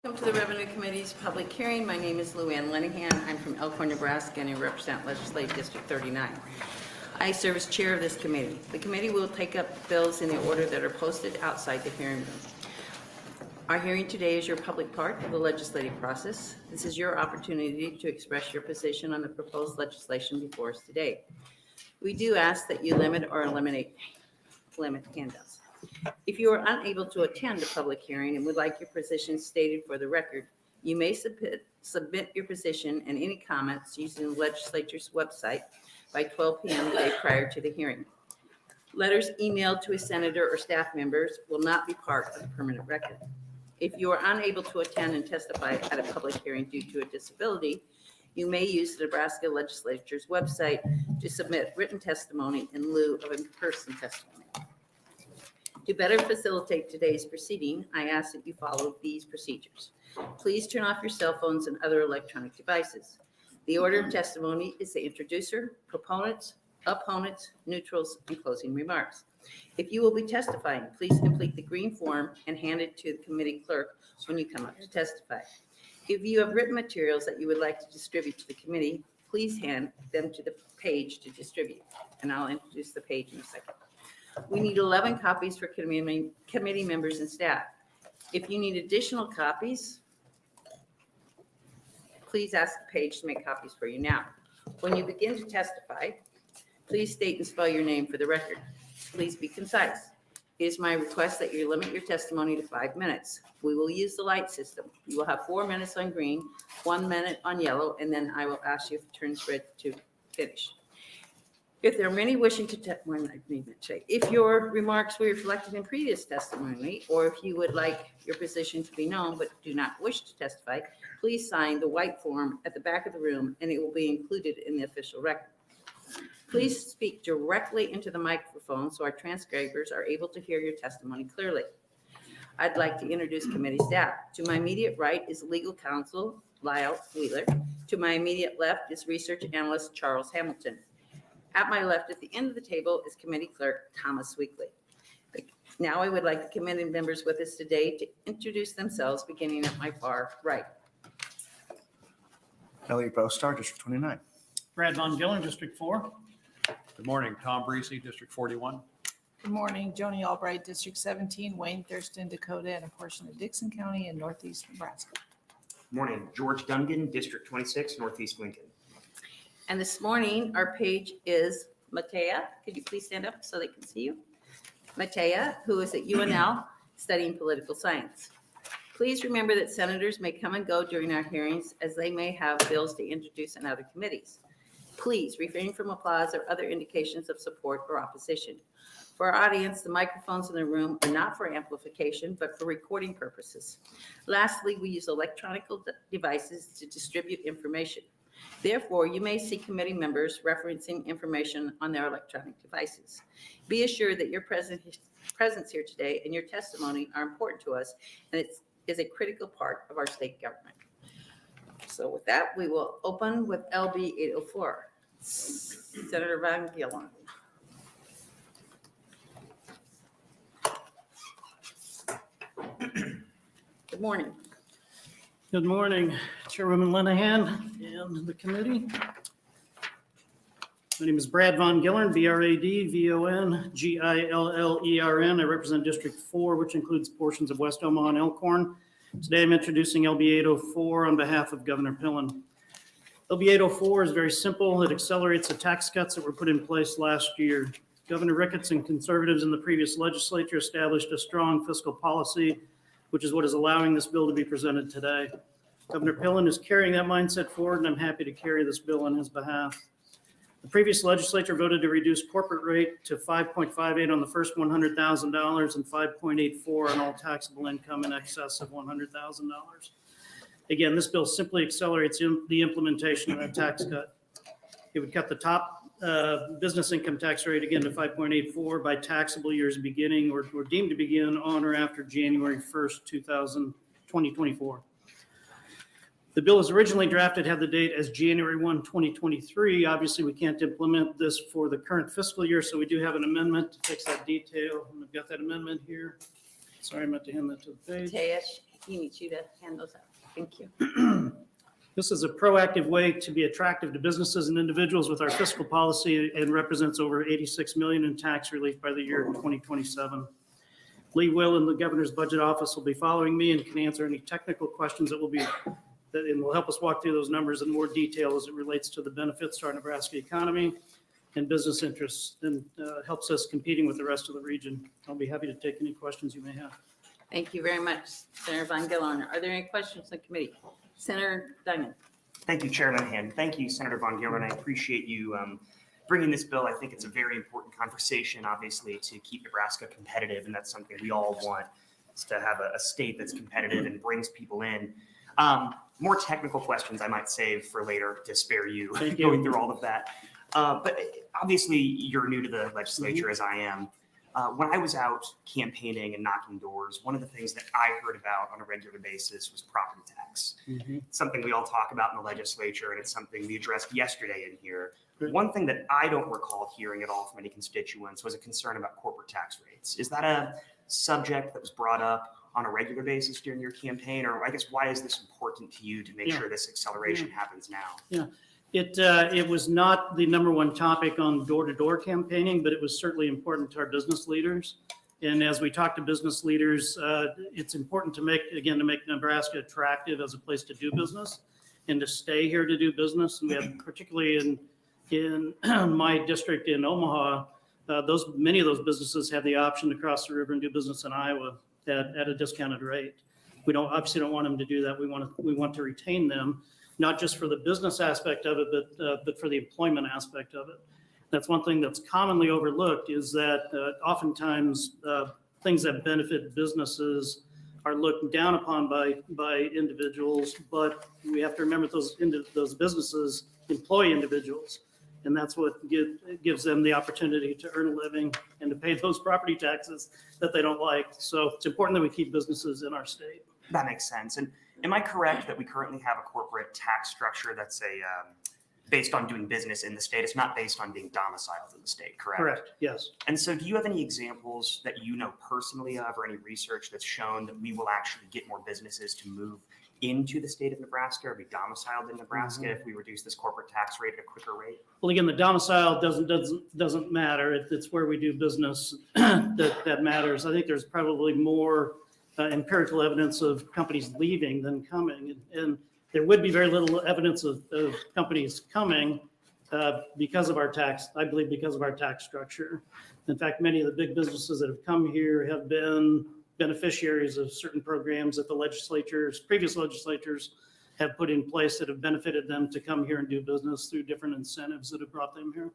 Welcome to the Revenue Committee's public hearing. My name is Luann Lenahan. I'm from Elkhorn, Nebraska, and I represent Legislative District 39. I serve as chair of this committee. The committee will take up bills in the order that are posted outside the hearing room. Our hearing today is your public part of the legislative process. This is your opportunity to express your position on the proposed legislation before us today. We do ask that you limit or eliminate handouts. If you are unable to attend a public hearing and would like your position stated for the record, you may submit your position and any comments using the legislature's website by 12 p.m. the day prior to the hearing. Letters emailed to a senator or staff members will not be part of the permanent record. If you are unable to attend and testify at a public hearing due to a disability, you may use the Nebraska Legislature's website to submit written testimony in lieu of in-person testimony. To better facilitate today's proceeding, I ask that you follow these procedures. Please turn off your cell phones and other electronic devices. The order of testimony is the introducer, proponents, opponents, neutrals, and closing remarks. If you will be testifying, please complete the green form and hand it to the committee clerk when you come up to testify. If you have written materials that you would like to distribute to the committee, please hand them to the page to distribute, and I'll introduce the page in a second. We need 11 copies for committee members and staff. If you need additional copies, please ask the page to make copies for you now. When you begin to testify, please state and spell your name for the record. Please be concise. It is my request that you limit your testimony to 5 minutes. We will use the light system. You will have 4 minutes on green, 1 minute on yellow, and then I will ask you if it turns red to finish. If there are many wishing to if your remarks were reflected in previous testimony, or if you would like your position to be known but do not wish to testify, please sign the white form at the back of the room and it will be included in the official record. Please speak directly into the microphone so our transcribers are able to hear your testimony clearly. I'd like to introduce committee staff. To my immediate right is legal counsel Lyle Wheeler. To my immediate left is research analyst Charles Hamilton. At my left at the end of the table is committee clerk Thomas Weekly. Now I would like the committee members with us today to introduce themselves, beginning at my far right. Elliot Bostar, District 29. Brad Von Gillen, District 4. Good morning, Tom Breesy, District 41. Good morning, Joni Albright, District 17, Wayne Thurston, Dakota, and a portion of Dixon County in northeast Nebraska. Good morning, George Dungan, District 26, Northeast Lincoln. And this morning, our page is Matea. Could you please stand up so they can see you? Matea, who is at UNL studying political science. Please remember that senators may come and go during our hearings as they may have bills to introduce in other committees. Please refrain from applause or other indications of support or opposition. For our audience, the microphones in the room are not for amplification, but for recording purposes. Lastly, we use electronic devices to distribute information. Therefore, you may see committee members referencing information on their electronic devices. Be assured that your presence here today and your testimony are important to us, and it is a critical part of our state government. So with that, we will open with LB 804. Senator Von Gillen. Good morning. Good morning, Chairwoman Lenahan and the committee. My name is Brad Von Gillern, BRADVONGILLERN. I represent District 4, which includes portions of West Omaha and Elkhorn. Today I'm introducing LB 804 on behalf of Governor Pillen. LB 804 is very simple. It accelerates the tax cuts that were put in place last year. Governor Ricketts and conservatives in the previous legislature established a strong fiscal policy, which is what is allowing this bill to be presented today. Governor Pillen is carrying that mindset forward, and I'm happy to carry this bill on his behalf. The previous legislature voted to reduce corporate rate to 5.58 on the first $100,000 and 5.84 on all taxable income in excess of $100,000. Again, this bill simply accelerates the implementation of that tax cut. It would cut the top business income tax rate again to 5.84 by taxable years beginning or deemed to begin on or after January 1st, 2024. The bill as originally drafted had the date as January 1, 2023. Obviously, we can't implement this for the current fiscal year, so we do have an amendment to fix that detail. And I've got that amendment here. Sorry, I meant to hand that to the page. Matea, he needs you to hand those out. Thank you. This is a proactive way to be attractive to businesses and individuals with our fiscal policy and represents over $86 million in tax relief by the year 2027. Lee Will in the Governor's Budget Office will be following me and can answer any technical questions and will help us walk through those numbers in more detail as it relates to the benefits to our Nebraska economy and business interests, and helps us competing with the rest of the region. I'll be happy to take any questions you may have. Thank you very much, Senator Von Gillon. Are there any questions in the committee? Senator Diamond. Thank you, Chairman Hand. Thank you, Senator Von Gilbert. I appreciate you bringing this bill. I think it's a very important conversation, obviously, to keep Nebraska competitive, and that's something we all want, is to have a state that's competitive and brings people in. More technical questions I might save for later to spare you going through all of that. But obviously, you're new to the legislature, as I am. When I was out campaigning and knocking doors, one of the things that I heard about on a regular basis was property tax. It's something we all talk about in the legislature, and it's something we addressed yesterday in here. One thing that I don't recall hearing at all from any constituents was a concern about corporate tax rates. Is that a subject that was brought up on a regular basis during your campaign? Or I guess, why is this important to you to make sure this acceleration happens now? Yeah. It was not the number one topic on door-to-door campaigning, but it was certainly important to our business leaders. And as we talk to business leaders, it's important to make Nebraska attractive as a place to do business and to stay here to do business. And we have, particularly in my district in Omaha, many of those businesses have the option to cross the river and do business in Iowa at a discounted rate. We obviously don't want them to do that. We want to retain them, not just for the business aspect of it, but for the employment aspect of it. That's one thing that's commonly overlooked, is that oftentimes things that benefit businesses are looked down upon by individuals, but we have to remember those businesses employ individuals, and that's what gives them the opportunity to earn a living and to pay those property taxes that they don't like. So it's important that we keep businesses in our state. That makes sense. And am I correct that we currently have a corporate tax structure that's based on doing business in the state? It's not based on being domiciled in the state, correct? Correct, yes. And so do you have any examples that you know personally of, or any research that's shown that we will actually get more businesses to move into the state of Nebraska or be domiciled in Nebraska if we reduce this corporate tax rate at a quicker rate? Well, again, the domicile doesn't matter. It's where we do business that matters. I think there's probably more empirical evidence of companies leaving than coming. And there would be very little evidence of companies coming because of our tax structure. In fact, many of the big businesses that have come here have been beneficiaries of certain programs that previous legislatures have put in place that have benefited them to come here and do business through different incentives that have brought them here.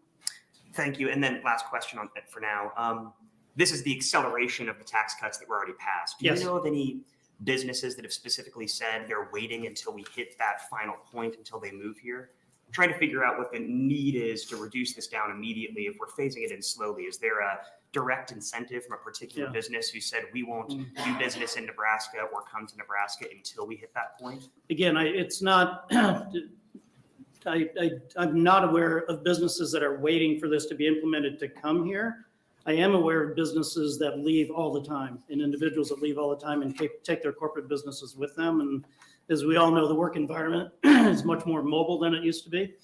Thank you. And then last question on it for now. This is the acceleration of the tax cuts that were already passed. Do you know of any businesses that have specifically said they're waiting until we hit that final point until they move here? I'm trying to figure out what the need is to reduce this down immediately if we're phasing it in slowly. Is there a direct incentive from a particular business who said we won't do business in Nebraska or come to Nebraska until we hit that point? Again, it's not. I'm not aware of businesses that are waiting for this to be implemented to come here. I am aware of businesses that leave all the time, and individuals that leave all the time and take their corporate businesses with them. And as we all know, the work environment is much more mobile than it used to be.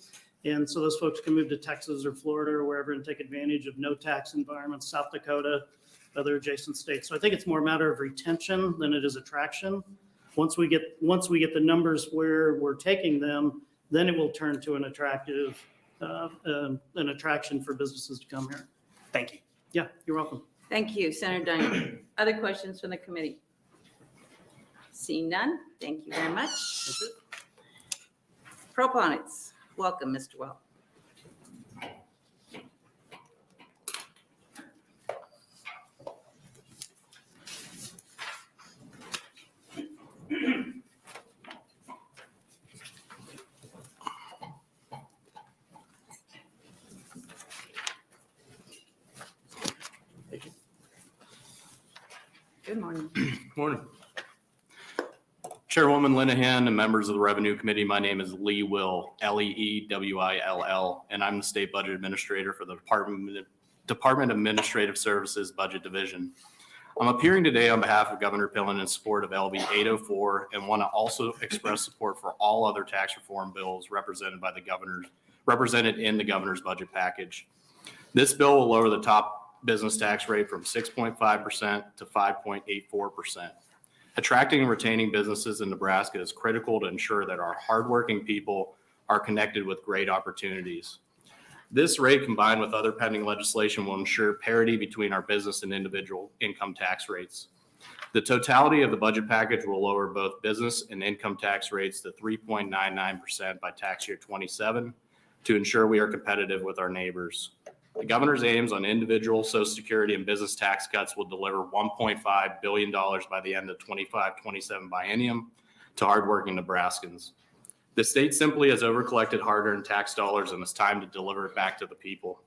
And so those folks can move to Texas or Florida or wherever and take advantage of no tax environments, South Dakota, other adjacent states. So I think it's more a matter of retention than it is attraction. Once we get the numbers where we're taking them, then it will turn to an attraction for businesses to come here. Thank you. Yeah, you're welcome. Thank you, Senator Diamond. Other questions from the committee? Seeing none, thank you very much. Proponents, welcome, Mr. Well. Good morning. Morning. Chairwoman Linehan and members of the Revenue Committee, my name is Lee Will, Leewill, and I'm the State Budget Administrator for the Department of Administrative Services Budget Division. I'm appearing today on behalf of Governor Pillen in support of LB 804 and want to also express support for all other tax reform bills represented in the governor's budget package. This bill will lower the top business tax rate from 6.5% to 5.84%. Attracting and retaining businesses in Nebraska is critical to ensure that our hardworking people are connected with great opportunities. This rate, combined with other pending legislation, will ensure parity between our business and individual income tax rates. The totality of the budget package will lower both business and income tax rates to 3.99% by tax year 27 to ensure we are competitive with our neighbors. The governor's aims on individual, Social Security, and business tax cuts will deliver $1.5 billion by the end of 25-27 biennium to hardworking Nebraskans. The state simply has overcollected hard-earned tax dollars, and it's time to deliver it back to the people.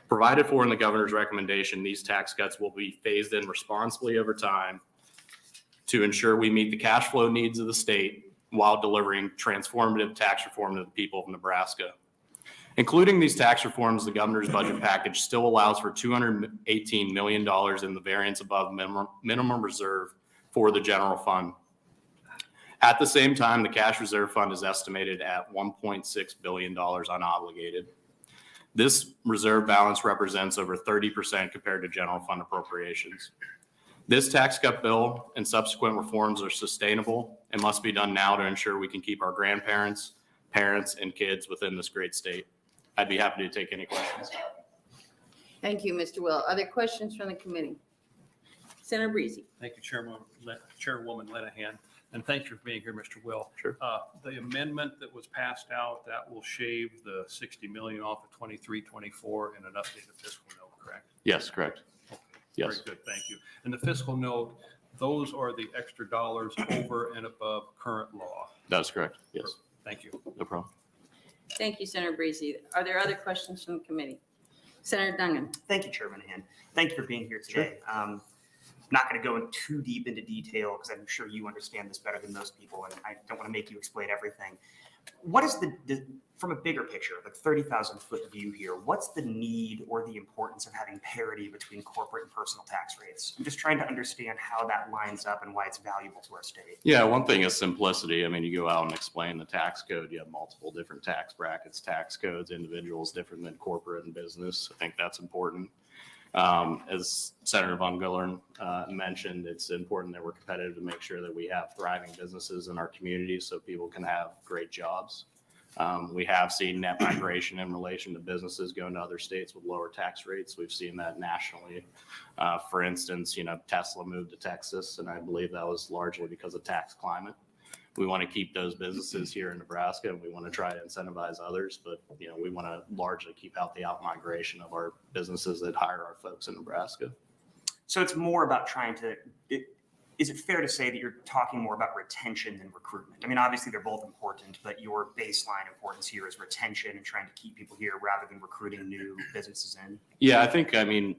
Provided for in the governor's recommendation, these tax cuts will be phased in responsibly over time to ensure we meet the cash flow needs of the state while delivering transformative tax reform to the people of Nebraska. Including these tax reforms, the governor's budget package still allows for $218 million in the variance above minimum reserve for the general fund. At the same time, the cash reserve fund is estimated at $1.6 billion unobligated. This reserve balance represents over 30% compared to general fund appropriations. This tax cut bill and subsequent reforms are sustainable and must be done now to ensure we can keep our grandparents, parents, and kids within this great state. I'd be happy to take any questions. Thank you, Mr. Will. Other questions from the committee? Senator Breezy. Thank you, Chairwoman Lenahan, and thank you for being here, Mr. Will. Sure. The amendment that was passed out, that will shave the 60 million off of 23-24 and an updated fiscal note, correct? Yes, correct. Okay. Yes. Very good, thank you. And the fiscal note, those are the extra dollars over and above current law. That's correct. Yes, Thank you. no problem. Thank you, Senator Breezy. Are there other questions from the committee? Senator Dungan. Thank you, Chairman Hand. Thank you for being here today. Not going to go in too deep into detail because I'm sure you understand this better than most people, and I don't want to make you explain everything. What is from a bigger picture, like 30,000-foot view here, what's the need or the importance of having parity between corporate and personal tax rates? I'm just trying to understand how that lines up and why it's valuable to our state. Yeah, one thing is simplicity. I mean, you go out and explain the tax code, you have multiple different tax brackets, tax codes, individuals different than corporate and business. I think that's important. As Senator Von Gullern mentioned, it's important that we're competitive to make sure that we have thriving businesses in our communities so people can have great jobs. We have seen net migration in relation to businesses going to other states with lower tax rates. We've seen that nationally. For instance, Tesla moved to Texas, and I believe that was largely because of tax climate. We want to keep those businesses here in Nebraska, and we want to try to incentivize others, but we want to largely keep out the out-migration of our businesses that hire our folks in Nebraska. So it's more about trying to, is it fair to say that you're talking more about retention than recruitment? I mean, obviously they're both important, but your baseline importance here is retention and trying to keep people here rather than recruiting new businesses in. Yeah, I think, in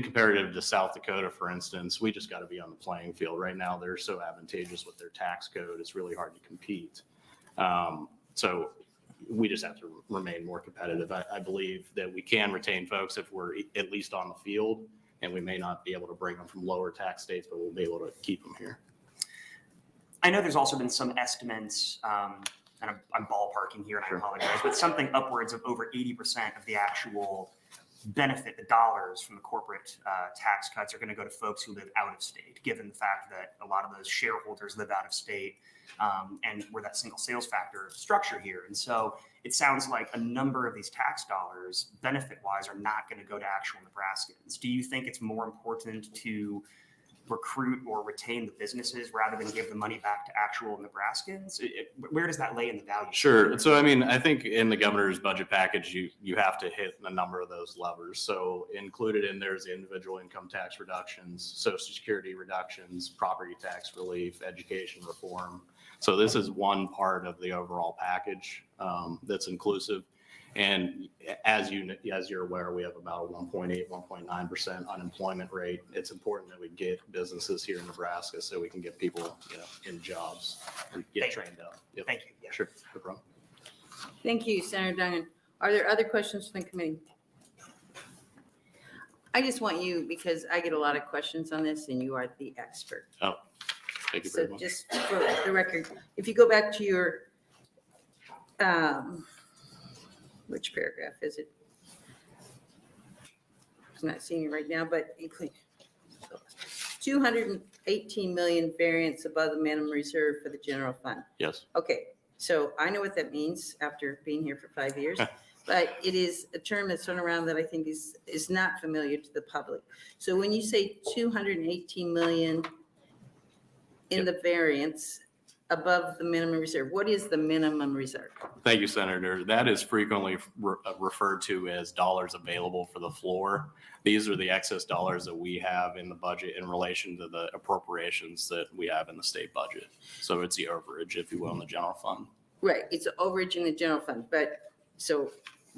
comparative to South Dakota, for instance, we just got to be on the playing field. Right now, they're so advantageous with their tax code, it's really hard to compete. So we just have to remain more competitive. I believe that we can retain folks if we're at least on the field, and we may not be able to bring them from lower tax states, but we'll be able to keep them here. I know there's also been some estimates, and I'm ballparking here, and I apologize, but something upwards of over 80% of the actual benefit, the dollars from the corporate tax cuts are going to go to folks who live out of state, given the fact that a lot of those shareholders live out of state and we're that single sales factor structure here. And so it sounds like a number of these tax dollars, benefit-wise, are not going to go to actual Nebraskans. Do you think it's more important to recruit or retain the businesses rather than give the money back to actual Nebraskans? Where does that lay in the value? Sure. So, I think in the governor's budget package, you have to hit a number of those levers. So included in there is the individual income tax reductions, Social Security reductions, property tax relief, education reform. So this is one part of the overall package that's inclusive. And as you're aware, we have about a 1.8, 1.9% unemployment rate. It's important that we get businesses here in Nebraska so we can get people, in jobs and get trained up. Yep. Thank you. Yeah. Sure, no problem. Thank you, Senator Dungan. Are there other questions from the committee? I just want you, because I get a lot of questions on this and you are the expert. Oh, thank you So very much. just for the record, if you go back to your, which paragraph is it? I'm not seeing it right now, but you could, 218 million variance above the minimum reserve for the general fund. Yes. Okay, so I know what that means after being here for 5 years, but it is a term that's thrown around that I think is not familiar to the public. So when you say 218 million in the variance above the minimum reserve, what is the minimum reserve? Thank you, Senator. That is frequently referred to as dollars available for the floor. These are the excess dollars that we have in the budget in relation to the appropriations that we have in the state budget. So it's the overage, if you will, in the general fund. Right, it's an overage in the general fund, but, so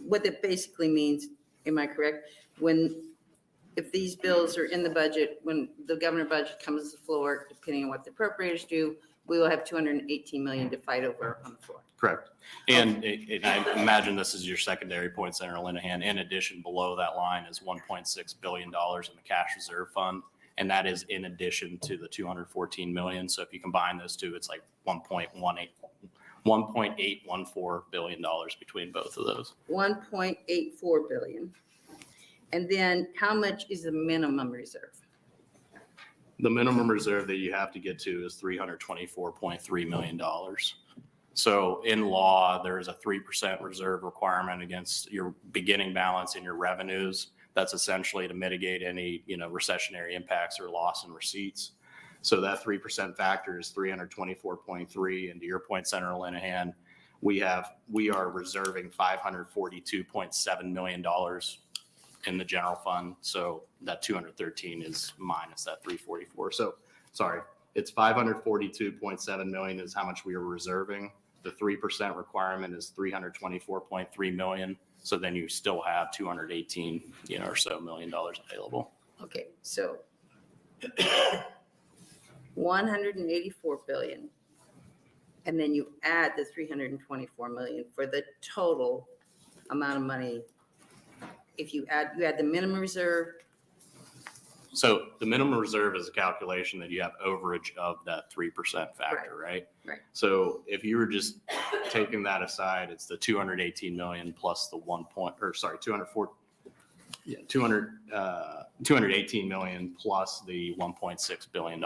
what that basically means, am I correct? If these bills are in the budget, when the governor budget comes to the floor, depending on what the appropriators do, we will have 218 million to fight over on the floor. Correct. And I imagine this is your secondary point, Senator Linehan. In addition, below that line is $1.6 billion in the cash reserve fund. And that is in addition to the 214 million. So if you combine those two, it's like $1.814 billion between both of those. 1.84 billion. And then how much is the minimum reserve? The minimum reserve that you have to get to is $324.3 million. So in law, there is a 3% reserve requirement against your beginning balance and your revenues. That's essentially to mitigate any, recessionary impacts or loss in receipts. So that 3% factor is 324.3. And to your point, Senator Linehan, we are reserving $542.7 million in the general fund. So that 213 is minus that 344. So sorry, it's 542.7 million is how much we are reserving. The 3% requirement is 324.3 million. So then you still have 218, or so million dollars available. Okay, so 184 billion. And then you add the 324 million for the total amount of money. If you add the minimum reserve. So the minimum reserve is a calculation that you have overage of that 3% factor, right? Right. So if you were just taking that aside, it's the 218 million plus the 218 million plus the $1.6 billion.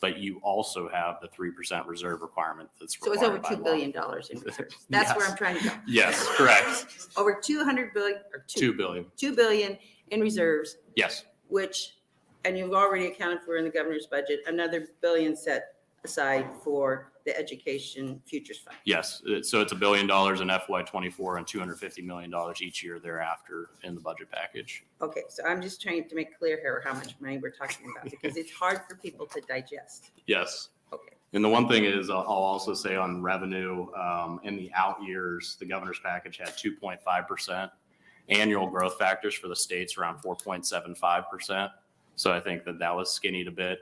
But you also have the 3% reserve requirement that's So it's required over $2 by billion law. in reserves. That's where Yes. I'm trying to go. Yes, correct. Over 200 billion, or 2 billion. 2 billion in reserves, Yes, which, and you've already accounted for in the governor's budget, another billion set aside for the education futures fund. yes. So it's $1 billion in FY24 and $250 million each year thereafter in the budget package. Okay, so I'm just trying to make clear here how much money we're talking about, because it's hard for people to digest. Yes. Okay, And the one thing is, I'll also say on revenue, in the out years, the governor's package had 2.5%. Annual growth factors for the states around 4.75%. So I think that was skinnied a bit.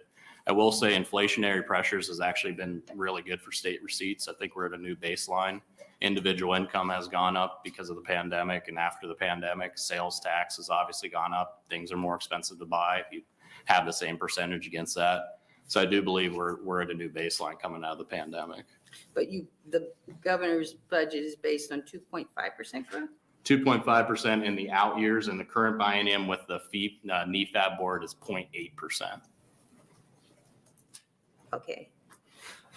I will say inflationary pressures has actually been really good for state receipts. I think we're at a new baseline. Individual income has gone up because of the pandemic, and after the pandemic, sales tax has obviously gone up. Things are more expensive to buy if you have the same percentage against that. So I do believe we're at a new baseline coming out of the pandemic. but the governor's budget is based on 2.5% growth? 2.5% in the out years, and the current biennium with the NEFAB board is 0.8%. Okay.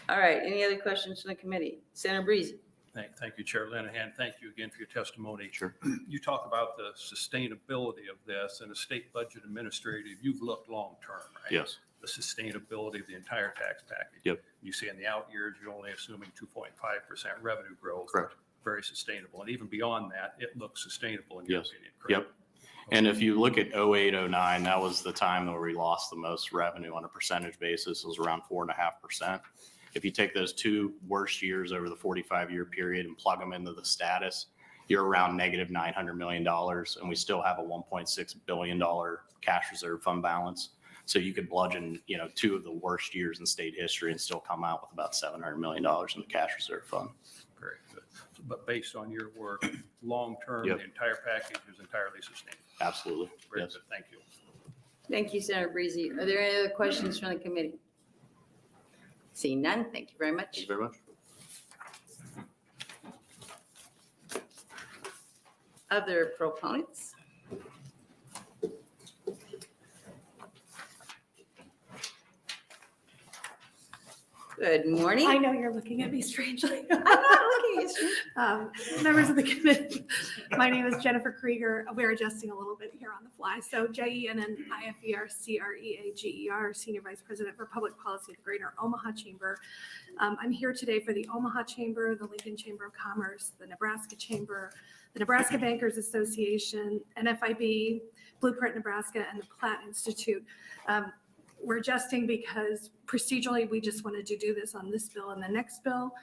All right, any other questions from the committee? Senator Breezy? Thank you, Chair Linehan. Thank you again for your testimony. Sure. You talk about the sustainability of this, and as state budget administrator, you've looked long-term, right? Yes. The sustainability of the entire tax package. Yep. You see in the out years, you're only assuming 2.5% revenue growth. Correct. Very sustainable. And even beyond that, it looks sustainable in your Yes. opinion, correct? Yep. And if you look at 08, 09, that was the time where we lost the most revenue on a percentage basis. It was around 4.5%. If you take those two worst years over the 45-year period and plug them into the status, you're around negative $900 million. And we still have a $1.6 billion cash reserve fund balance. So you could bludgeon, two of the worst years in state history and still come out with about $700 million in the cash reserve fund. Very good. but based on your work, long-term, Yep. the entire package is entirely sustainable. Absolutely. Very Yes. good, thank you. Thank you, Senator Breezy. Are there any other questions from the committee? Seeing none, thank you very much. Thank you very much. Other proponents? Good morning. I know you're looking at me strangely. I'm not looking at you. Members of the committee, my name is Jennifer Krieger. We're adjusting a little bit here on the fly. So JENNIFERCREAGER, Senior Vice President for Public Policy at the Greater Omaha Chamber. I'm here today for the Omaha Chamber, the Lincoln Chamber of Commerce, the Nebraska Chamber, the Nebraska Bankers Association, NFIB, Blueprint Nebraska, and the Platt Institute. We're adjusting because procedurally, we just wanted to do this on this bill and the next bill,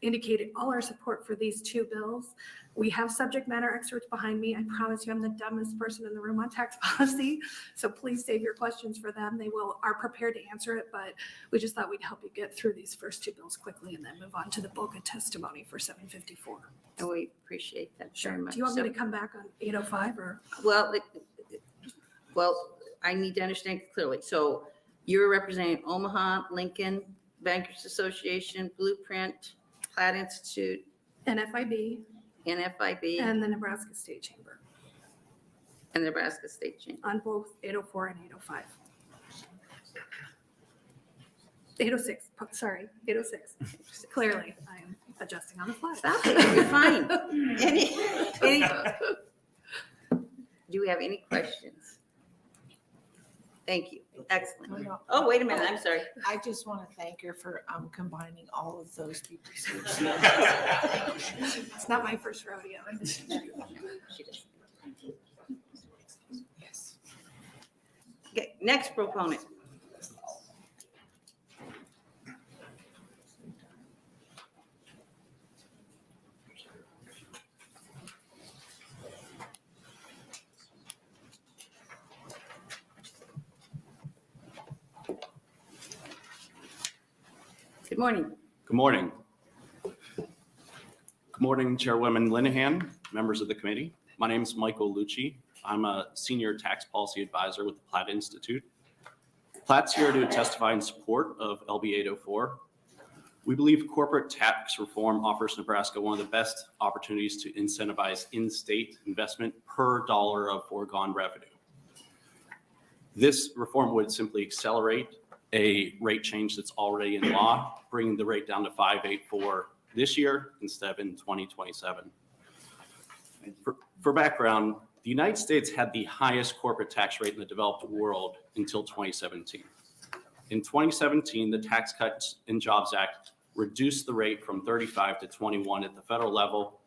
indicated all our support for these two bills. We have subject matter experts behind me. I promise you I'm the dumbest person in the room on tax policy, so please save your questions for them. They are prepared to answer it, but we just thought we'd help you get through these first two bills quickly and then move on to the bulk of testimony for 754. And we appreciate that very much. Do you want me So- to come back on 805 or? Well, I need to understand clearly. So you're representing Omaha, Lincoln, Bankers Association, Blueprint, Platt Institute, NFIB NFIB, and the Nebraska State Chamber and Nebraska State Chamber. on both 804 and 805. 806, sorry, 806. Clearly, I am adjusting on the fly. Stop it, you're fine. Do we have any questions? Thank you. Excellent. Oh, wait a minute, I'm sorry. I just want to thank her for combining all of those people. It's not my first rodeo. She does. Yes. Okay, next proponent. Good morning. Good morning. Good morning, Chairwoman Linehan, members of the committee. My name is Michael Lucci. I'm a senior tax policy advisor with the Platt Institute. Platt's here to testify in support of LB 804. We believe corporate tax reform offers Nebraska one of the best opportunities to incentivize in-state investment per dollar of foregone revenue. This reform would simply accelerate a rate change that's already in law, bringing the rate down to 584 this year instead of in 2027. For background, the United States had the highest corporate tax rate in the developed world until 2017. In 2017, the Tax Cuts and Jobs Act reduced the rate from 35 to 21 at the federal level,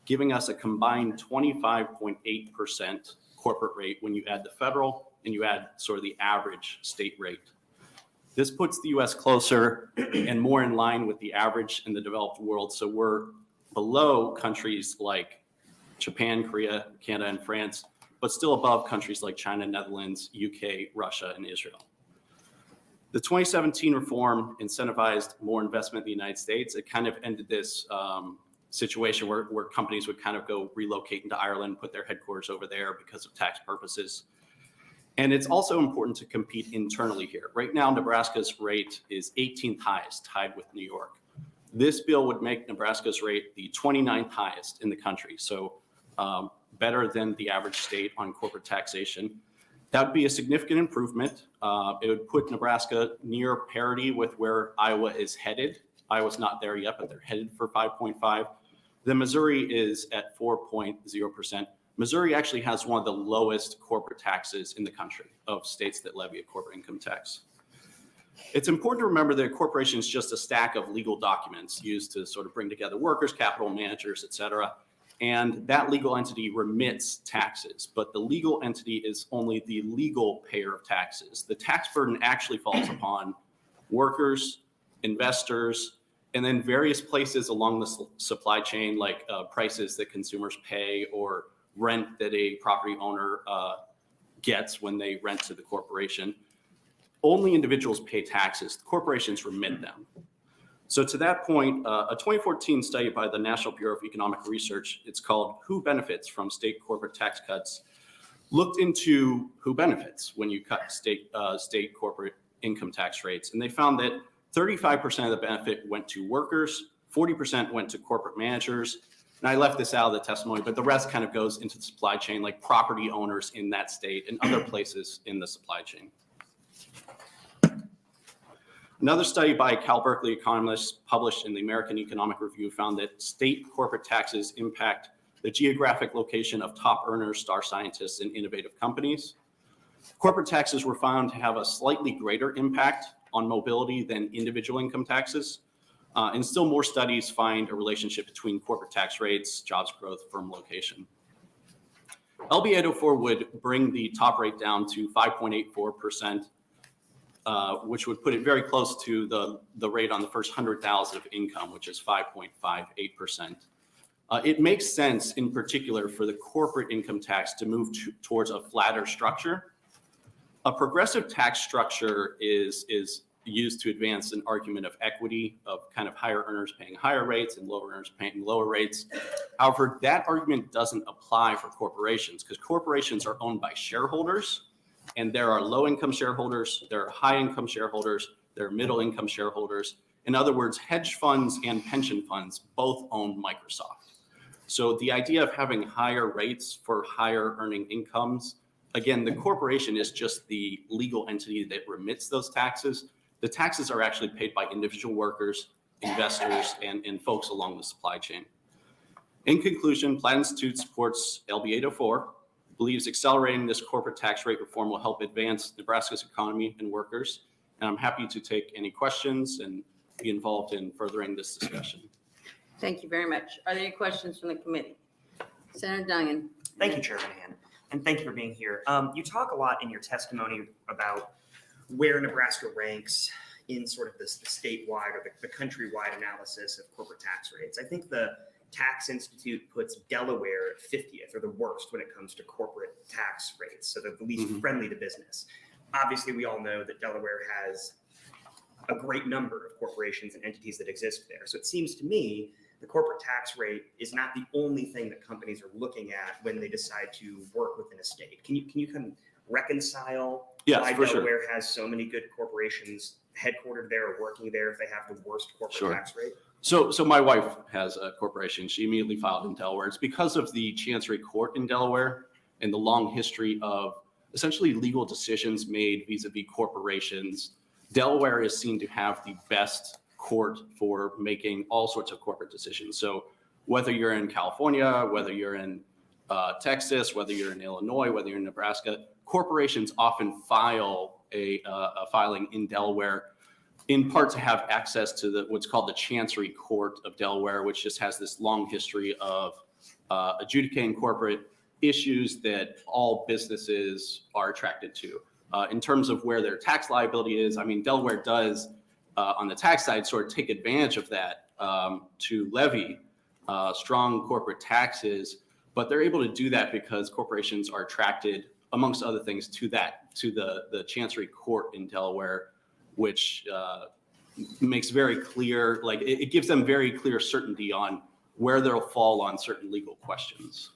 giving us a combined 25.8% corporate rate when you add the federal and you add sort of the average state rate. This puts the U.S. closer and more in line with the average in the developed world. So we're below countries like Japan, Korea, Canada, and France, but still above countries like China, Netherlands, UK, Russia, and Israel. The 2017 reform incentivized more investment in the United States. It kind of ended this situation where companies would kind of go relocate into Ireland, put their headquarters over there because of tax purposes. And it's also important to compete internally here. Right now, Nebraska's rate is 18th highest, tied with New York. This bill would make Nebraska's rate the 29th highest in the country, so better than the average state on corporate taxation. That would be a significant improvement. It would put Nebraska near parity with where Iowa is headed. Iowa's not there yet, but they're headed for 5.5. The Missouri is at 4.0%. Missouri actually has one of the lowest corporate taxes in the country of states that levy a corporate income tax. It's important to remember that a corporation is just a stack of legal documents used to sort of bring together workers, capital managers, et cetera. And that legal entity remits taxes, but the legal entity is only the legal payer of taxes. The tax burden actually falls upon workers, investors, and then various places along the supply chain, like prices that consumers pay or rent that a property owner gets when they rent to the corporation. Only individuals pay taxes. Corporations remit them. So to that point, a 2014 study by the National Bureau of Economic Research, it's called Who Benefits from State Corporate Tax Cuts, looked into who benefits when you cut state corporate income tax rates. And they found that 35% of the benefit went to workers, 40% went to corporate managers. And I left this out of the testimony, but the rest kind of goes into the supply chain, like property owners in that state and other places in the supply chain. Another study by Cal Berkeley economists published in the American Economic Review found that state corporate taxes impact the geographic location of top earners, star scientists, and innovative companies. Corporate taxes were found to have a slightly greater impact on mobility than individual income taxes. And still more studies find a relationship between corporate tax rates, jobs growth, firm location. LB 804 would bring the top rate down to 5.84%, which would put it very close to the rate on the first 100,000 of income, which is 5.58%. It makes sense in particular for the corporate income tax to move towards a flatter structure. A progressive tax structure is used to advance an argument of equity, of kind of higher earners paying higher rates and lower earners paying lower rates. However, that argument doesn't apply for corporations because corporations are owned by shareholders, and there are low-income shareholders, there are high-income shareholders, there are middle-income shareholders. In other words, hedge funds and pension funds both own Microsoft. So the idea of having higher rates for higher earning incomes, again, the corporation is just the legal entity that remits those taxes. The taxes are actually paid by individual workers, investors, and folks along the supply chain. In conclusion, Platt Institute supports LB 804, believes accelerating this corporate tax rate reform will help advance Nebraska's economy and workers. And I'm happy to take any questions and be involved in furthering this discussion. Thank you very much. Are there any questions from the committee? Senator Dungan. Thank you, Chairman Hand, and thank you for being here. You talk a lot in your testimony about where Nebraska ranks in sort of the statewide or the countrywide analysis of corporate tax rates. I think the Tax Institute puts Delaware at 50th or the worst when it comes to corporate tax rates, so they're the least friendly to business. Obviously, we all know that Delaware has a great number of corporations and entities that exist there. So it seems to me the corporate tax rate is not the only thing that companies are looking at when they decide to work within a state. Can you kind of reconcile why Delaware has so many good corporations headquartered there or working there if they have the worst corporate tax rate? So my wife has a corporation. She immediately filed in Delaware. It's because of the Chancery Court in Delaware and the long history of essentially legal decisions made vis-a-vis corporations. Delaware is seen to have the best court for making all sorts of corporate decisions. So whether you're in California, whether you're in Texas, whether you're in Illinois, whether you're in Nebraska, corporations often file a filing in Delaware, in part to have access to what's called the Chancery Court of Delaware, which just has this long history of adjudicating corporate issues that all businesses are attracted to. In terms of where their tax liability is, I mean, Delaware does, on the tax side, sort of take advantage of that to levy strong corporate taxes, but they're able to do that because corporations are attracted, amongst other things, to the Chancery Court in Delaware, which makes very clear, like it gives them very clear certainty on where they'll fall on certain legal questions.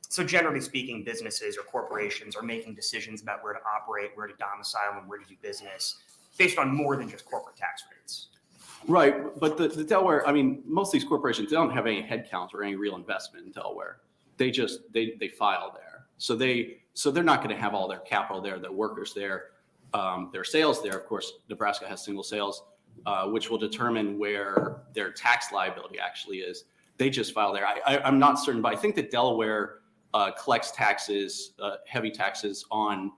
So generally speaking, businesses or corporations are making decisions about where to operate, where to domicile, and where to do business based on more than just corporate tax rates. Right, but the Delaware, I mean, most of these corporations, they don't have any headcount or any real investment in Delaware. They just, they file there. So they're not going to have all their capital there, their workers there, their sales there. Of course, Nebraska has single sales, which will determine where their tax liability actually is. They just file there. I'm not certain, but I think that Delaware collects taxes, heavy taxes on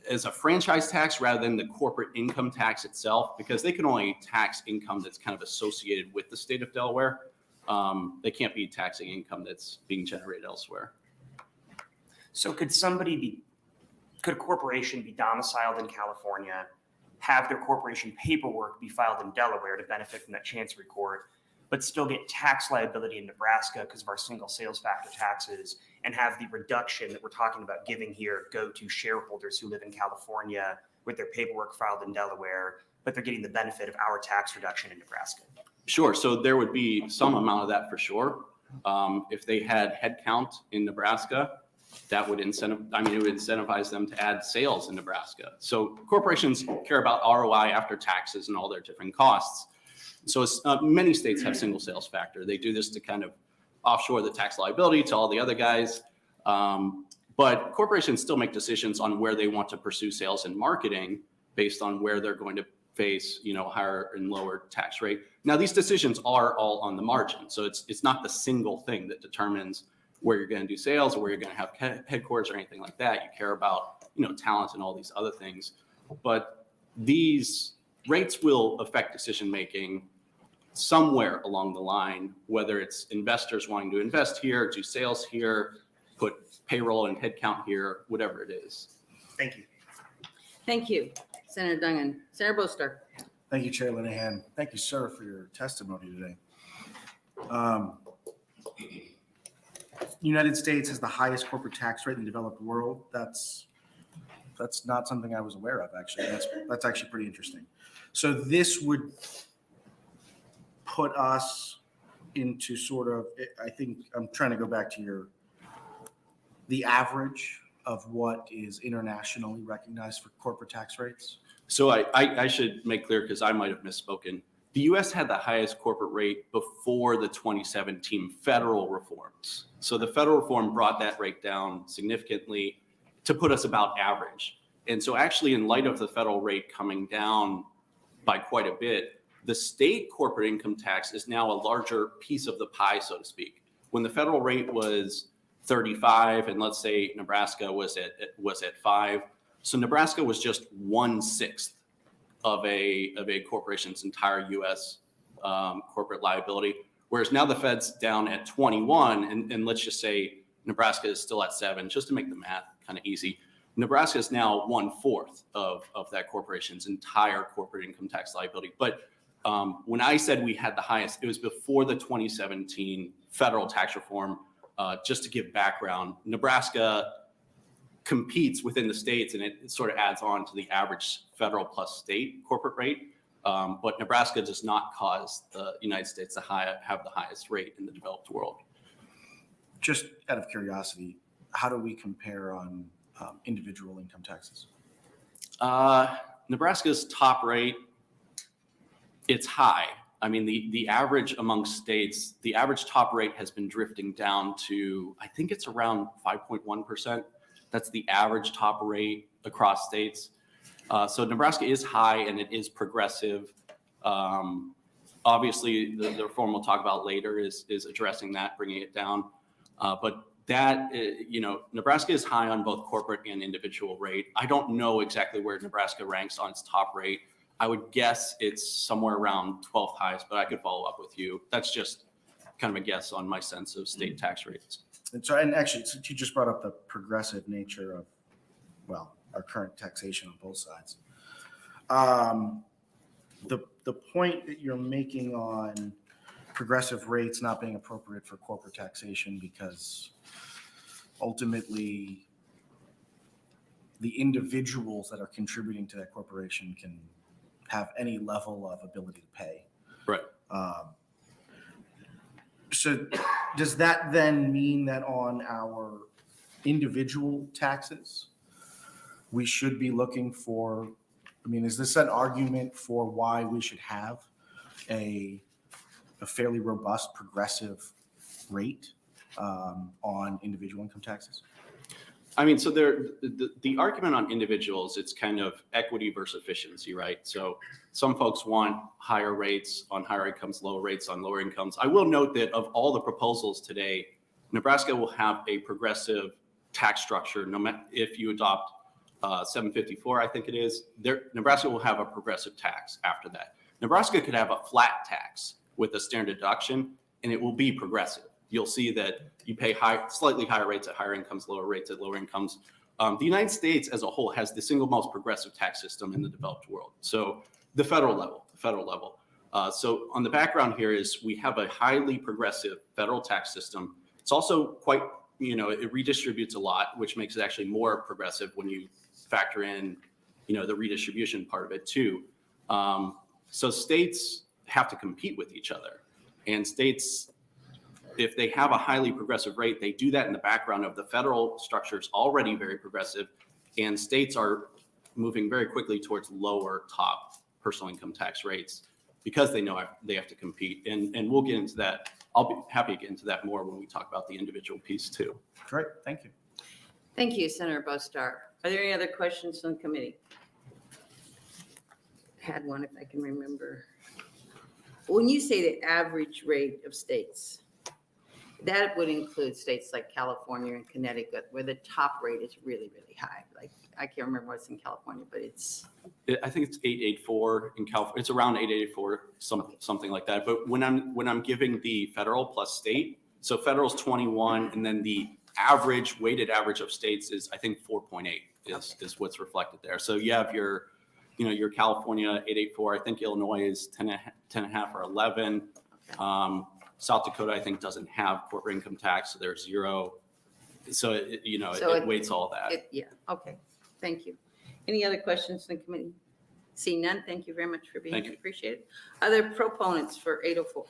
as a franchise tax rather than the corporate income tax itself, because they can only tax income that's kind of associated with the state of Delaware. They can't be taxing income that's being generated elsewhere. So could a corporation be domiciled in California, have their corporation paperwork be filed in Delaware to benefit from that Chancery Court, but still get tax liability in Nebraska because of our single sales factor taxes, and have the reduction that we're talking about giving here go to shareholders who live in California with their paperwork filed in Delaware, but they're getting the benefit of our tax reduction in Nebraska? Sure. So there would be some amount of that for sure. If they had headcount in Nebraska, that would it would incentivize them to add sales in Nebraska. So corporations care about ROI after taxes and all their different costs. So many states have single sales factor. They do this to kind of offshore the tax liability to all the other guys. But corporations still make decisions on where they want to pursue sales and marketing based on where they're going to face, higher and lower tax rate. Now, these decisions are all on the margin. So it's not the single thing that determines where you're going to do sales or where you're going to have headquarters or anything like that. You care about, talent and all these other things. But these rates will affect decision-making somewhere along the line, whether it's investors wanting to invest here, do sales here, put payroll and headcount here, whatever it is. Thank you. Thank you, Senator Dungan. Senator Boster. Thank you, Chair Linehan. Thank you, sir, for your testimony today. United States has the highest corporate tax rate in the developed world. That's not something I was aware of, actually. That's actually pretty interesting. So this would put us into sort of, I think I'm trying to go back to the average of what is internationally recognized for corporate tax rates. So I should make clear, because I might have misspoken. The U.S. had the highest corporate rate before the 2017 federal reforms. So the federal reform brought that rate down significantly to put us about average. And so actually, in light of the federal rate coming down by quite a bit, the state corporate income tax is now a larger piece of the pie, so to speak. When the federal rate was 35, and let's say Nebraska was at 5, so Nebraska was just 1/6 of a corporation's entire U.S. Corporate liability, whereas now the Fed's down at 21, and let's just say Nebraska is still at 7, just to make the math kind of easy. Nebraska is now 1/4 of that corporation's entire corporate income tax liability. But when I said we had the highest, it was before the 2017 federal tax reform. Just to give background, Nebraska competes within the states, and it sort of adds on to the average federal plus state corporate rate. But Nebraska does not cause the United States to have the highest rate in the developed world. Just out of curiosity, how do we compare on individual income taxes? Nebraska's top rate, it's high. I mean, the average among states, the average top rate has been drifting down to, I think it's around 5.1%. That's the average top rate across states. So Nebraska is high and it is progressive. Obviously, the reform we'll talk about later is addressing that, bringing it down. But that, Nebraska is high on both corporate and individual rate. I don't know exactly where Nebraska ranks on its top rate. I would guess it's somewhere around 12th highest, but I could follow up with you. That's just kind of a guess on my sense of state tax rates. And actually, since you just brought up the progressive nature of, our current taxation on both sides. The point that you're making on progressive rates not being appropriate for corporate taxation because ultimately the individuals that are contributing to that corporation can have any level of ability to pay. Right. So does that then mean that on our individual taxes, we should be looking for, is this an argument for why we should have a fairly robust progressive rate on individual income taxes? So the argument on individuals, it's kind of equity versus efficiency, right? So some folks want higher rates on higher incomes, lower rates on lower incomes. I will note that of all the proposals today, Nebraska will have a progressive tax structure. No matter if you adopt 754, I think it is, Nebraska will have a progressive tax after that. Nebraska could have a flat tax with a standard deduction, and it will be progressive. You'll see that you pay slightly higher rates at higher incomes, lower rates at lower incomes. The United States as a whole has the single most progressive tax system in the developed world. So the federal level. So on the background here is we have a highly progressive federal tax system. It's also quite, it redistributes a lot, which makes it actually more progressive when you factor in the redistribution part of it too. So states have to compete with each other, and states, if they have a highly progressive rate, they do that in the background of the federal structures already very progressive, and states are moving very quickly towards lower top personal income tax rates because they know they have to compete. And we'll get into that. I'll be happy to get into that more when we talk about the individual piece too. Great, thank you. Thank you, Senator Bostar. Are there any other questions from the committee? Had one if I can remember. When you say the average rate of states, that would include states like California and Connecticut, where the top rate is really, really high. Like, I can't remember what's in California, but I think it's 884 in California. It's around 884, something like that. But when I'm giving the federal plus state, so federal's 21, and then the weighted average of states is, I think, 4.8 is what's reflected there. So you have your California 884. I think Illinois is 10 and a half or 11. South Dakota, I think, doesn't have corporate income tax, so there's 0. So it weights all that. yeah, okay, thank you. Any other questions from the committee? See none, thank you very much for being Thank here, you. appreciate it. Other proponents for 804?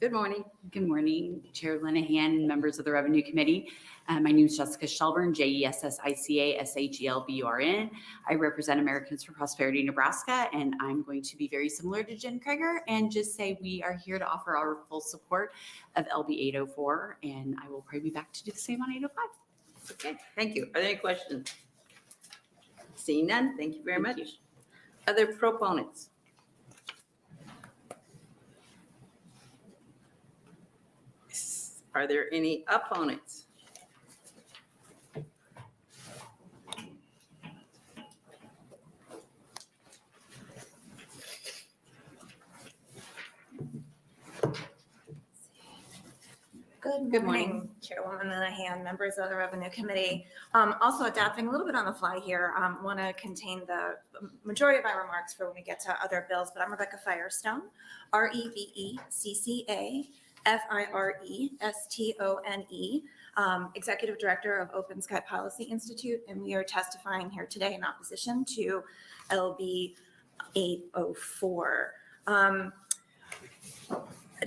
Good morning. Good morning, Chair Linehan and members of the Revenue Committee. My name is Jessica Shelburne, JESSICA-SHELBURN. I represent Americans for Prosperity Nebraska, and I'm going to be very similar to Jen Krager and just say we are here to offer our full support of LB 804, and I will probably be back to do the same on 805. Okay, thank you. Are there any questions? Seeing none, thank you very much. Other proponents? Are there any opponents? Good Good morning, morning. Chairwoman Linehan, members of the Revenue Committee. Also adapting a little bit on the fly here, want to contain the majority of my remarks for when we get to other bills, but I'm Rebecca Firestone, REBECCA-FIRESTONE, Executive Director of Open Sky Policy Institute, and we are testifying here today in opposition to LB 804.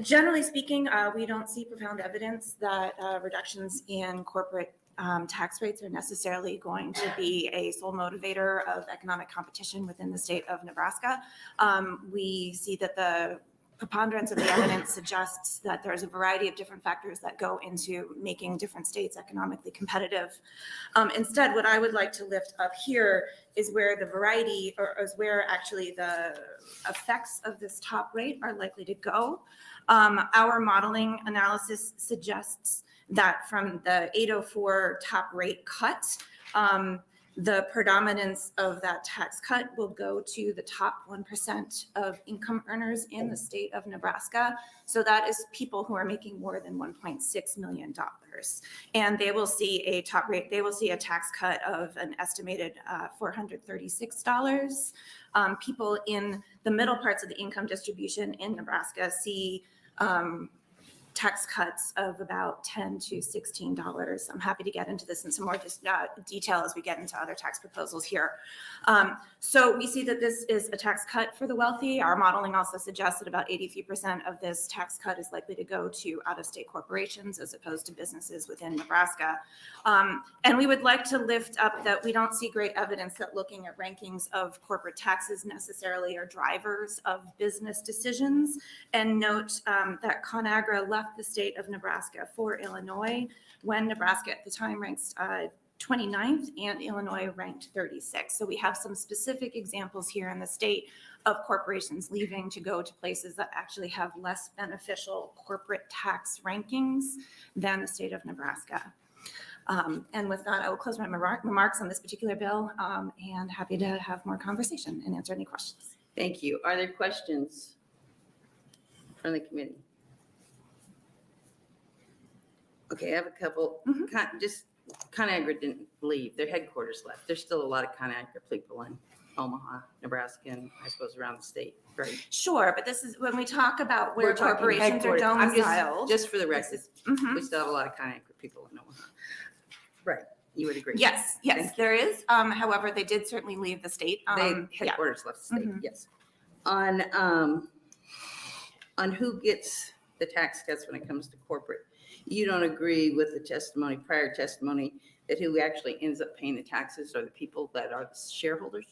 Generally speaking, we don't see profound evidence that reductions in corporate tax rates are necessarily going to be a sole motivator of economic competition within the state of Nebraska. We see that the preponderance of the evidence suggests that there's a variety of different factors that go into making different states economically competitive. Instead, what I would like to lift up here is where the variety, or is where actually the effects of this top rate are likely to go. Our modeling analysis suggests that from the 804 top rate cut, the predominance of that tax cut will go to the top 1% of income earners in the state of Nebraska. So that is people who are making more than $1.6 million. And they will see a top rate, they will see a tax cut of an estimated $436. People in the middle parts of the income distribution in Nebraska see tax cuts of about $10 to $16. I'm happy to get into this in some more detail as we get into other tax proposals here. So we see that this is a tax cut for the wealthy. Our modeling also suggests that about 83% of this tax cut is likely to go to out-of-state corporations as opposed to businesses within Nebraska. And we would like to lift up that we don't see great evidence that looking at rankings of corporate taxes necessarily are drivers of business decisions, and note that ConAgra left the state of Nebraska for Illinois when Nebraska at the time ranks 29th and Illinois ranked 36. So we have some specific examples here in the state of corporations leaving to go to places that actually have less beneficial corporate tax rankings than the state of Nebraska. And with that, I will close my remarks on this particular bill, and happy to have more conversation and answer any questions. Thank you. Are there questions from the committee? Okay, I have a couple. Just ConAgra didn't leave. Their headquarters left. There's still a lot of ConAgra people in. Omaha, Nebraska, and I suppose around the state, right? Sure, but this is, when we talk about where We're talking corporations are headquarters. I'm just- domiciled. Just for the record, Mhm. we still have a lot of Conecuh people in Omaha. Right, you would agree? Yes, yes, there is. However, they did certainly leave the state. They, Yeah. headquarters left the state, Mhm. yes. On who gets the tax cuts when it comes to corporate, you don't agree with the testimony, prior testimony, that who actually ends up paying the taxes are the people that are the shareholders?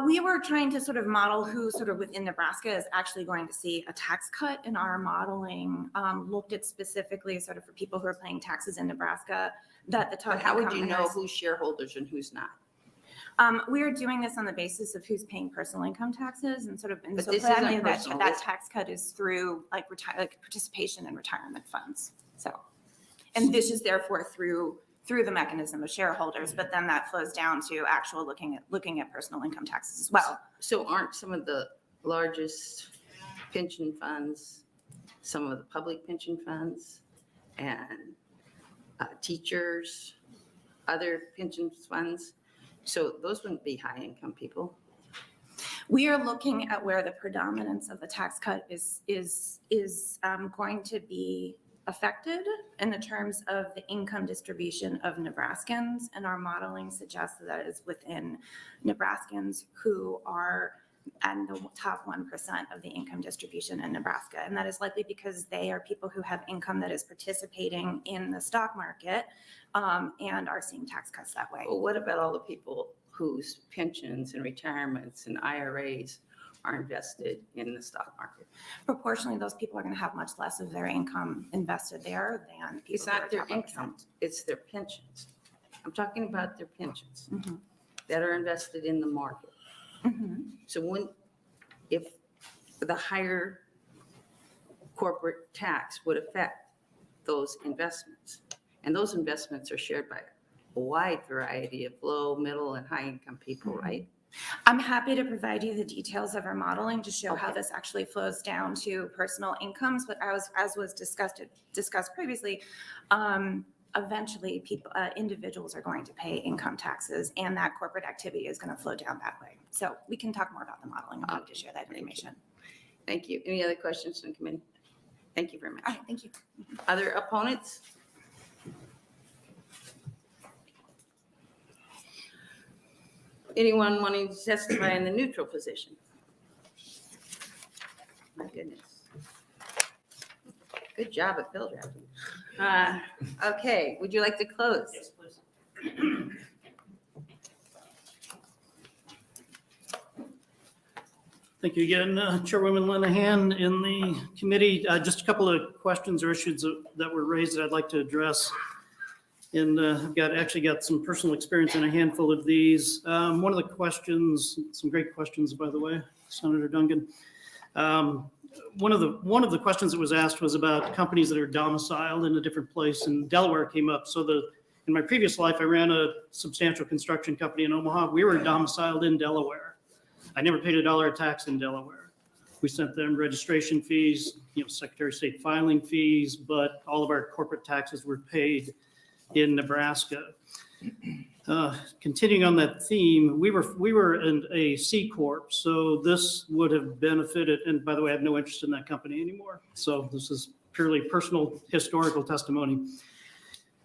We were trying to sort of model who sort of within Nebraska is actually going to see a tax cut in our modeling. Looked at specifically sort of for people who are paying taxes in Nebraska, that the top. But how would you income know earners- who's shareholders and who's not? We are doing this on the basis of who's paying personal income taxes and sort of, and But so this isn't planning that, personal. that tax cut is through like participation in retirement funds. So, and this is therefore through the mechanism of shareholders, but then that flows down to actual looking at personal income taxes as well. So aren't some of the largest pension funds, some of the public pension funds, and teachers, other pension funds? So those wouldn't be high-income people. We are looking at where the predominance of the tax cut is going to be affected in the terms of the income distribution of Nebraskans, and our modeling suggests that is within Nebraskans who are at the top 1% of the income distribution in Nebraska. And that is likely because they are people who have income that is participating in the stock market and are seeing tax cuts that way. Well, what about all the people whose pensions and retirements and IRAs are invested in the stock market? Proportionally, those people are going to have much less of their income invested there than people It's who are not their top 1%. income, it's their pensions. I'm talking about their pensions Mhm. that are invested in the market. Mhm. So if the higher corporate tax would affect those investments, and those investments are shared by a wide variety of low, middle, and high-income people, right? I'm happy to provide you the details of our modeling to show how Okay. this actually flows down to personal incomes, but as was discussed previously, eventually individuals are going to pay income taxes, and that corporate activity is going to flow down that way. So we can talk more about the modeling. I'm happy to share that Thank you. information. Thank you. Any other questions from the committee? Thank you very much. All right, thank you. Other opponents? Anyone wanting to testify in the neutral position? My goodness. Good job at bill drafting. Okay, would you like to close? Yes, please. Thank you again, Chairwoman Linehan. In the committee, just a couple of questions or issues that were raised that I'd like to address. And I've actually got some personal experience in a handful of these. One of the questions, some great questions, by the way, Senator Duncan. One of the questions that was asked was about companies that are domiciled in a different place, and Delaware came up. So in my previous life, I ran a substantial construction company in Omaha. We were domiciled in Delaware. I never paid $1 of tax in Delaware. We sent them registration fees, Secretary of State filing fees, but all of our corporate taxes were paid in Nebraska. Continuing on that theme, we were in a C Corp, so this would have benefited, and by the way, I have no interest in that company anymore. So this is purely personal historical testimony.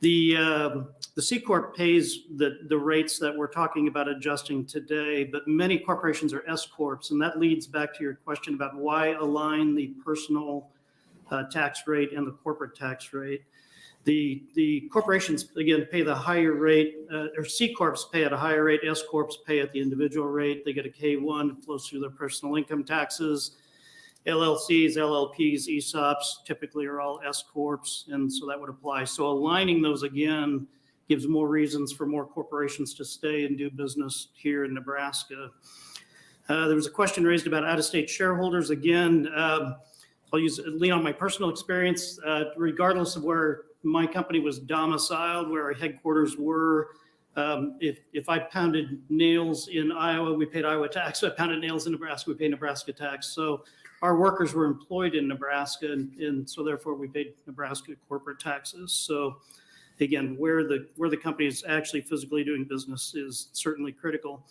The C Corp pays the rates that we're talking about adjusting today, but many corporations are S Corps, and that leads back to your question about why align the personal tax rate and the corporate tax rate. The corporations, again, pay the higher rate, or C Corps pay at a higher rate, S Corps pay at the individual rate. They get a K-1, it flows through their personal income taxes. LLCs, LLPs, ESOPs typically are all S Corps, and so that would apply. So aligning those again gives more reasons for more corporations to stay and do business here in Nebraska. There was a question raised about out-of-state shareholders. Again, I'll lean on my personal experience. Regardless of where my company was domiciled, where our headquarters were, if I pounded nails in Iowa, we paid Iowa tax. If I pounded nails in Nebraska, we paid Nebraska tax. So our workers were employed in Nebraska, and so therefore we paid Nebraska corporate taxes. So again, where the company is actually physically doing business is certainly critical.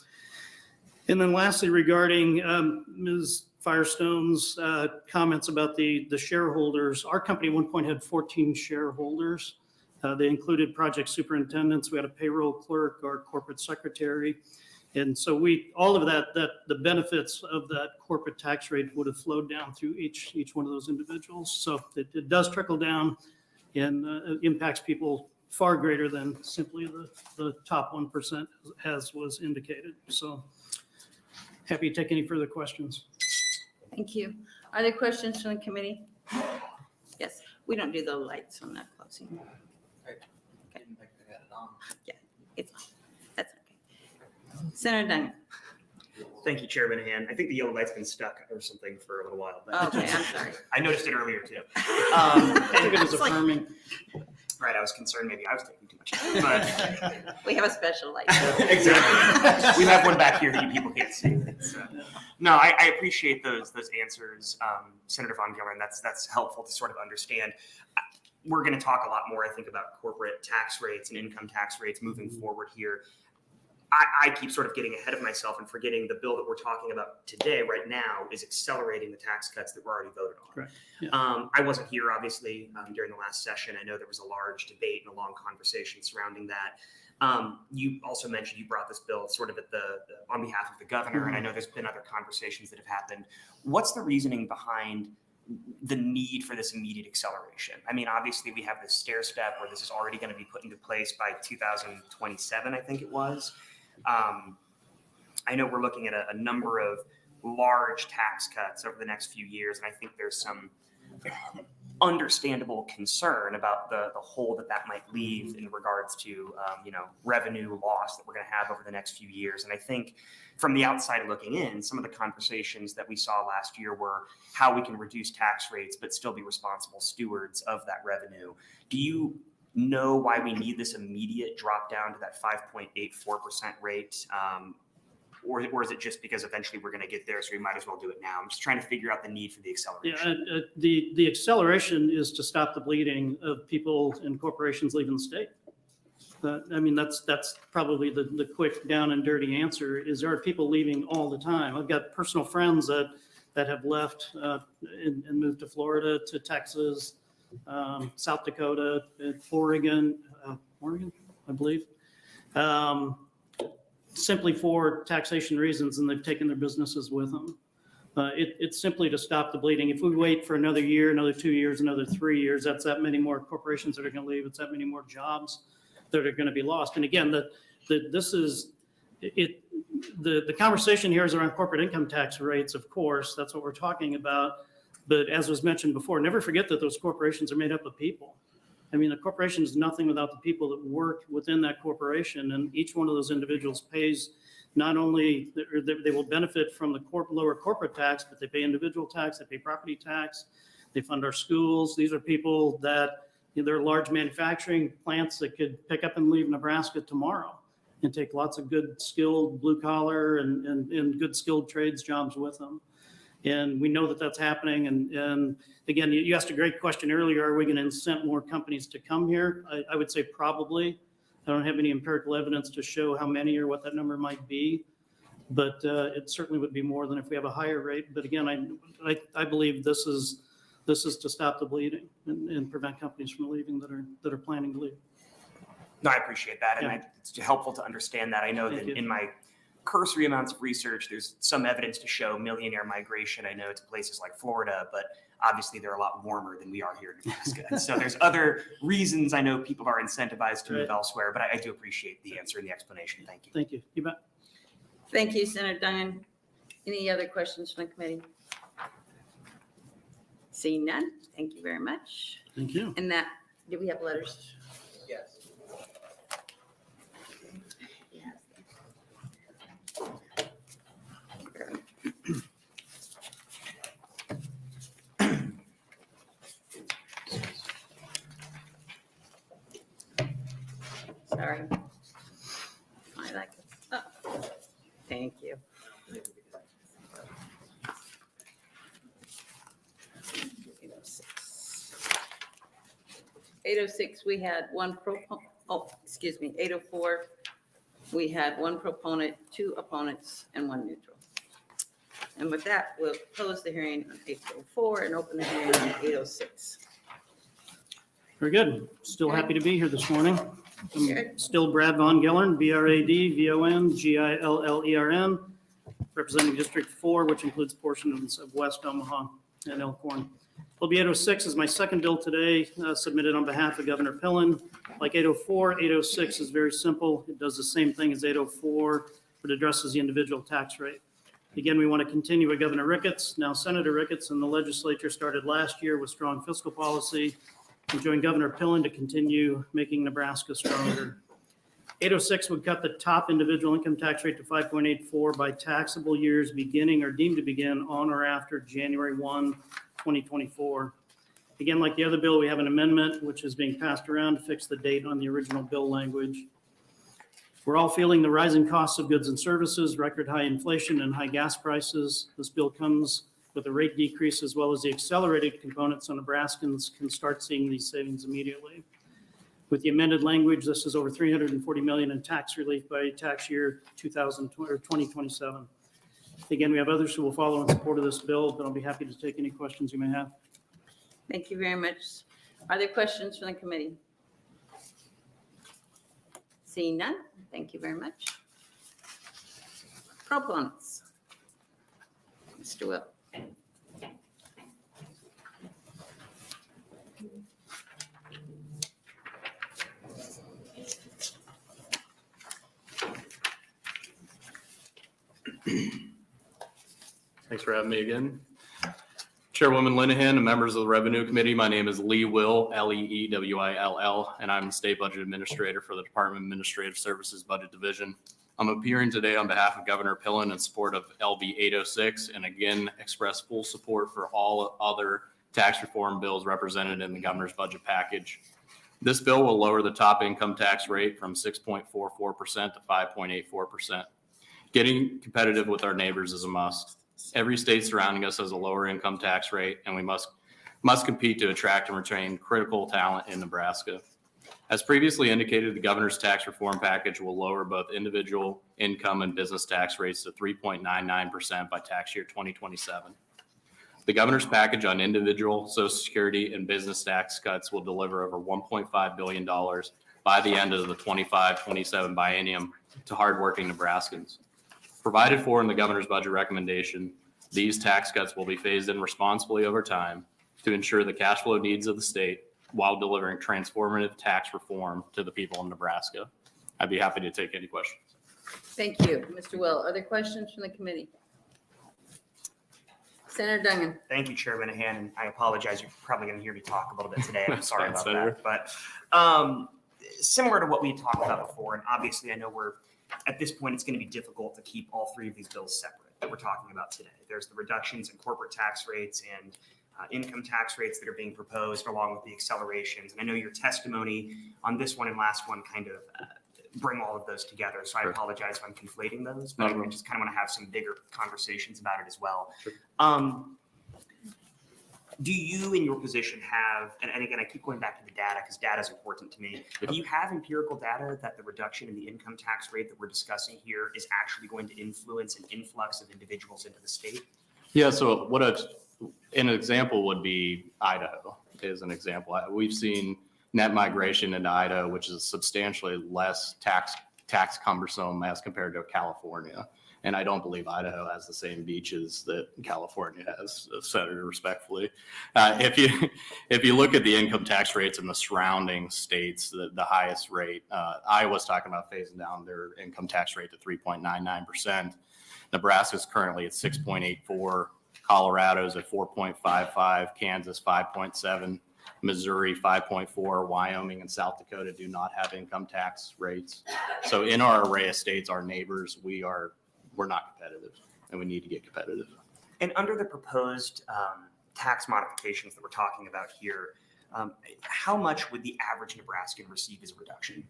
And then lastly, regarding Ms. Firestone's comments about the shareholders, our company at one point had 14 shareholders. They included project superintendents, we had a payroll clerk, our corporate secretary. And so all of that, the benefits of that corporate tax rate would have flowed down through each one of those individuals. So it does trickle down and impacts people far greater than simply the top 1%, as was indicated. So happy to take any further questions. Thank you. Are there questions from the committee? Yes, we don't do the lights on that closing. Yeah, it's on. That's okay. Senator Dunn. Thank you, Chair Minahan. I think the yellow light's been stuck or something for a little while. But Okay, I'm sorry. I noticed it earlier too. I think it was It's like- affirming. Right, I was concerned maybe I was taking too much time, but We have a special light. exactly. We have one back here that you people can't see. No, I appreciate those answers, Senator Von Gilman. That's helpful to sort of understand. We're going to talk a lot more, I think, about corporate tax rates and income tax rates moving forward here. I keep sort of getting ahead of myself and forgetting the bill that we're talking about today, right now, is accelerating the tax cuts that were already voted on. Correct. Yeah. I wasn't here, obviously, during the last session. I know there was a large debate and a long conversation surrounding that. You also mentioned you brought this bill sort of on behalf of the governor, and I know there's been other conversations that have happened. What's the reasoning behind the need for this immediate acceleration? I mean, obviously, we have this stair step where this is already going to be put into place by 2027, I think it was. I know we're looking at a number of large tax cuts over the next few years, and I think there's some understandable concern about the hole that might leave in regards to revenue loss that we're going to have over the next few years. And I think from the outside looking in, some of the conversations that we saw last year were how we can reduce tax rates but still be responsible stewards of that revenue. Do you know why we need this immediate drop down to that 5.84% rate? Or is it just because eventually we're going to get there, so we might as well do it now? I'm just trying to figure out the need for the acceleration. Yeah, the acceleration is to stop the bleeding of people and corporations leaving the state. I mean, that's probably the quick down and dirty answer is there are people leaving all the time. I've got personal friends that have left and moved to Florida, to Texas, South Dakota, Oregon, I believe. Simply for taxation reasons, and they've taken their businesses with them. It's simply to stop the bleeding. If we wait for another year, another 2 years, another 3 years, that's that many more corporations that are going to leave. It's that many more jobs that are going to be lost. And again, the conversation here is around corporate income tax rates, of course. That's what we're talking about. But as was mentioned before, never forget that those corporations are made up of people. I mean, a corporation is nothing without the people that work within that corporation, and each one of those individuals pays not only, they will benefit from the lower corporate tax, but they pay individual tax, they pay property tax, they fund our schools. These are people that, they're large manufacturing plants that could pick up and leave Nebraska tomorrow and take lots of good skilled blue collar and good skilled trades jobs with them. And we know that that's happening. And again, you asked a great question earlier. Are we going to incent more companies to come here? I would say probably. I don't have any empirical evidence to show how many or what that number might be, but it certainly would be more than if we have a higher rate. But again, I believe this is to stop the bleeding and prevent companies from leaving that are planning to leave. No, I appreciate that. And Yeah. it's helpful to understand that. I know Thank that you. in my cursory amounts of research, there's some evidence to show millionaire migration. I know to places like Florida, but obviously they're a lot warmer than we are here in Nebraska. And so there's other reasons I know people are incentivized to move elsewhere, but I do appreciate the answer and the explanation. Thank you. Thank you. You bet. Thank you, Senator Dunn. Any other questions from the committee? Seeing none, thank you very much. Thank you. And that, do we have letters? Yes. Sorry. I like it. Oh, thank you. 806, we had 804, we had 1 proponent, 2 opponents, and 1 neutral. And with that, we'll close the hearing on 804 and open the hearing on 806. Very good. Still happy to be here this morning. Good. I'm still Brad Von Gillern, BradVonGillern, representing District 4, which includes portions of West Omaha and Elkhorn. LB 806 is my second bill today, submitted on behalf of Governor Pillen. Like 804, 806 is very simple. It does the same thing as 804, but addresses the individual tax rate. Again, we want to continue with Governor Ricketts. Now Senator Ricketts and the legislature started last year with strong fiscal policy and joined Governor Pillen to continue making Nebraska stronger. 806 would cut the top individual income tax rate to 5.84 by taxable years beginning or deemed to begin on or after January 1, 2024. Again, like the other bill, we have an amendment which is being passed around to fix the date on the original bill language. We're all feeling the rising costs of goods and services, record high inflation, and high gas prices. This bill comes with a rate decrease as well as the accelerated components, so Nebraskans can start seeing these savings immediately. With the amended language, this is over $340 million in tax relief by tax year 2027. Again, we have others who will follow in support of this bill, but I'll be happy to take any questions you may have. Thank you very much. Are there questions from the committee? Seeing none, thank you very much. Proponents. Mr. Will. Thanks for having me again. Chairwoman Linehan and members of the Revenue Committee, my name is Lee Will, Leewill, and I'm the State Budget Administrator for the Department of Administrative Services Budget Division. I'm appearing today on behalf of Governor Pillen in support of LB 806 and again express full support for all other tax reform bills represented in the governor's budget package. This bill will lower the top income tax rate from 6.44% to 5.84%. Getting competitive with our neighbors is a must. Every state surrounding us has a lower income tax rate, and we must compete to attract and retain critical talent in Nebraska. As previously indicated, the governor's tax reform package will lower both individual income and business tax rates to 3.99% by tax year 2027. The governor's package on individual, Social Security, and business tax cuts will deliver over $1.5 billion by the end of the 25-27 biennium to hardworking Nebraskans. Provided for in the governor's budget recommendation, these tax cuts will be phased in responsibly over time to ensure the cash flow needs of the state while delivering transformative tax reform to the people of Nebraska. I'd be happy to take any questions. Thank you. Mr. Will, are there questions from the committee? Senator Dungin. Thank you, Chair Linehan, and I apologize. You're probably going to hear me talk a little bit today. I'm That's sorry fine, about Senator. that. But similar to what we talked about before, and obviously I know at this point, it's going to be difficult to keep all three of these bills separate that we're talking about today. There's the reductions in corporate tax rates and income tax rates that are being proposed along with the accelerations. And I know your testimony on this one and last one kind of bring all of those together. So I Sure. apologize if I'm conflating those, No but I problem. just kind of want to have some bigger conversations about it as well. Sure. Do you in your position have, and again, I keep going back to the data because data is important to me. Yep. Do you have empirical data that the reduction in the income tax rate that we're discussing here is actually going to influence an influx of individuals into the state? Yeah, so an example would be Idaho is an example. We've seen net migration into Idaho, which is substantially less tax cumbersome as compared to California. And I don't believe Idaho has the same beaches that California has, Senator, respectfully. If you look at the income tax rates in the surrounding states, the highest rate, Iowa's talking about phasing down their income tax rate to 3.99%. Nebraska's currently at 6.84%. Colorado's at 4.55%. Kansas 5.7%. Missouri 5.4%. Wyoming and South Dakota do not have income tax rates. So in our array of states, our neighbors, we're not competitive, and we need to get competitive. And under the proposed tax modifications that we're talking about here, how much would the average Nebraskan receive as a reduction?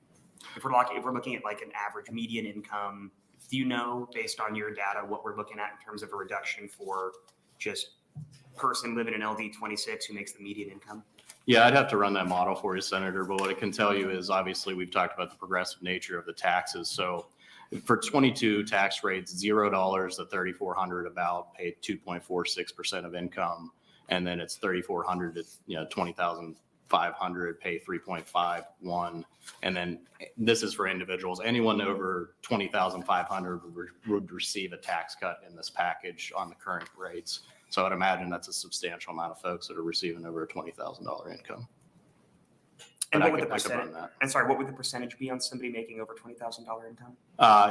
If we're looking at like an average median income, do you know, based on your data, what we're looking at in terms of a reduction for just person living in LD 26 who makes the median income? Yeah, I'd have to run that model for you, Senator, but what I can tell you is obviously we've talked about the progressive nature of the taxes. So for 22 tax rates, $0 to 3,400 about pay 2.46% of income. And then it's 3,400 to 20,500 pay 3.51. And then this is for individuals. Anyone over 20,500 would receive a tax cut in this package on the current rates. So I'd imagine that's a substantial amount of folks that are receiving over a $20,000 income. And But what would the I could run percentage? that. And sorry, what would the percentage be on somebody making over $20,000 income?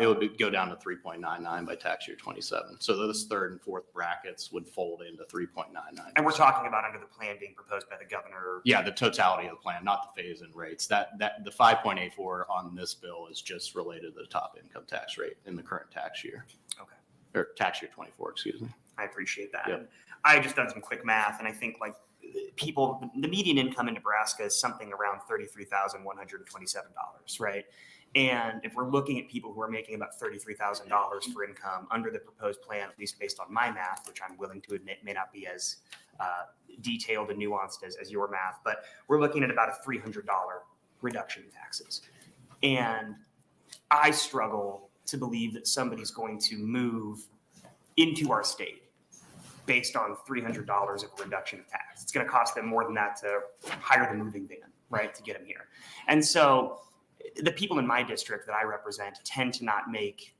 It would go down to 3.99 by tax year 27. So those third and fourth brackets would fold into 3.99. And we're talking about under the plan being proposed by the governor. Yeah, the totality of the plan, not the phase-in rates. That the 5.84 on this bill is just related to the top income tax rate in the current tax year. Okay. Or tax year 24, excuse me. I appreciate that. Yep. I just done some quick math, and I think like people, the median income in Nebraska is something around $33,127, right? And if we're looking at people who are making about $33,000 for income under the proposed plan, at least based on my math, which I'm willing to admit may not be as detailed and nuanced as your math, but we're looking at about a $300 reduction in taxes. And I struggle to believe that somebody's going to move into our state based on $300 of a reduction of tax. It's going to cost them more than that to hire the moving van, right, to get them here. And so the people in my district that I represent tend to not make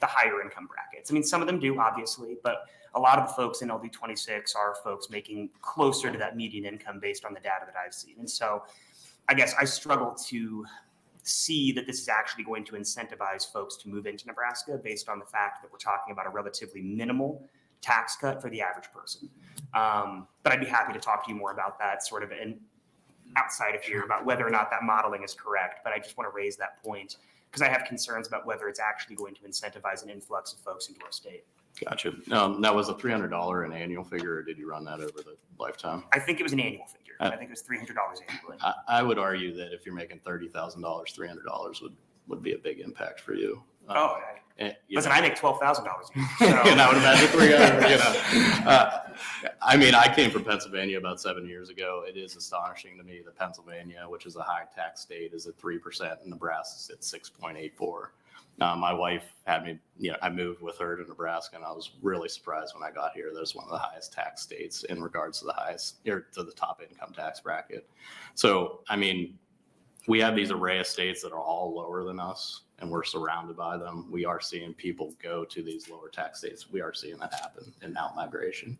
the higher income brackets. I mean, some of them do, obviously, but a lot of the folks in LD 26 are folks making closer to that median income based on the data that I've seen. And so I guess I struggle to see that this is actually going to incentivize folks to move into Nebraska based on the fact that we're talking about a relatively minimal tax cut for the average person. But I'd be happy to talk to you more about that sort of in outside of here about whether or not that modeling is correct. But I just want to raise that point because I have concerns about whether it's actually going to incentivize an influx of folks into our state. Gotcha. That was a $300 an annual figure, or did you run that over the lifetime? I think it was an annual figure. I think it was $300 annually. I would argue that if you're making $30,000, $300 would be a big impact for you. Listen, I make $12,000 a year. So. And I would imagine 300. I mean, I came from Pennsylvania about 7 years ago. It is astonishing to me that Pennsylvania, which is a high tax state, is at 3%, and Nebraska is at 6.84. My wife had me, I moved with her to Nebraska, and I was really surprised when I got here. That was one of the highest tax states in regards to the highest, or to the top income tax bracket. So, I mean, we have these array of states that are all lower than us, and we're surrounded by them. We are seeing people go to these lower tax states. We are seeing that happen in out-migration.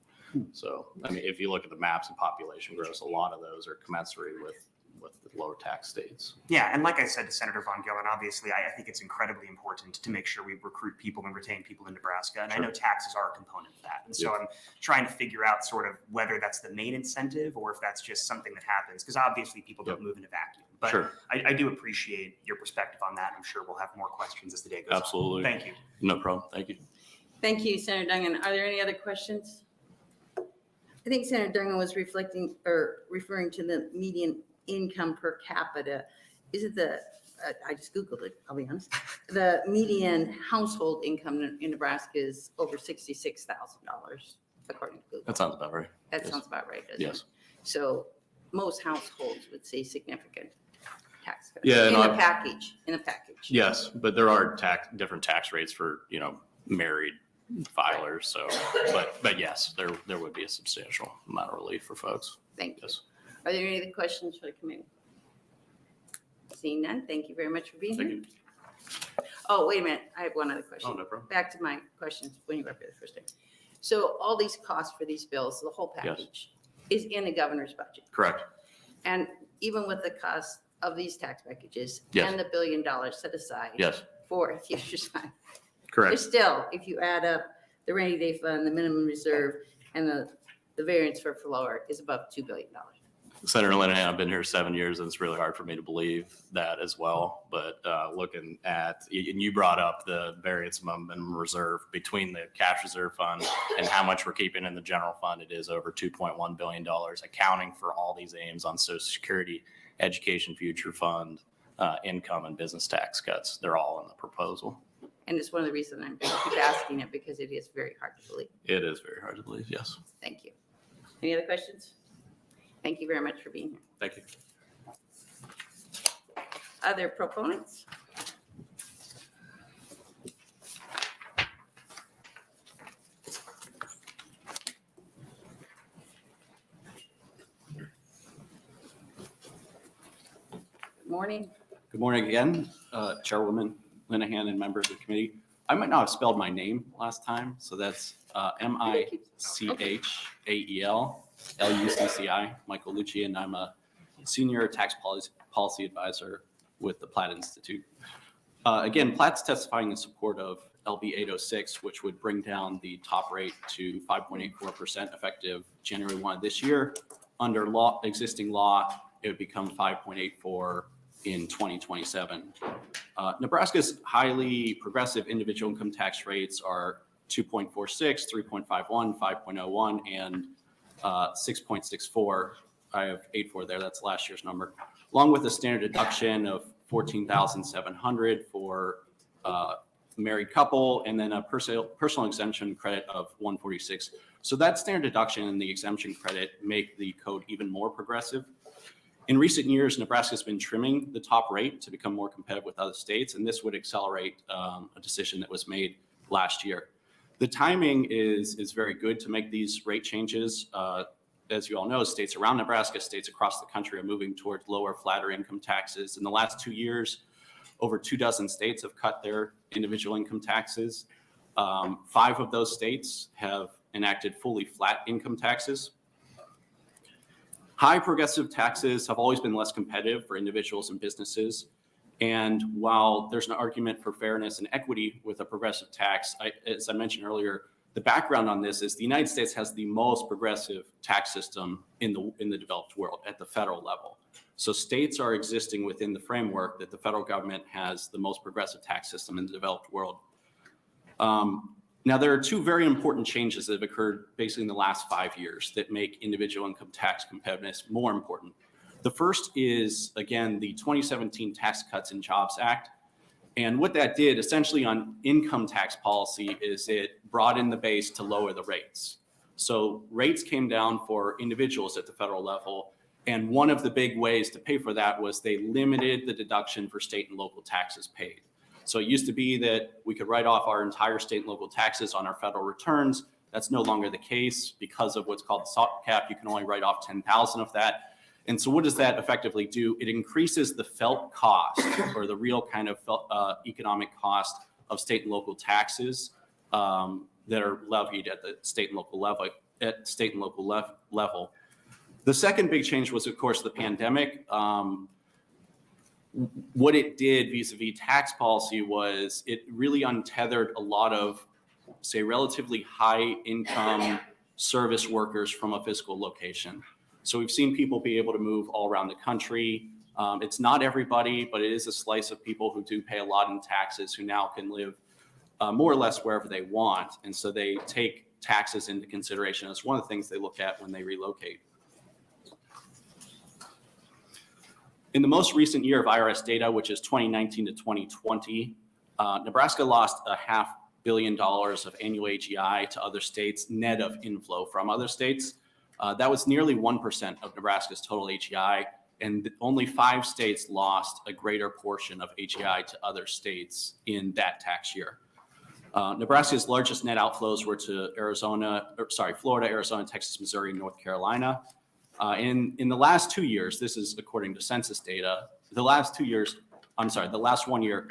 So, I mean, if you look at the maps of population growth, a lot of those are commensurate with the lower tax states. Yeah, and like I said to Senator Von Gillen, obviously, I think it's incredibly important to make sure we recruit people and retain people in Nebraska. And sure. I know taxes are a component of that. And so I'm trying to figure out sort of whether that's the main incentive or if that's just something that happens. Because obviously people don't move in a vacuum. But sure. I do appreciate your perspective on that. I'm sure we'll have more questions as the day goes on. Absolutely. Thank you. No problem. Thank you. Thank you, Senator Dungan. Are there any other questions? I think Senator Dungan was referring to the median income per capita. Is it I just Googled it, I'll be honest. The median household income in Nebraska is over $66,000, according to Google. That sounds about right. That yes. sounds about right, doesn't it? Yes. So most households would see significant tax cuts. Yeah, in a package. Yes, but there are different tax rates for, married filers. So, but yes, there would be a substantial amount of relief for folks. Thank you. Yes. Are there any other questions for the committee? Seeing none, thank you very much for being Thank here. you. Oh, wait a minute. I have one other question. Oh, no problem. Back to my questions when you were up here the first time. So all these costs for these bills, the whole package is in the governor's budget. Correct. And even with the cost of these tax packages Yes. and the $1 billion set aside Yes. for future time, Correct. there's still, if you add up the rainy day fund, the minimum reserve, and the variance for floor is above $2 billion. Senator Linehan, I've been here 7 years, and it's really hard for me to believe that as well. But looking at, and you brought up the variance minimum reserve between the cash reserve fund and how much we're keeping in the general fund, it is over $2.1 billion, accounting for all these aims on Social Security, Education Future Fund, income, and business tax cuts. They're all in the proposal. And it's one of the reasons I'm going to keep asking it, because it is very hard to believe. It is very hard to believe, yes. Thank you. Any other questions? Thank you very much for being here. Thank you. Other proponents? Good morning. Good morning again, Chairwoman Linehan and members of the committee. I might not have spelled my name last time, so that's Michael Michael Lucci, and I'm a senior tax policy advisor with the Platt Institute. Again, Platt's testifying in support of LB 806, which would bring down the top rate to 5.84% effective January 1 this year. Under existing law, it would become 5.84 in 2027. Nebraska's highly progressive individual income tax rates are 2.46, 3.51, 5.01, and 6.64. I have 8.4 there. That's last year's number, along with a standard deduction of $14,700 for a married couple, and then a personal exemption credit of $146. So that standard deduction and the exemption credit make the code even more progressive. In recent years, Nebraska's been trimming the top rate to become more competitive with other states, and this would accelerate a decision that was made last year. The timing is very good to make these rate changes. As you all know, states around Nebraska, states across the country are moving towards lower, flatter income taxes. In the last 2 years, over 24 states have cut their individual income taxes. 5 of those states have enacted fully flat income taxes. High progressive taxes have always been less competitive for individuals and businesses. And while there's an argument for fairness and equity with a progressive tax, as I mentioned earlier, the background on this is the United States has the most progressive tax system in the developed world at the federal level. So states are existing within the framework that the federal government has the most progressive tax system in the developed world. Now, there are 2 very important changes that have occurred basically in the last 5 years that make individual income tax competitiveness more important. The first is, again, the 2017 Tax Cuts and Jobs Act. And what that did essentially on income tax policy is it brought in the base to lower the rates. So rates came down for individuals at the federal level. And one of the big ways to pay for that was they limited the deduction for state and local taxes paid. So it used to be that we could write off our entire state and local taxes on our federal returns. That's no longer the case because of what's called the SALT cap. You can only write off 10,000 of that. And so what does that effectively do? It increases the felt cost or the real kind of economic cost of state and local taxes that are levied at the state and local level. The second big change was, of course, the pandemic. What it did vis-a-vis tax policy was it really untethered a lot of, say, relatively high income service workers from a physical location. So we've seen people be able to move all around the country. It's not everybody, but it is a slice of people who do pay a lot in taxes who now can live more or less wherever they want. And so they take taxes into consideration as one of the things they look at when they relocate. In the most recent year of IRS data, which is 2019 to 2020, Nebraska lost $500 million of annual AGI to other states, net of inflow from other states. That was nearly 1% of Nebraska's total AGI, and only 5 states lost a greater portion of AGI to other states in that tax year. Nebraska's largest net outflows were to Florida, Arizona, Texas, Missouri, and North Carolina. In the last 2 years, this is according to census data, the last 1 year,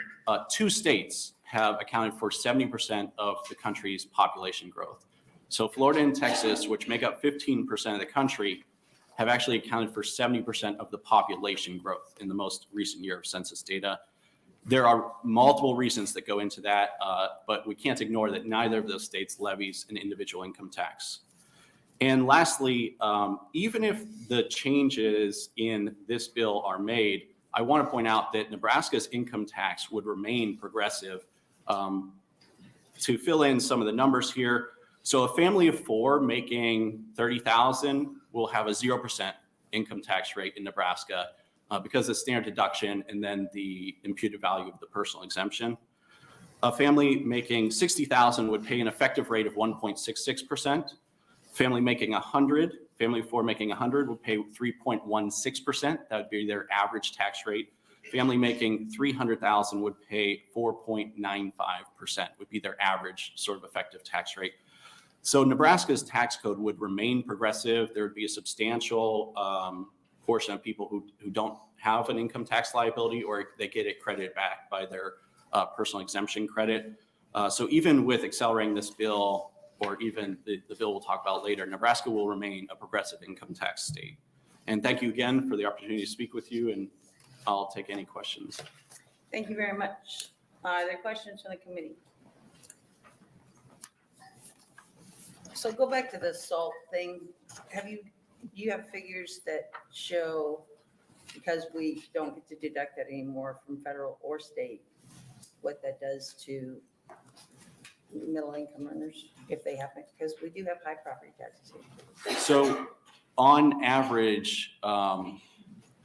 2 states have accounted for 70% of the country's population growth. So Florida and Texas, which make up 15% of the country, have actually accounted for 70% of the population growth in the most recent year of census data. There are multiple reasons that go into that, but we can't ignore that neither of those states levies an individual income tax. And lastly, even if the changes in this bill are made, I want to point out that Nebraska's income tax would remain progressive. To fill in some of the numbers here, so a family of 4 making $30,000 will have a 0% income tax rate in Nebraska because of standard deduction and then the imputed value of the personal exemption. A family making $60,000 would pay an effective rate of 1.66%. Family making $100,000 Family of four making 100 would pay 3.16%. That would be their average tax rate. Family making 300,000 would pay 4.95%, would be their average sort of effective tax rate. So Nebraska's tax code would remain progressive. There would be a substantial portion of people who don't have an income tax liability, or they get it credited back by their personal exemption credit. So even with accelerating this bill, or even the bill we'll talk about later, Nebraska will remain a progressive income tax state. And thank you again for the opportunity to speak with you, and I'll take any questions. Thank you very much. Are there questions from the committee? So go back to the SALT thing. You have figures that show, because we don't get to deduct that anymore from federal or state, what that does to middle income earners if they happen, because we do have high property taxes here. So on average,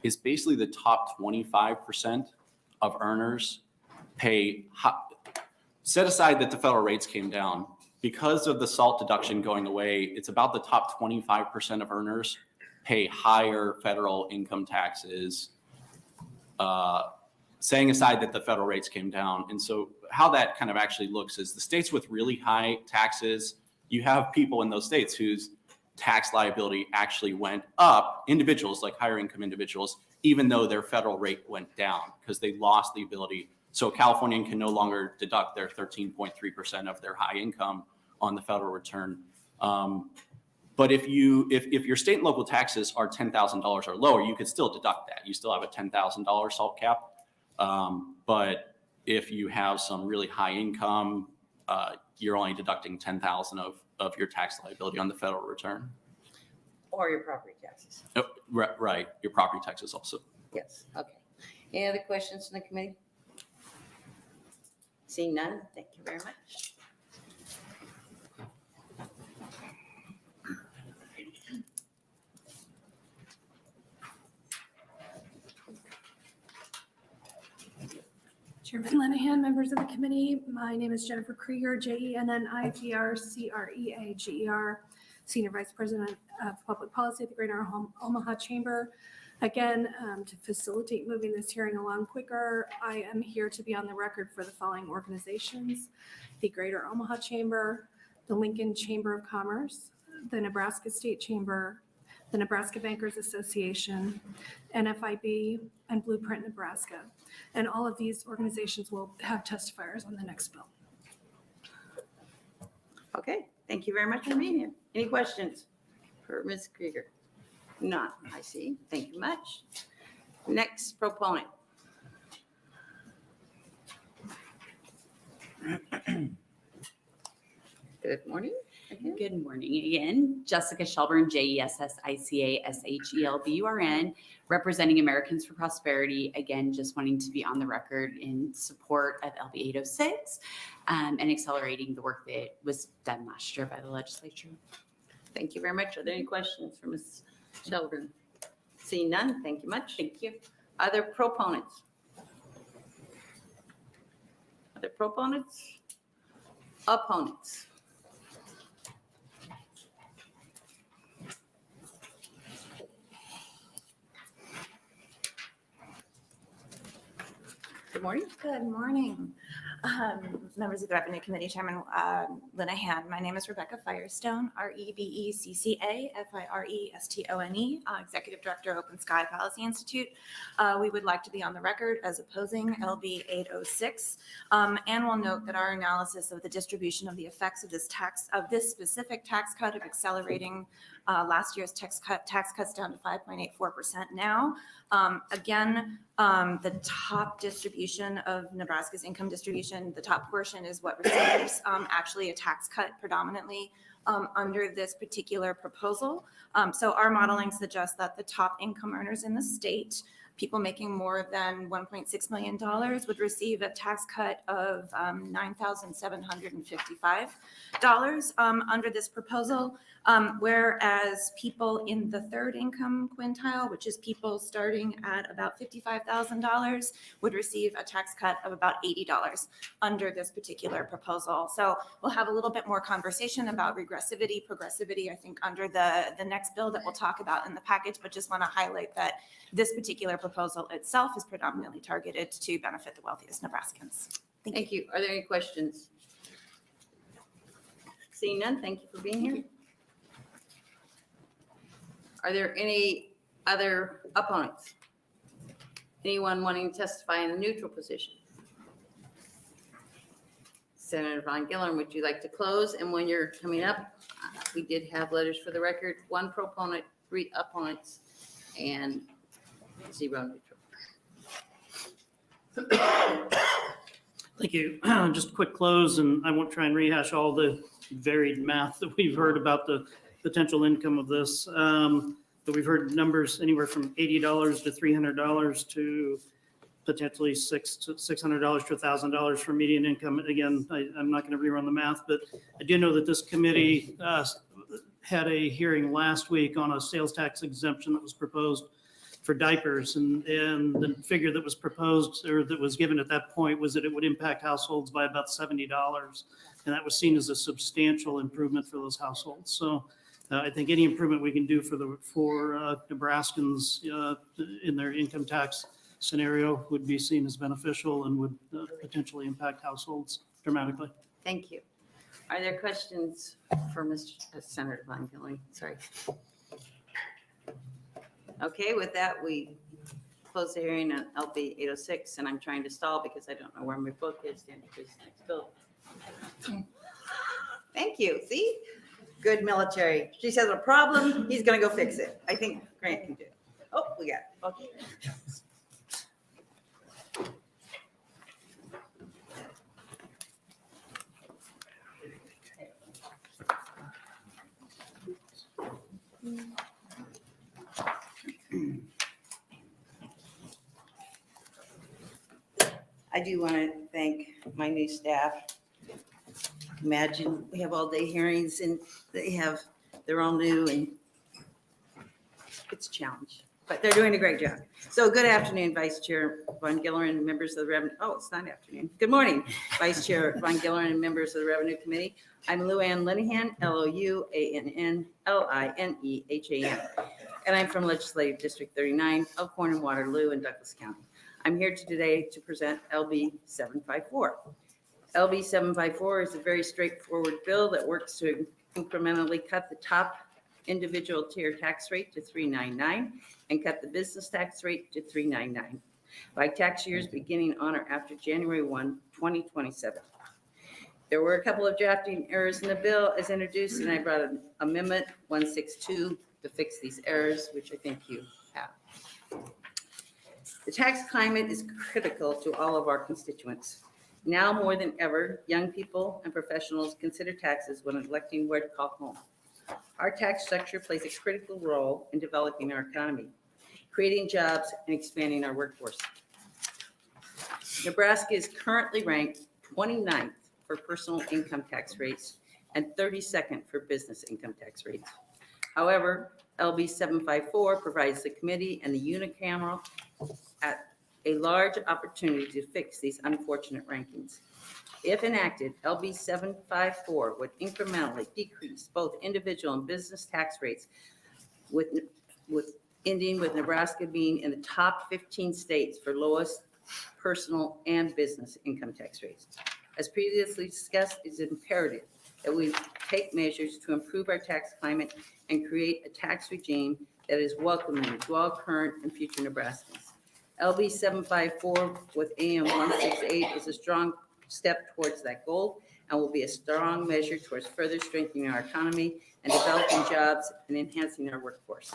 it's basically the top 25% of earners pay, set aside that the federal rates came down. Because of the SALT deduction going away, it's about the top 25% of earners pay higher federal income taxes, setting aside that the federal rates came down. And so how that kind of actually looks is the states with really high taxes, you have people in those states whose tax liability actually went up, individuals like higher income individuals, even though their federal rate went down because they lost the ability. So a Californian can no longer deduct their 13.3% of their high income on the federal return. But if your state and local taxes are $10,000 or lower, you could still deduct that. You still have a $10,000 SALT cap. But if you have some really high income, you're only deducting $10,000 of your tax liability on the federal return. Or your property taxes. Oh, right, your property taxes also. Yes, okay. Any other questions from the committee? Seeing none, thank you very much. Chairman Lenahan, members of the committee, my name is Jennifer Krieger, JENNIFER, Senior Vice President of Public Policy at the Greater Omaha Chamber. Again, to facilitate moving this hearing along quicker, I am here to be on the record for the following organizations: the Greater Omaha Chamber, the Lincoln Chamber of Commerce, the Nebraska State Chamber, the Nebraska Bankers Association, NFIB, and Blueprint Nebraska. And all of these organizations will have testifiers on the next bill. Okay, thank you very much for being here. Any questions for Ms. Krieger? None, I see. Thank you much. Next proponent. Good morning. Again. Good morning again. Jessica Shelburne, JESSICASHELBURN, representing Americans for Prosperity. Again, just wanting to be on the record in support of LB 806 and accelerating the work that was done last year by the legislature. Thank you very much. Are there any questions for Ms. Shelburne? Seeing none, thank you much. Thank you. Other proponents? Other proponents? Opponents? Good morning. Good morning. Members of the Revenue Committee, Chairman Lenahan. My name is Rebecca Firestone, REBECCA FIRESTONE, Executive Director, Open Sky Policy Institute. We would like to be on the record as opposing LB 806, and we'll note that our analysis of the distribution of the effects of this specific tax cut of accelerating last year's tax cuts down to 5.84% now. Again, the top distribution of Nebraska's income distribution, the top portion is what receives actually a tax cut predominantly under this particular proposal. So our modeling suggests that the top income earners in the state, people making more than $1.6 million, would receive a tax cut of $9,755 under this proposal. Whereas people in the third income quintile, which is people starting at about $55,000, would receive a tax cut of about $80 under this particular proposal. So we'll have a little bit more conversation about regressivity, progressivity, I think, under the next bill that we'll talk about in the package, but just want to highlight that this particular proposal itself is predominantly targeted to benefit the wealthiest Nebraskans. Thank you. Thank you. Are there any questions? Seeing none, thank you for being here. Are there any other opponents? Anyone wanting to testify in a neutral position? Senator Von Gillern, would you like to close? And when you're coming up, we did have letters for the record, 1 proponent, 3 opponents, and 0 neutral. Thank you. Just a quick close, and I won't try and rehash all the varied math that we've heard about the potential income of this. But we've heard numbers anywhere from $80 to $300 to potentially $600 to $1,000 for median income. Again, I'm not going to rerun the math, but I do know that this committee had a hearing last week on a sales tax exemption that was proposed for diapers, and the figure that was proposed or that was given at that point was that it would impact households by about $70, and that was seen as a substantial improvement for those households. So I think any improvement we can do for Nebraskans in their income tax scenario would be seen as beneficial and would potentially impact households dramatically. Thank you. Are there questions for Senator Von Gillern? Sorry. Okay, with that, we close the hearing on LB 806, and I'm trying to stall because I don't know where my book is to introduce the next bill. Thank you. See? Good military. She says a problem, he's gonna go fix it. I think Grant can do it. Oh, we got it. Okay. I do want to thank my new staff. Imagine we have all day hearings and they're all new and it's a challenge, but they're doing a great job. So good afternoon, Vice Chair Von Gillern and members of the Revenue. Oh, it's not afternoon. Good morning, Vice Chair Von Gillern and members of the Revenue Committee. I'm Lou Ann Linehan, LOUANNLINEHAN, and I'm from Legislative District 39, Elkhorn and Waterloo in Douglas County. I'm here today to present LB 754. LB 754 is a very straightforward bill that works to incrementally cut the top individual tier tax rate to $399 and cut the business tax rate to $399 by tax years beginning on or after January 1, 2027. There were a couple of drafting errors in the bill as introduced, and I brought an amendment 162 to fix these errors, which I think you have. The tax climate is critical to all of our constituents. Now more than ever, young people and professionals consider taxes when electing where to call home. Our tax structure plays a critical role in developing our economy, creating jobs, and expanding our workforce. Nebraska is currently ranked 29th for personal income tax rates and 32nd for business income tax rates. However, LB 754 provides the committee and the unicameral at a large opportunity to fix these unfortunate rankings. If enacted, LB 754 would incrementally decrease both individual and business tax rates, with ending with Nebraska being in the top 15 states for lowest personal and business income tax rates. As previously discussed, it's imperative that we take measures to improve our tax climate and create a tax regime that is welcoming to all current and future Nebraskans. LB 754 with AM 168 is a strong step towards that goal and will be a strong measure towards further strengthening our economy and developing jobs and enhancing our workforce.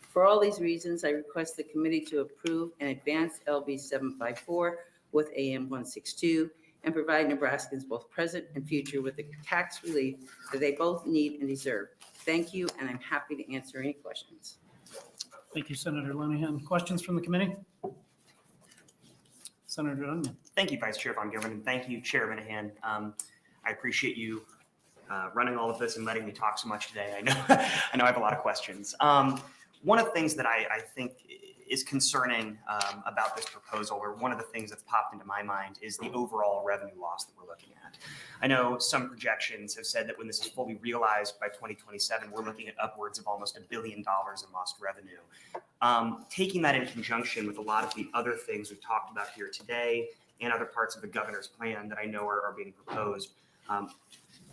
For all these reasons, I request the committee to approve and advance LB 754 with AM 162 and provide Nebraskans both present and future with the tax relief that they both need and deserve. Thank you, and I'm happy to answer any questions. Thank you, Senator Linehan. Questions from the committee? Senator Dunn. Thank you, Vice Chair Von Gillern, and thank you, Chair Minahan. I appreciate you running all of this and letting me talk so much today. I know I know I have a lot of questions. One of the things that I think is concerning about this proposal, or one of the things that's popped into my mind, is the overall revenue loss that we're looking at. I know some projections have said that when this is fully realized by 2027, we're looking at upwards of almost $1 billion in lost revenue. Taking that in conjunction with a lot of the other things we've talked about here today and other parts of the governor's plan that I know are being proposed,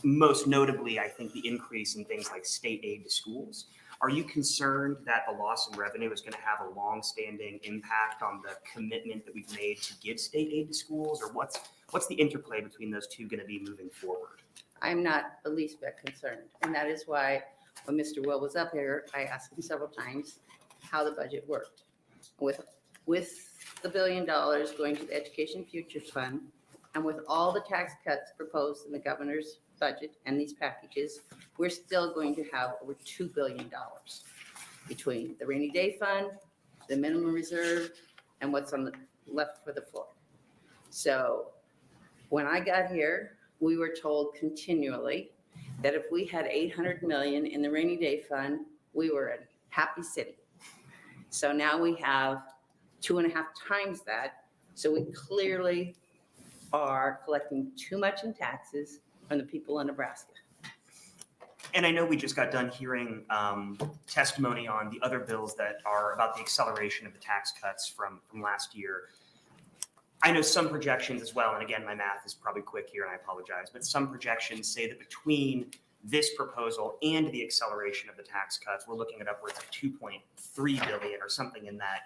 most notably, I think the increase in things like state aid to schools. Are you concerned that the loss in revenue is going to have a long-standing impact on the commitment that we've made to give state aid to schools, or what's the interplay between those two going to be moving forward? I'm not the least bit concerned, and that is why when Mr. Will was up here, I asked him several times how the budget worked. With the $1 billion going to the Education Futures Fund, and with all the tax cuts proposed in the governor's budget and these packages, we're still going to have over $2 billion between the rainy day fund, the minimum reserve, and what's on the left for the floor. So when I got here, we were told continually that if we had 800 million in the rainy day fund, we were a happy city. So now we have 2.5 times that. So we clearly are collecting too much in taxes from the people in Nebraska. And I know we just got done hearing testimony on the other bills that are about the acceleration of the tax cuts from last year. I know some projections as well, and again, my math is probably quick here and I apologize, but some projections say that between this proposal and the acceleration of the tax cuts, we're looking at upwards of 2.3 billion or something in that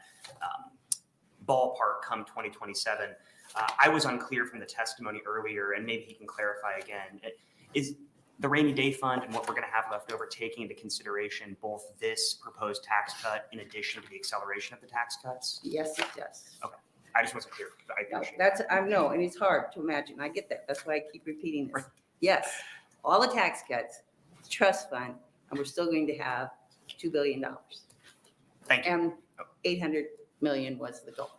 ballpark come 2027. I was unclear from the testimony earlier, and maybe he can clarify again. Is the rainy day fund and what we're going to have left over taking into consideration both this proposed tax cut in addition to the acceleration of the tax cuts? Yes, it does. Okay. I just wasn't clear. I No, appreciate that's, I know, and it's hard to imagine. I get that. That's why I keep repeating this. Yes, all the tax cuts, trust fund, and we're still going to have $2 billion. Thank you. And 800 million was the goal.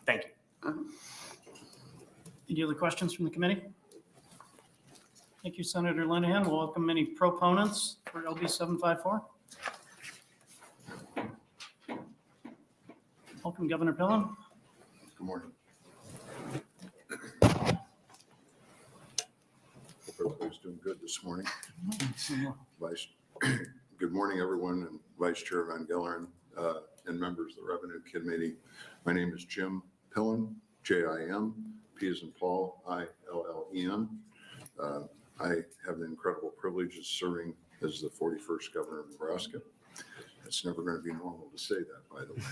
Thank you. Uh-huh. Any other questions from the committee? Thank you, Senator Linehan. We'll welcome any proponents for LB 754. Welcome, Governor Pillen. Good morning. Hope everybody's doing good this morning. Good morning, everyone, and Vice Chair Van Gelleren and members of the Revenue Committee. My name is Jim Pillen, J-I-M, P as in Paul, I-L-L-E-N. I have the incredible privilege of serving as the 41st governor of Nebraska. It's never going to be normal to say that, by the way.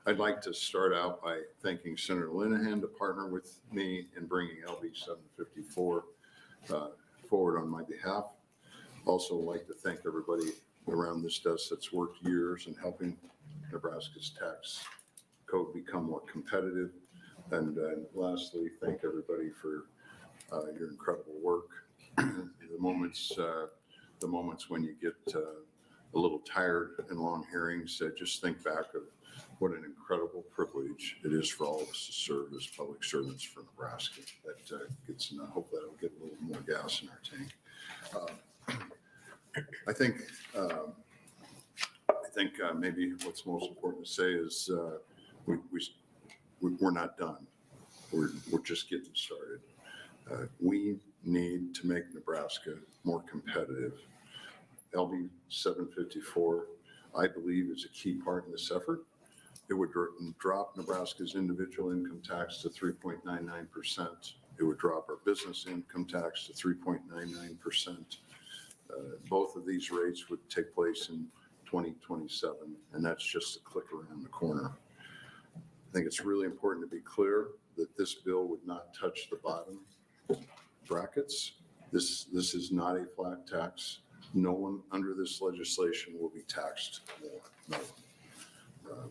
I'd like to start out by thanking Senator Linehan to partner with me in bringing LB 754 forward on my behalf. Also like to thank everybody around this desk that's worked years in helping Nebraska's tax code become more competitive. And lastly, thank everybody for your incredible work. The moments when you get a little tired in long hearings, just think back of what an incredible privilege it is for all of us to serve as public servants for Nebraska. That gets, and I hope that'll get a little more gas in our tank. I think maybe what's most important to say is we're not done. We're just getting started. We need to make Nebraska more competitive. LB 754, I believe, is a key part in this effort. It would drop Nebraska's individual income tax to 3.99%. It would drop our business income tax to 3.99%. Both of these rates would take place in 2027, and that's just a click around the corner. I think it's really important to be clear that this bill would not touch the bottom brackets. This is not a flat tax. No one under this legislation will be taxed more. No one.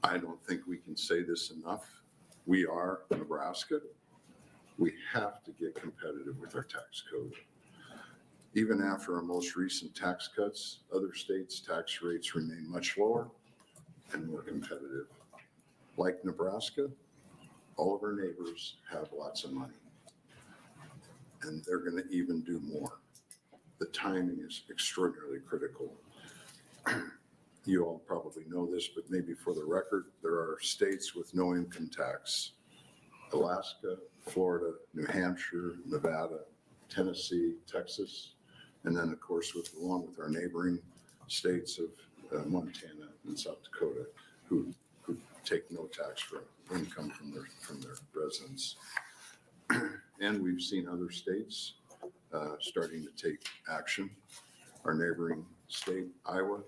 I don't think we can say this enough. We are Nebraska. We have to get competitive with our tax code. Even after our most recent tax cuts, other states' tax rates remain much lower and more competitive. Like Nebraska, all of our neighbors have lots of money. and they're going to even do more. The timing is extraordinarily critical. You all probably know this, but maybe for the record, there are states with no income tax: Alaska, Florida, New Hampshire, Nevada, Tennessee, Texas, and then of course along with our neighboring states of Montana and South Dakota, who take no tax for income from their residents. And we've seen other states starting to take action. Our neighboring state, Iowa,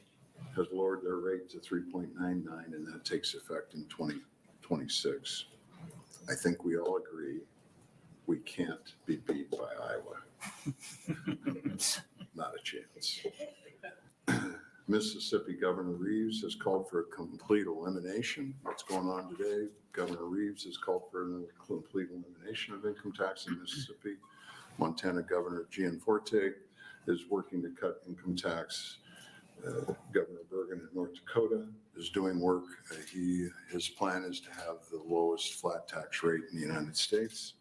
has lowered their rate to 3.99, and that takes effect in 2026. I think we all agree we can't be beat by Iowa. Not a chance. Mississippi Governor Reeves has called for a complete elimination. What's going on today? Governor Reeves has called for a complete elimination of income tax in Mississippi. Montana Governor Gianforte is working to cut income tax. Governor Bergen in North Dakota is doing work. His plan is to have the lowest flat tax rate in the United States.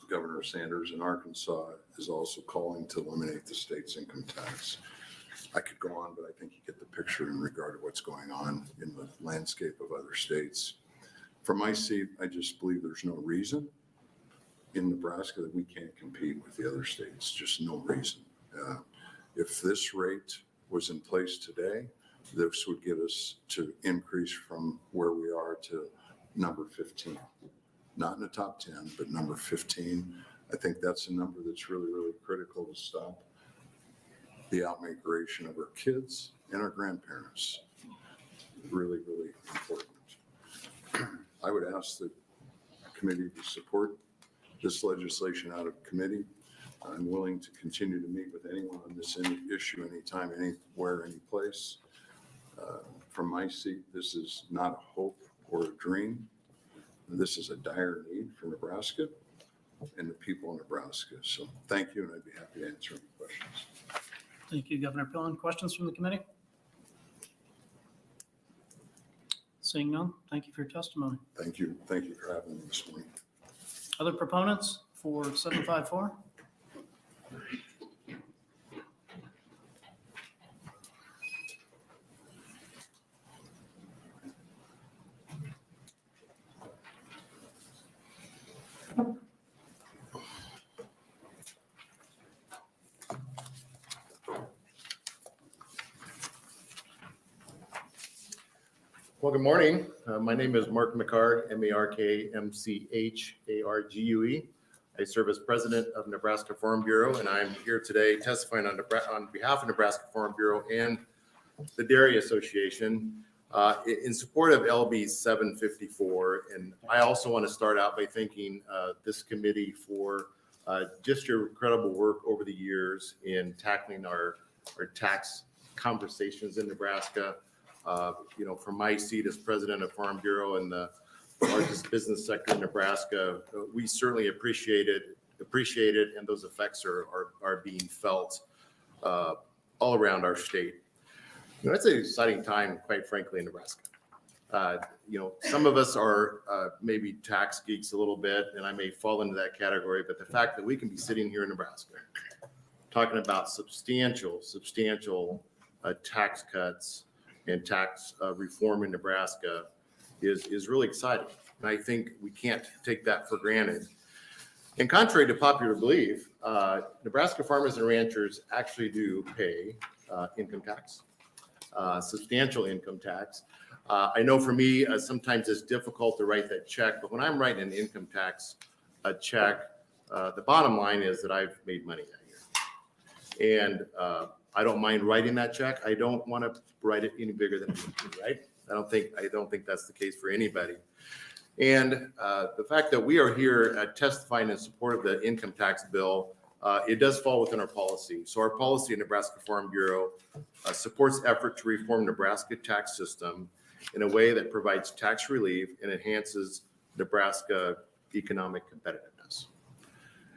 Governor Sanders in Arkansas is also calling to eliminate the state's income tax. I could go on, but I think you get the picture in regard to what's going on in the landscape of other states. From my seat, I just believe there's no reason in Nebraska that we can't compete with the other states. Just no reason. If this rate was in place today, this would get us to increase from where we are to number 15. Not in the top 10, but number 15. I think that's a number that's really, really critical to stop the outmigration of our kids and our grandparents. Really, really important. I would ask the committee to support this legislation out of committee. I'm willing to continue to meet with anyone on this issue anytime, anywhere, any place. From my seat, this is not a hope or a dream. This is a dire need for Nebraska and the people of Nebraska. So thank you, and I'd be happy to answer any questions. Thank you, Governor Pillen. Questions from the committee? Seeing none, thank you for your testimony. Thank you. Thank you for having me this morning. Other proponents for 754? Well, good morning. My name is Mark McCarg, M-A-R-K-M-C-H-A-R-G-U-E. I serve as president of Nebraska Farm Bureau, and I'm here today testifying on behalf of Nebraska Farm Bureau and the Dairy Association in support of LB 754. And I also want to start out by thanking this committee for just your incredible work over the years in tackling our tax conversations in Nebraska. From my seat as president of Farm Bureau and the largest business sector in Nebraska, we certainly appreciate it, and those effects are being felt all around our state. It's an exciting time, quite frankly, in Nebraska. Some of us are maybe tax geeks a little bit, and I may fall into that category, but the fact that we can be sitting here in Nebraska talking about substantial tax cuts and tax reform in Nebraska is really exciting. And I think we can't take that for granted. And contrary to popular belief, Nebraska farmers and ranchers actually do pay income tax, substantial income tax. I know for me, sometimes it's difficult to write that check, but when I'm writing an income tax check, the bottom line is that I've made money that year. And I don't mind writing that check. I don't want to write it any bigger than it needs to be, right? I don't think that's the case for anybody. And the fact that we are here testifying in support of the income tax bill, it does fall within our policy. So our policy in Nebraska Farm Bureau supports effort to reform Nebraska tax system in a way that provides tax relief and enhances Nebraska economic competitiveness.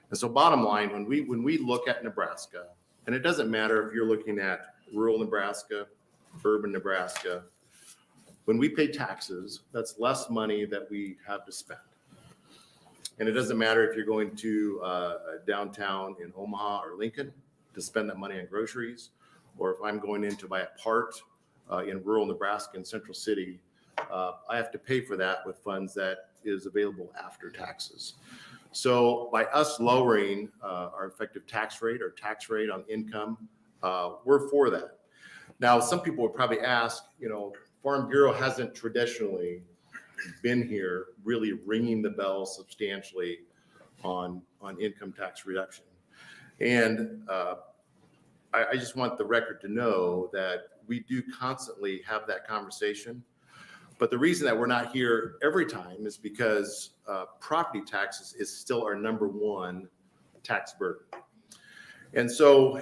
And so bottom line, when we look at Nebraska, and it doesn't matter if you're looking at rural Nebraska, urban Nebraska, when we pay taxes, that's less money that we have to spend. And it doesn't matter if you're going to downtown in Omaha or Lincoln to spend that money on groceries, or if I'm going in to buy a part in rural Nebraska in Central City, I have to pay for that with funds that is available after taxes. So by us lowering our effective tax rate or tax rate on income, we're for that. Now, some people would probably ask, Farm Bureau hasn't traditionally been here really ringing the bell substantially on income tax reduction. And I just want the record to know that we do constantly have that conversation. But the reason that we're not here every time is because property taxes is still our number one tax burden. And so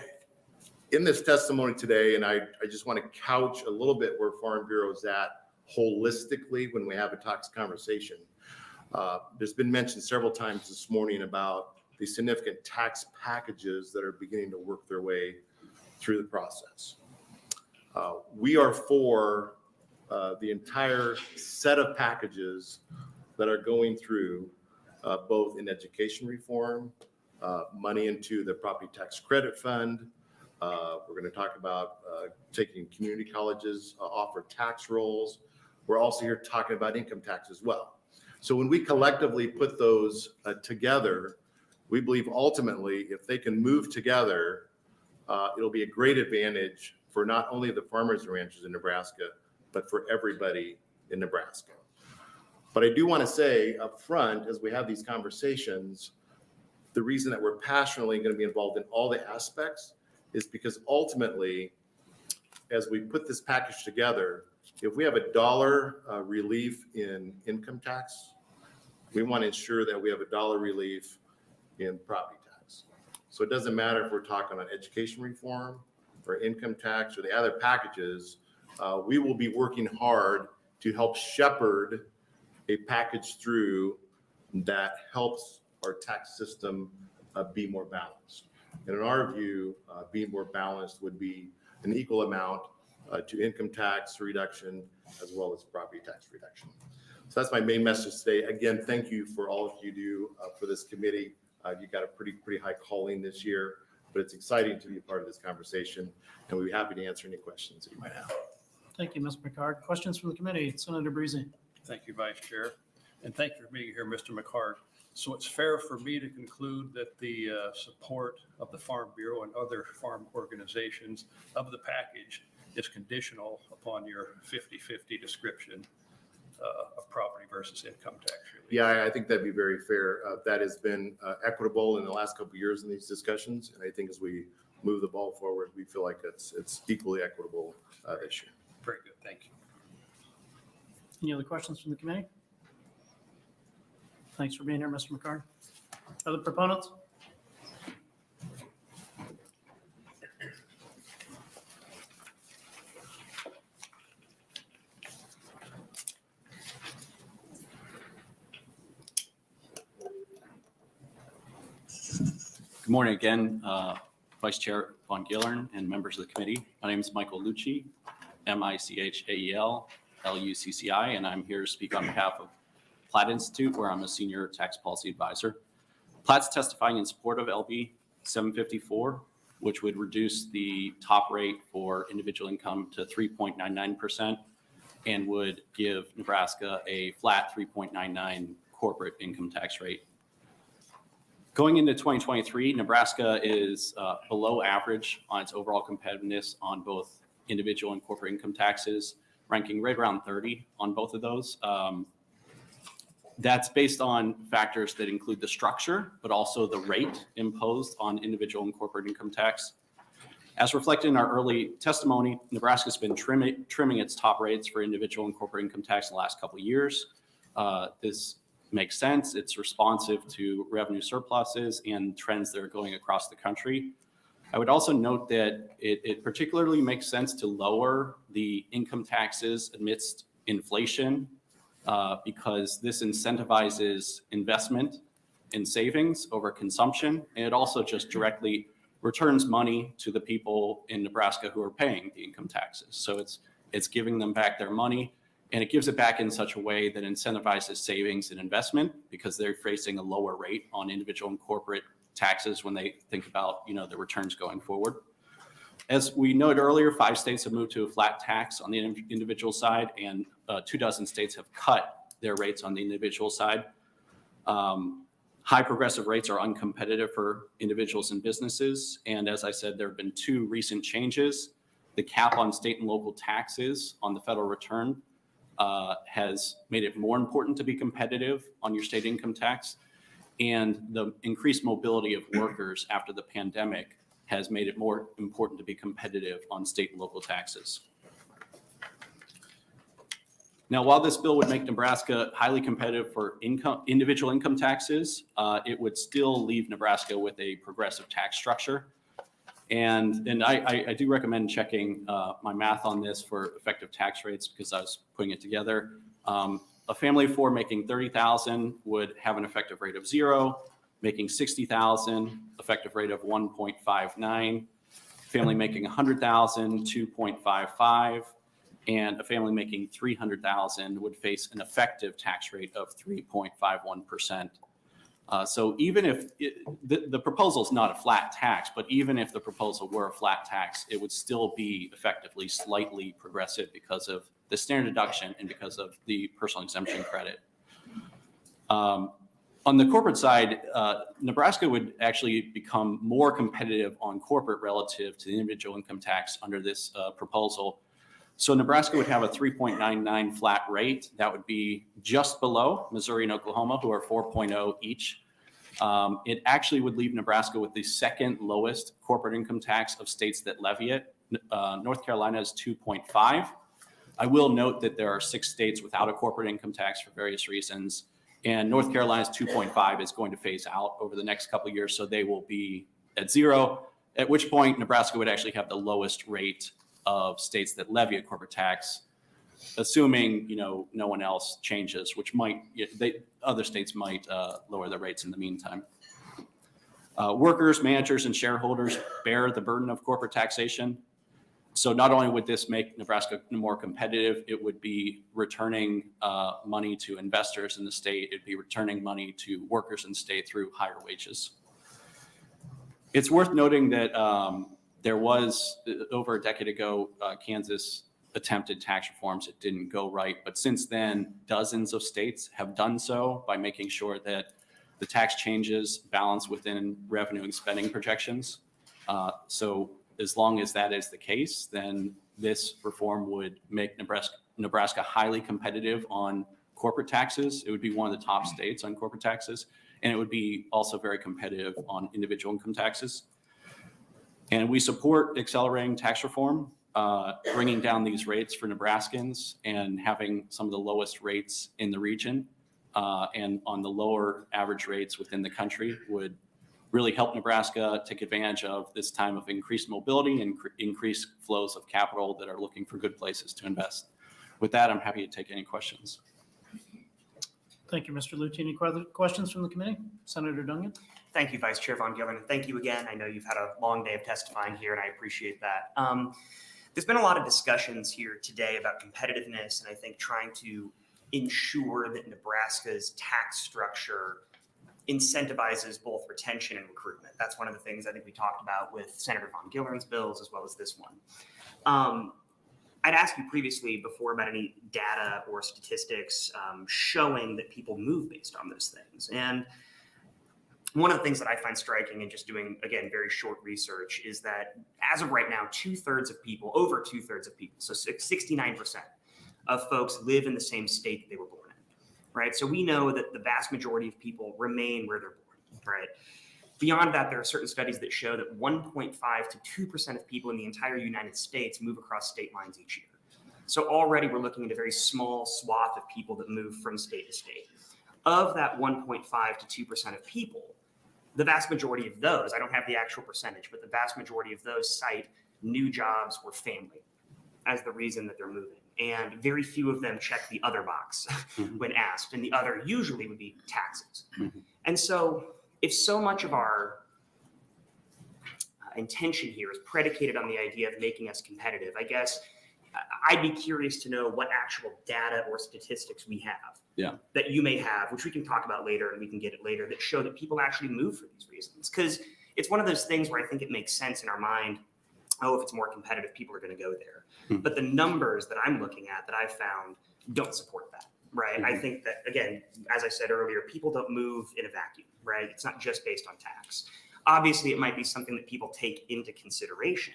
in this testimony today, and I just want to couch a little bit where Farm Bureau is at holistically when we have a tax conversation. There's been mentioned several times this morning about the significant tax packages that are beginning to work their way through the process. We are for the entire set of packages that are going through both in education reform, money into the property tax credit fund. We're going to talk about taking community colleges off our tax rolls. We're also here talking about income tax as well. So when we collectively put those together, we believe ultimately if they can move together, it'll be a great advantage for not only the farmers and ranchers in Nebraska, but for everybody in Nebraska. But I do want to say up front, as we have these conversations, the reason that we're passionately going to be involved in all the aspects is because ultimately, as we put this package together, if we have $1 relief in income tax, we want to ensure that we have $1 relief in property tax. So it doesn't matter if we're talking on education reform or income tax or the other packages, we will be working hard to help shepherd a package through that helps our tax system be more balanced. And in our view, being more balanced would be an equal amount to income tax reduction as well as property tax reduction. So that's my main message today. Again, thank you for all of you do for this committee. You got a pretty high calling this year, but it's exciting to be a part of this conversation, and we'll be happy to answer any questions that you might have. Thank you, Mr. McCart. Questions from the committee? Senator Breezy. Thank you, Vice Chair, and thank you for being here, Mr. McCart. So it's fair for me to conclude that the support of the Farm Bureau and other farm organizations of the package is conditional upon your 50-50 description of property versus income tax relief. Yeah, I think that'd be very fair. That has been equitable in the last couple of years in these discussions, and I think as we move the ball forward, we feel like it's equally equitable this year. Very good, thank you. Any other questions from the committee? Thanks for being here, Mr. McCart. Other proponents? Good morning again, Vice Chair Von Gillern and members of the committee. My name is Michael Lucci, M-I-C-H-A-E-L-L-U-C-C-I, and I'm here to speak on behalf of Platt Institute, where I'm a senior tax policy advisor. Platt's testifying in support of LB 754, which would reduce the top rate for individual income to 3.99% and would give Nebraska a flat 3.99 corporate income tax rate. Going into 2023, Nebraska is below average on its overall competitiveness on both individual and corporate income taxes, ranking right around 30 on both of those. That's based on factors that include the structure, but also the rate imposed on individual and corporate income tax. As reflected in our early testimony, Nebraska's been trimming its top rates for individual and corporate income tax in the last couple of years. This makes sense. It's responsive to revenue surpluses and trends that are going across the country. I would also note that it particularly makes sense to lower the income taxes amidst inflation because this incentivizes investment in savings over consumption, and it also just directly returns money to the people in Nebraska who are paying the income taxes. So it's giving them back their money, And it gives it back in such a way that incentivizes savings and investment because they're facing a lower rate on individual and corporate taxes when they think about, the returns going forward. As we noted earlier, 5 states have moved to a flat tax on the individual side, and 24 states have cut their rates on the individual side. High progressive rates are uncompetitive for individuals and businesses. And as I said, there have been 2 recent changes. The cap on state and local taxes on the federal return has made it more important to be competitive on your state income tax. And the increased mobility of workers after the pandemic has made it more important to be competitive on state and local taxes. Now, while this bill would make Nebraska highly competitive for individual income taxes, it would still leave Nebraska with a progressive tax structure. And I do recommend checking my math on this for effective tax rates because I was putting it together. A family of 4 making $30,000 would have an effective rate of 0, making $60,000, effective rate of 1.59, family making $100,000, 2.55, and a family making $300,000 would face an effective tax rate of 3.51%. So even if the proposal is not a flat tax, but even if the proposal were a flat tax, it would still be effectively slightly progressive because of the standard deduction and because of the personal exemption credit. On the corporate side, Nebraska would actually become more competitive on corporate relative to the individual income tax under this proposal. So Nebraska would have a 3.99 flat rate. That would be just below Missouri and Oklahoma, who are 4.0 each. It actually would leave Nebraska with the second lowest corporate income tax of states that levy it. North Carolina is 2.5. I will note that there are 6 states without a corporate income tax for various reasons. And North Carolina's 2.5 is going to phase out over the next couple of years. So they will be at 0, at which point Nebraska would actually have the lowest rate of states that levy a corporate tax, assuming no one else changes, which other states might lower their rates in the meantime. Workers, managers, and shareholders bear the burden of corporate taxation. So not only would this make Nebraska more competitive, it would be returning money to investors in the state. It'd be returning money to workers in the state through higher wages. It's worth noting that there was, over a decade ago, Kansas attempted tax reforms. It didn't go right. But since then, dozens of states have done so by making sure that the tax changes balance within revenue and spending projections. So as long as that is the case, then this reform would make Nebraska highly competitive on corporate taxes. It would be one of the top states on corporate taxes, and it would be also very competitive on individual income taxes. And we support accelerating tax reform, bringing down these rates for Nebraskans and having some of the lowest rates in the region and on the lower average rates within the country would really help Nebraska take advantage of this time of increased mobility and increased flows of capital that are looking for good places to invest. With that, I'm happy to take any questions. Thank you, Mr. Lucci. Any questions from the committee? Senator Dungan? Thank you, Vice Chair Von Gillen, and thank you again. I know you've had a long day of testifying here, and I appreciate that. There's been a lot of discussions here today about competitiveness, and I think trying to ensure that Nebraska's tax structure incentivizes both retention and recruitment. That's one of the things I think we talked about with Senator Von Gillen's bills as well as this one. I'd asked you previously before about any data or statistics showing that people move based on those things. And one of the things that I find striking in just doing, again, very short research is that as of right now, over 2/3 of people, so 69% of folks live in the same state that they were born in, right? So we know that the vast majority of people remain where they're born, right? Beyond that, there are certain studies that show that 1.5 to 2% of people in the entire United States move across state lines each year. So already we're looking at a very small swath of people that move from state to state. Of that 1.5 to 2% of people, the vast majority of those, I don't have the actual percentage, but the vast majority of those cite new jobs or family as the reason that they're moving. And very few of them check the other box when asked. And the other usually would be taxes. And so if so much of our intention here is predicated on the idea of making us competitive, I guess, I'd be curious to know what actual data or statistics we have. Yeah. That you may have, which we can talk about later and we can get it later, that show that people actually move for these reasons. Because it's one of those things where I think it makes sense in our mind, oh, if it's more competitive, people are going to go there. But the numbers that I'm looking at that I've found don't support that, right? I think that, again, as I said earlier, people don't move in a vacuum, right? It's not just based on tax. Obviously, it might be something that people take into consideration,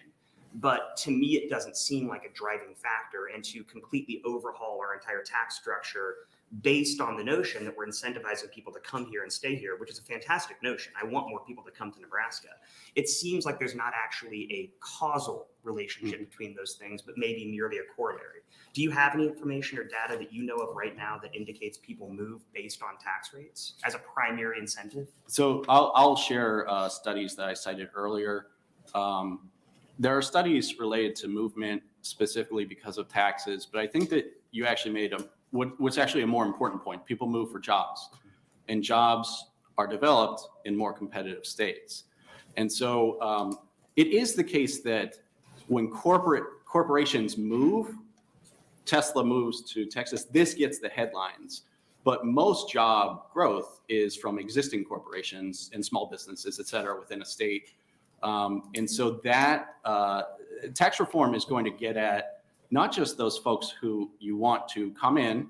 but to me, it doesn't seem like a driving factor. And to completely overhaul our entire tax structure based on the notion that we're incentivizing people to come here and stay here, which is a fantastic notion. I want more people to come to Nebraska. It seems like there's not actually a causal relationship between those things, but maybe merely a corollary. Do you have any information or data that you know of right now that indicates people move based on tax rates as a primary incentive? So I'll share studies that I cited earlier. There are studies related to movement specifically because of taxes, but I think that you actually made what's actually a more important point. People move for jobs, and jobs are developed in more competitive states. And so it is the case that when corporations move, Tesla moves to Texas, this gets the headlines. But most job growth is from existing corporations and small businesses, et cetera, within a state. And so that tax reform is going to get at not just those folks who you want to come in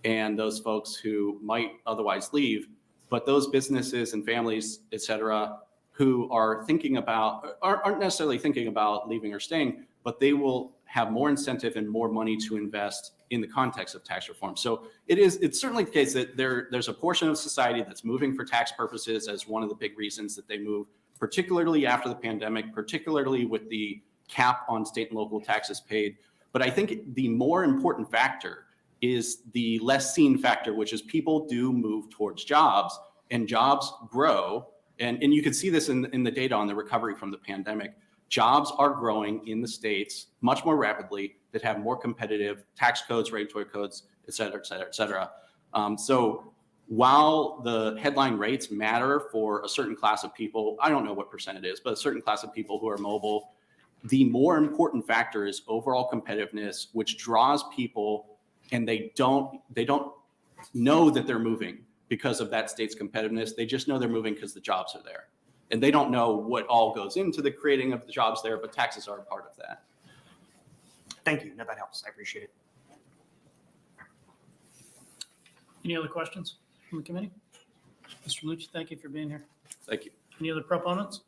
and those folks who might otherwise leave, but those businesses and families, et cetera, who are thinking about, aren't necessarily thinking about leaving or staying, but they will have more incentive and more money to invest in the context of tax reform. So it's certainly the case that there's a portion of society that's moving for tax purposes as one of the big reasons that they move, particularly after the pandemic, particularly with the cap on state and local taxes paid. But I think the more important factor is the less seen factor, which is people do move towards jobs and jobs grow. And you can see this in the data on the recovery from the pandemic. Jobs are growing in the states much more rapidly that have more competitive tax codes, regulatory codes, et cetera, et cetera, et cetera. So while the headline rates matter for a certain class of people, I don't know what percent it is, but a certain class of people who are mobile, the more important factor is overall competitiveness, which draws people, and they don't know that they're moving because of that state's competitiveness. They just know they're moving because the jobs are there. And they don't know what all goes into the creating of the jobs there, but taxes are a part of that. Thank you. No, that helps. I appreciate it. Any other questions from the committee? Mr. Lucci, thank you for being here. Thank you. Any other proponents?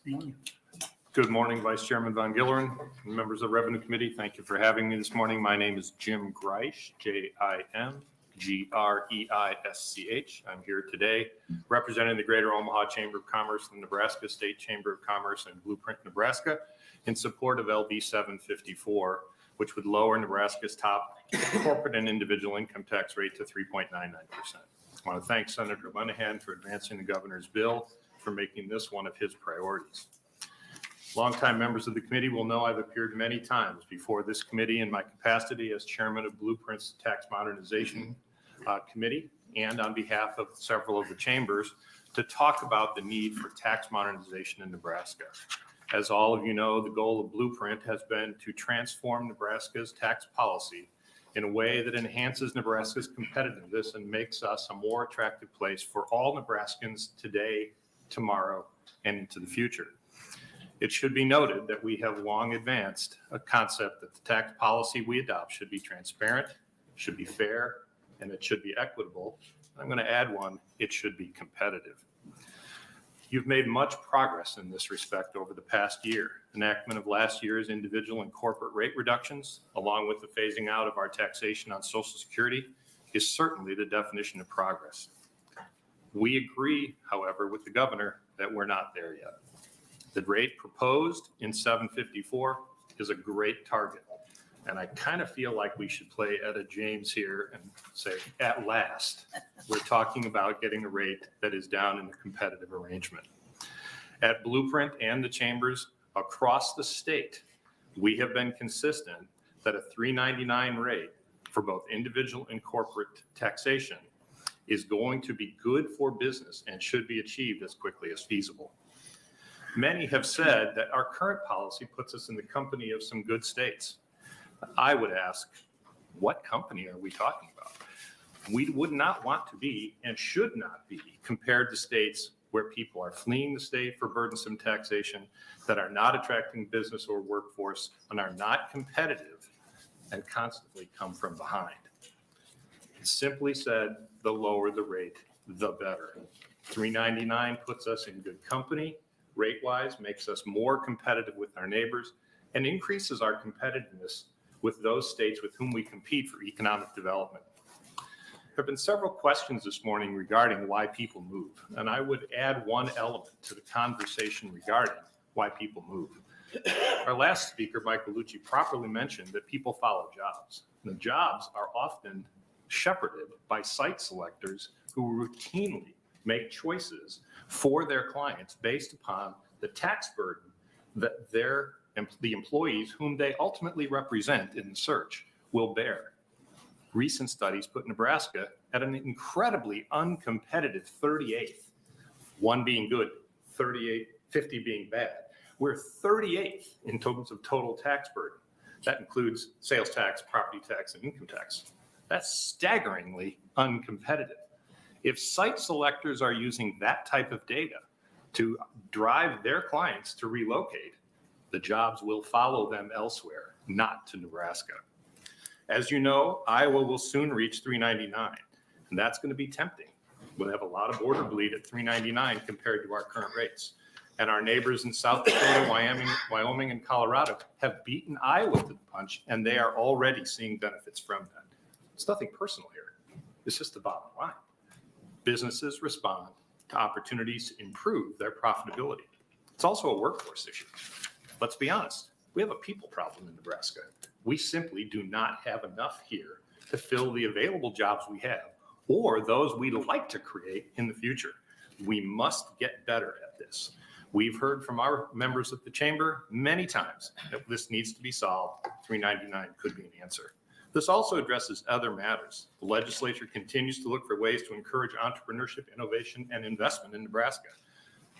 Morning. Good morning, Vice Chairman Von Gilleren, members of the Revenue Committee. Thank you for having me this morning. My name is Jim Greisch, Jimgreisch. I'm here today representing the Greater Omaha Chamber of Commerce, the Nebraska State Chamber of Commerce, and Blueprint Nebraska in support of LB 754, which would lower Nebraska's top corporate and individual income tax rate to 3.99%. I want to thank Senator Lenahan for advancing the governor's bill, for making this one of his priorities. Longtime members of the committee will know I've appeared many times before this committee in my capacity as chairman of Blueprint's Tax Modernization Committee and on behalf of several of the chambers to talk about the need for tax modernization in Nebraska. As all of you know, the goal of Blueprint has been to transform Nebraska's tax policy in a way that enhances Nebraska's competitiveness and makes us a more attractive place for all Nebraskans today, tomorrow, and into the future. It should be noted that we have long advanced a concept that the tax policy we adopt should be transparent, should be fair, and it should be equitable. I'm going to add one, it should be competitive. You've made much progress in this respect over the past year. Enactment of last year's individual and corporate rate reductions, along with the phasing out of our taxation on Social Security, is certainly the definition of progress. We agree, however, with the governor that we're not there yet. The rate proposed in 754 is a great target. And I kind of feel like we should play Etta James here and say, at last, we're talking about getting a rate that is down in the competitive arrangement. At Blueprint and the chambers across the state, we have been consistent that a $3.99 rate for both individual and corporate taxation is going to be good for business and should be achieved as quickly as feasible. Many have said that our current policy puts us in the company of some good states. I would ask, what company are we talking about? We would not want to be and should not be compared to states where people are fleeing the state for burdensome taxation, that are not attracting business or workforce, and are not competitive and constantly come from behind. Simply said, the lower the rate, the better. $3.99 puts us in good company, rate-wise, makes us more competitive with our neighbors, and increases our competitiveness with those states with whom we compete for economic development. There have been several questions this morning regarding why people move, and I would add one element to the conversation regarding why people move. Our last speaker, Mike Bellucci, properly mentioned that people follow jobs. The jobs are often shepherded by site selectors who routinely make choices for their clients based upon the tax burden that the employees whom they ultimately represent in the search will bear. Recent studies put Nebraska at an incredibly uncompetitive 38th, one being good, 50 being bad. We're 38th in terms of total tax burden. That includes sales tax, property tax, and income tax. That's staggeringly uncompetitive. If site selectors are using that type of data to drive their clients to relocate, the jobs will follow them elsewhere, not to Nebraska. As you know, Iowa will soon reach $3.99, and that's going to be tempting. We'll have a lot of border bleed at $3.99 compared to our current rates. And our neighbors in South Dakota, Wyoming, and Colorado have beaten Iowa to the punch, and they are already seeing benefits from that. It's nothing personal here. It's just the bottom line. Businesses respond to opportunities to improve their profitability. It's also a workforce issue. Let's be honest. We have a people problem in Nebraska. We simply do not have enough here to fill the available jobs we have or those we'd like to create in the future. We must get better at this. We've heard from our members of the chamber many times that this needs to be solved. $3.99 could be an answer. This also addresses other matters. The legislature continues to look for ways to encourage entrepreneurship, innovation, and investment in Nebraska.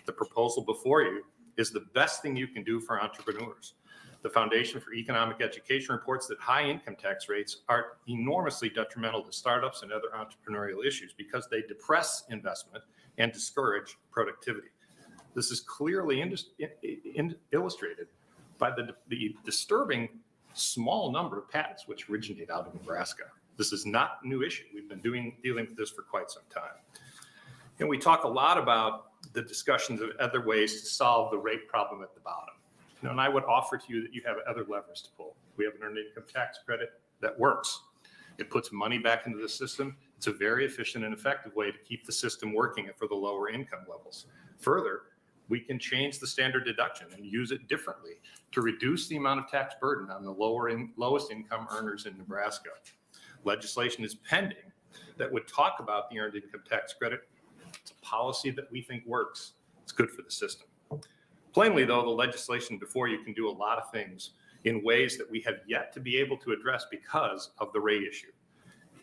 The proposal before you is the best thing you can do for entrepreneurs. The Foundation for Economic Education reports that high income tax rates are enormously detrimental to startups and other entrepreneurial issues because they depress investment and discourage productivity. This is clearly illustrated by the disturbing small number of patents which originate out of Nebraska. This is not a new issue. We've been dealing with this for quite some time. And we talk a lot about the discussions of other ways to solve the rate problem at the bottom. And I would offer to you that you have other levers to pull. We have an earned income tax credit that works. It puts money back into the system. It's a very efficient and effective way to keep the system working for the lower income levels. Further, we can change the standard deduction and use it differently to reduce the amount of tax burden on the lowest income earners in Nebraska. Legislation is pending that would talk about the earned income tax credit. It's a policy that we think works. It's good for the system. Plainly, though, the legislation before you can do a lot of things in ways that we have yet to be able to address because of the rate issue.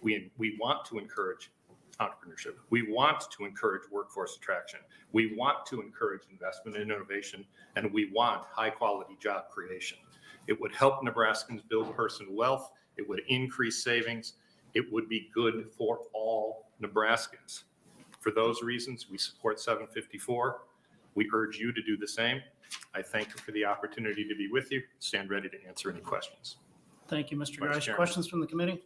We want to encourage entrepreneurship. We want to encourage workforce attraction. We want to encourage investment and innovation, and we want high-quality job creation. It would help Nebraskans build personal wealth. It would increase savings. It would be good for all Nebraskans. For those reasons, we support 754. We urge you to do the same. I thank you for the opportunity to be with you. Stand ready to answer any questions. Thank you, Mr. Vice Grice. Chairman. Questions from the committee?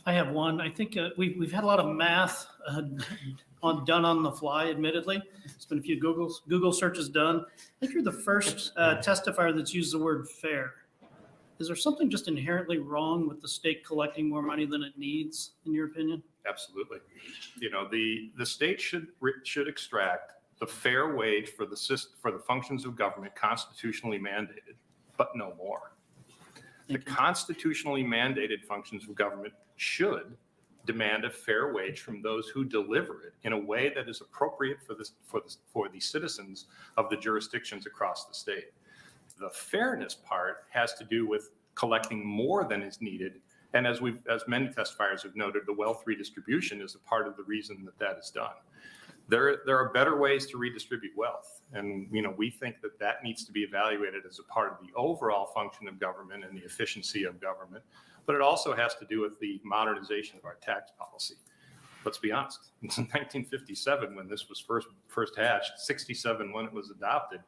I have one. I think we've had a lot of math done on the fly, admittedly. There's been a few Google searches done. I think you're the first testifier that's used the word fair. Is there something just inherently wrong with the state collecting more money than it needs, in your opinion? Absolutely. You know, the state should extract the fair wage for the functions of government constitutionally mandated, but no more. The constitutionally mandated functions of government should demand a fair wage from those who deliver it in a way that is appropriate for the citizens of the jurisdictions across the state. The fairness part has to do with collecting more than is needed. And as many testifiers have noted, the wealth redistribution is a part of the reason that is done. There are better ways to redistribute wealth. And, we think that needs to be evaluated as a part of the overall function of government and the efficiency of government. But it also has to do with the modernization of our tax policy. Let's be honest, it's in 1957 when this was first hatched, 67 when it was adopted.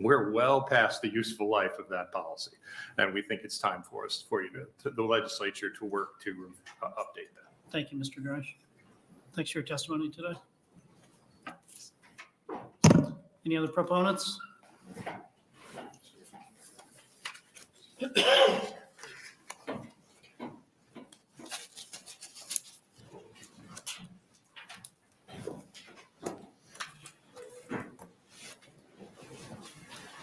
We're well past the useful life of that policy. And we think it's time for the legislature to work to update that. Thank you, Mr. Dresch. Thanks for your testimony today. Any other proponents?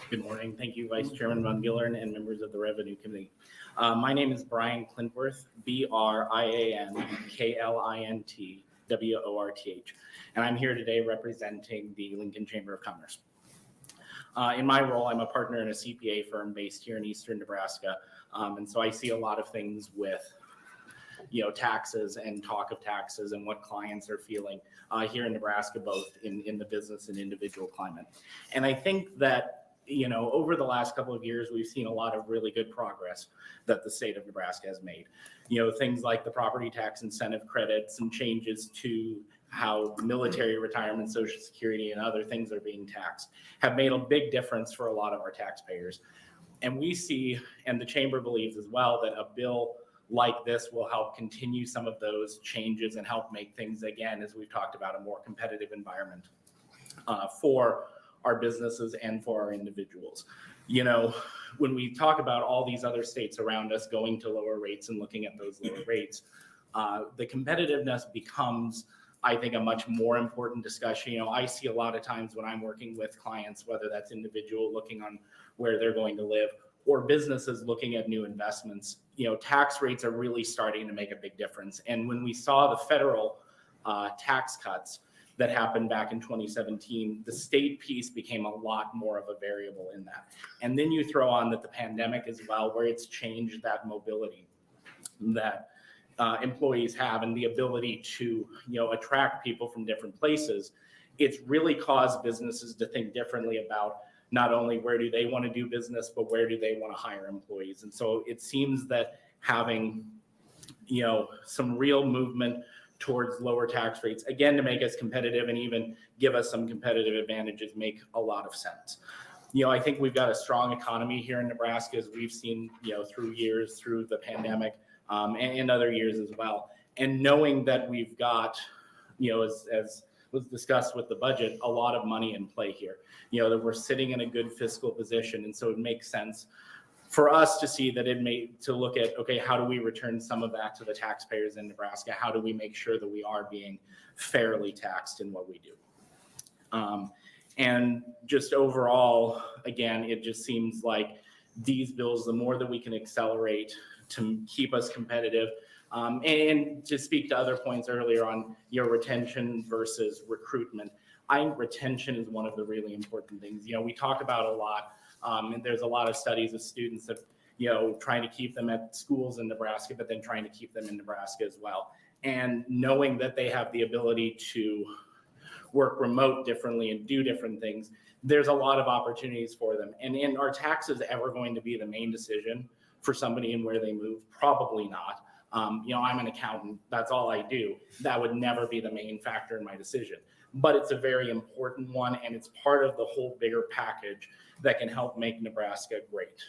Good morning. Thank you, Vice Chairman Von Gillern and members of the Revenue Committee. My name is Brian Clintworth, BrianKlintWorth, and I'm here today representing the Lincoln Chamber of Commerce. In my role, I'm a partner in a CPA firm based here in Eastern Nebraska, and so I see a lot of things with taxes and talk of taxes and what clients are feeling here in Nebraska, both in the business and individual climate. And I think that over the last couple of years, we've seen a lot of really good progress that the state of Nebraska has made. Things like the property tax incentive credits and changes to how military retirement, Social Security, and other things are being taxed have made a big difference for a lot of our taxpayers. And we see, and the chamber believes as well, that a bill like this will help continue some of those changes and help make things, again, as we've talked about, a more competitive environment for our businesses and for our individuals. When we talk about all these other states around us going to lower rates and looking at those lower rates, the competitiveness becomes, I think, a much more important discussion. I see a lot of times when I'm working with clients, whether that's individual looking on where they're going to live or businesses looking at new investments, tax rates are really starting to make a big difference. And when we saw the federal tax cuts that happened back in 2017, the state piece became a lot more of a variable in that. And then you throw on that the pandemic as well, where it's changed that mobility that employees have and the ability to attract people from different places. It's really caused businesses to think differently about not only where do they want to do business, but where do they want to hire employees. And so it seems that having some real movement towards lower tax rates, again, to make us competitive and even give us some competitive advantages, make a lot of sense. I think we've got a strong economy here in Nebraska, as we've seen, through years, through the pandemic, and other years as well. And knowing that we've got, as was discussed with the budget, a lot of money in play here, that we're sitting in a good fiscal position. And so it makes sense for us to see that to look at, okay, how do we return some of that to the taxpayers in Nebraska? How do we make sure that we are being fairly taxed in what we do? And just overall, again, it just seems like these bills, the more that we can accelerate to keep us competitive, and to speak to other points earlier on your retention versus recruitment, I think retention is one of the really important things. We talk about a lot. And there's a lot of studies of students that, trying to keep them at schools in Nebraska, but then trying to keep them in Nebraska as well. And knowing that they have the ability to work remote differently and do different things, there's a lot of opportunities for them. And are taxes ever going to be the main decision for somebody and where they move? Probably not. I'm an accountant. That's all I do. That would never be the main factor in my decision. But it's a very important one, and it's part of the whole bigger package that can help make Nebraska great.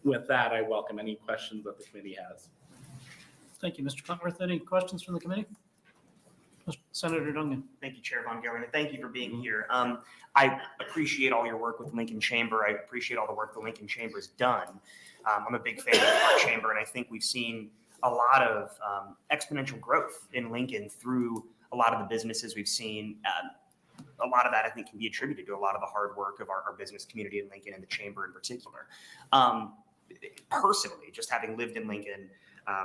With that, I welcome any questions that the committee has. Thank you, Mr. Clintworth. Any questions from the committee? Senator Dungan. Thank you, Chair Von Gillern, and thank you for being here. I appreciate all your work with Lincoln Chamber. I appreciate all the work the Lincoln Chamber has done. I'm a big fan of our chamber, and I think we've seen a lot of exponential growth in Lincoln through a lot of the businesses we've seen. A lot of that, I think, can be attributed to a lot of the hard work of our business community in Lincoln and the chamber in particular. Personally, just having lived in Lincoln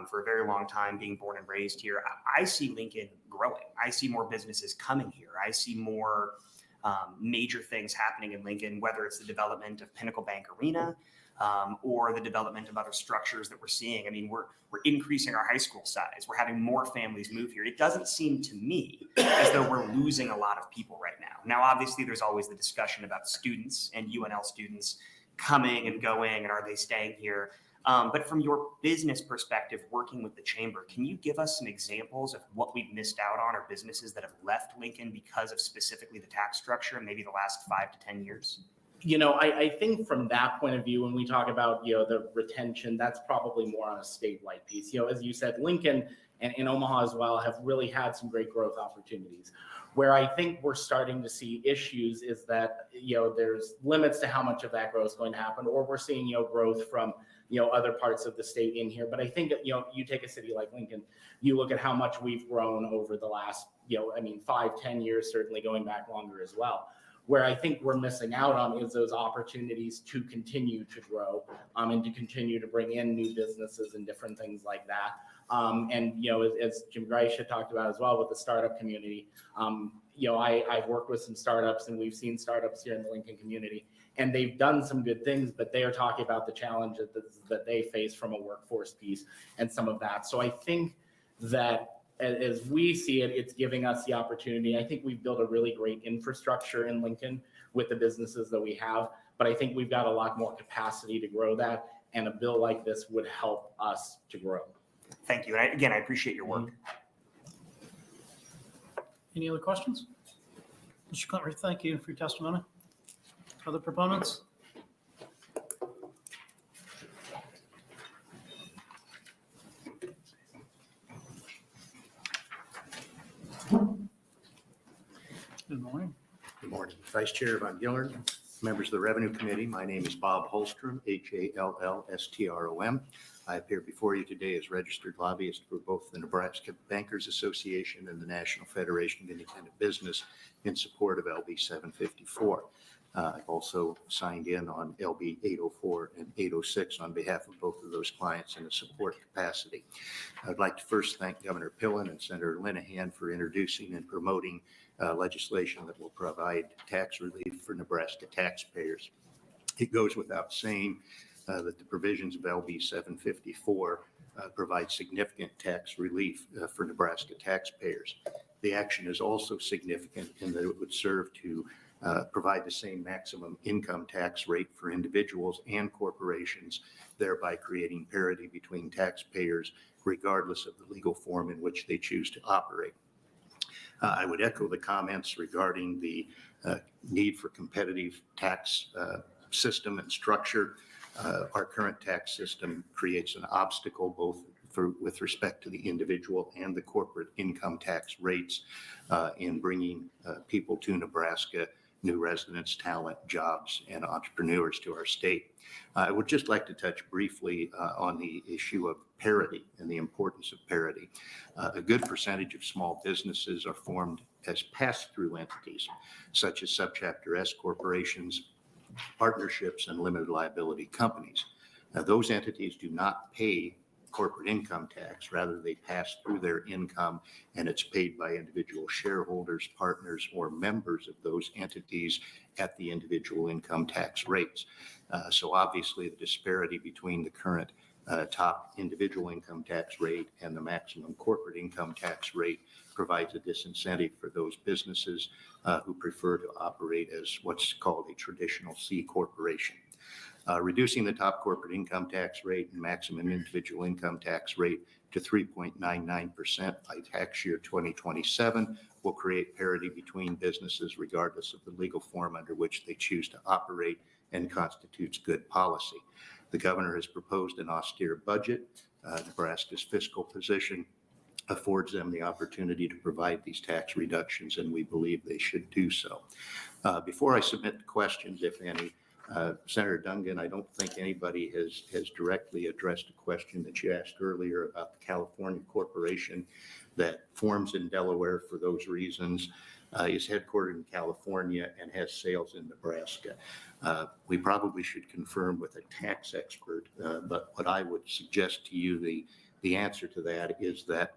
for a very long time, being born and raised here, I see Lincoln growing. I see more businesses coming here. I see more major things happening in Lincoln, whether it's the development of Pinnacle Bank Arena, or the development of other structures that we're seeing. I mean, we're increasing our high school size. We're having more families move here. It doesn't seem to me as though we're losing a lot of people right now. Now, obviously, there's always the discussion about students and UNL students coming and going, and are they staying here? But from your business perspective, working with the chamber, can you give us some examples of what we've missed out on, or businesses that have left Lincoln because of specifically the tax structure in maybe the last 5 to 10 years? I think from that point of view, when we talk about, the retention, that's probably more on a statewide piece. As you said, Lincoln and Omaha as well have really had some great growth opportunities. Where I think we're starting to see issues is that, there's limits to how much of that growth is going to happen, or we're seeing, growth from, other parts of the state in here. But I think, you take a city like Lincoln, you look at how much we've grown over the last, 5, 10 years, certainly going back longer as well. Where I think we're missing out on is those opportunities to continue to grow, and to continue to bring in new businesses and different things like that. As Jim Grice had talked about as well with the startup community, I've worked with some startups, and we've seen startups here in the Lincoln community, and they've done some good things, but they are talking about the challenges that they face from a workforce piece and some of that. So I think that as we see it, it's giving us the opportunity. I think we've built a really great infrastructure in Lincoln with the businesses that we have, but I think we've got a lot more capacity to grow that, and a bill like this would help us to grow. Thank you. And again, I appreciate your work. Any other questions? Mr. Clinton, thank you for your testimony. Other proponents? Good morning. Good morning. Vice Chair Von Gillern, members of the Revenue Committee. My name is Bob Holstrom, Hallstrom. I appear before you today as registered lobbyist for both the Nebraska Bankers Association and the National Federation of Independent Business in support of LB 754. I've also signed in on LB 804 and 806 on behalf of both of those clients in a support capacity. I'd like to first thank Governor Pillen and Senator Linehan for introducing and promoting legislation that will provide tax relief for Nebraska taxpayers. It goes without saying that the provisions of LB 754 provide significant tax relief for Nebraska taxpayers. The action is also significant in that it would serve to provide the same maximum income tax rate for individuals and corporations, thereby creating parity between taxpayers regardless of the legal form in which they choose to operate. I would echo the comments regarding the need for competitive tax system and structure. Our current tax system creates an obstacle both with respect to the individual and the corporate income tax rates in bringing people to Nebraska, new residents, talent, jobs, and entrepreneurs to our state. I would just like to touch briefly on the issue of parity and the importance of parity. A good percentage of small businesses are formed as pass-through entities, such as subchapter S corporations, partnerships, and limited liability companies. Now, those entities do not pay corporate income tax. Rather, they pass through their income, and it's paid by individual shareholders, partners, or members of those entities at the individual income tax rates. So obviously, the disparity between the current top individual income tax rate and the maximum corporate income tax rate provides a disincentive for those businesses who prefer to operate as what's called a traditional C corporation. Reducing the top corporate income tax rate and maximum individual income tax rate to 3.99% by tax year 2027 will create parity between businesses regardless of the legal form under which they choose to operate, and constitutes good policy. The governor has proposed an austere budget. Nebraska's fiscal position affords them the opportunity to provide these tax reductions, and we believe they should do so. Before I submit questions, if any, Senator Dungan, I don't think anybody has directly addressed a question that you asked earlier about the California corporation that forms in Delaware for those reasons, is headquartered in California and has sales in Nebraska. We probably should confirm with a tax expert, but what I would suggest to you, the answer to that is that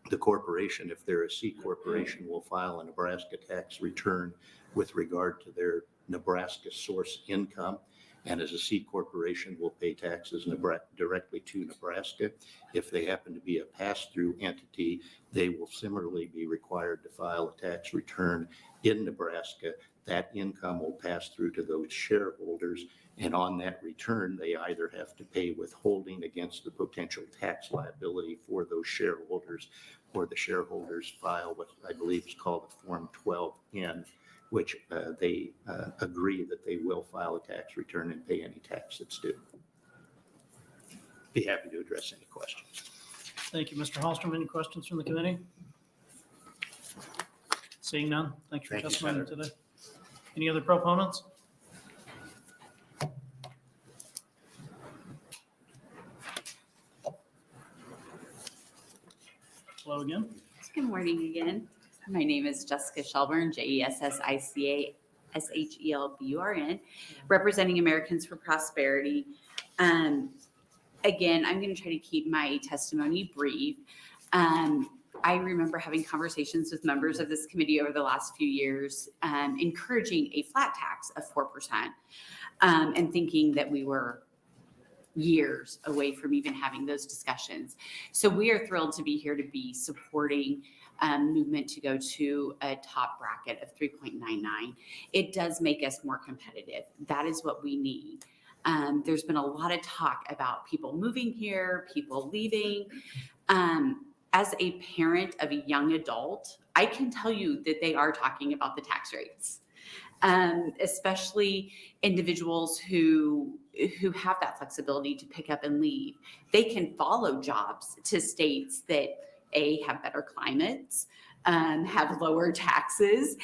The corporation, if they're a C corporation, will file a Nebraska tax return with regard to their Nebraska source income. And as a C corporation, will pay taxes directly to Nebraska. If they happen to be a pass-through entity, they will similarly be required to file a tax return in Nebraska. That income will pass through to those shareholders. And on that return, they either have to pay withholding against the potential tax liability for those shareholders, or the shareholders file what I believe is called a Form 12N, which they agree that they will file a tax return and pay any tax that's due. Be happy to address any questions. Thank you, Mr. Hallstrom. Any questions from the committee? Seeing none, thanks for Thank you, testimony Senator. today. Any other proponents? Hello again. Good morning again. My name is Jessica Shelburne, JESSICA-SHELBURN, representing Americans for Prosperity. Again, I'm going to try to keep my testimony brief. I remember having conversations with members of this committee over the last few years, encouraging a flat tax of 4%, and thinking that we were years away from even having those discussions. So we are thrilled to be here to be supporting movement to go to a top bracket of 3.99. It does make us more competitive. That is what we need. There's been a lot of talk about people moving here, people leaving. As a parent of a young adult, I can tell you that they are talking about the tax rates, especially individuals who have that flexibility to pick up and leave. They can follow jobs to states that have better climates, have lower taxes,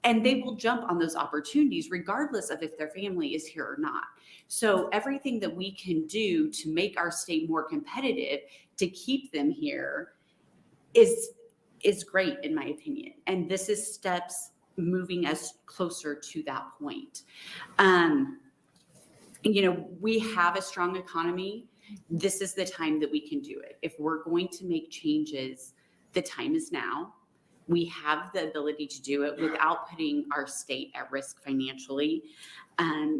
and they will jump on those opportunities regardless of if their family is here or not. So everything that we can do to make our state more competitive to keep them here is great, in my opinion. And this is steps moving us closer to that point. We have a strong economy. This is the time that we can do it. If we're going to make changes, the time is now. We have the ability to do it without putting our state at risk financially.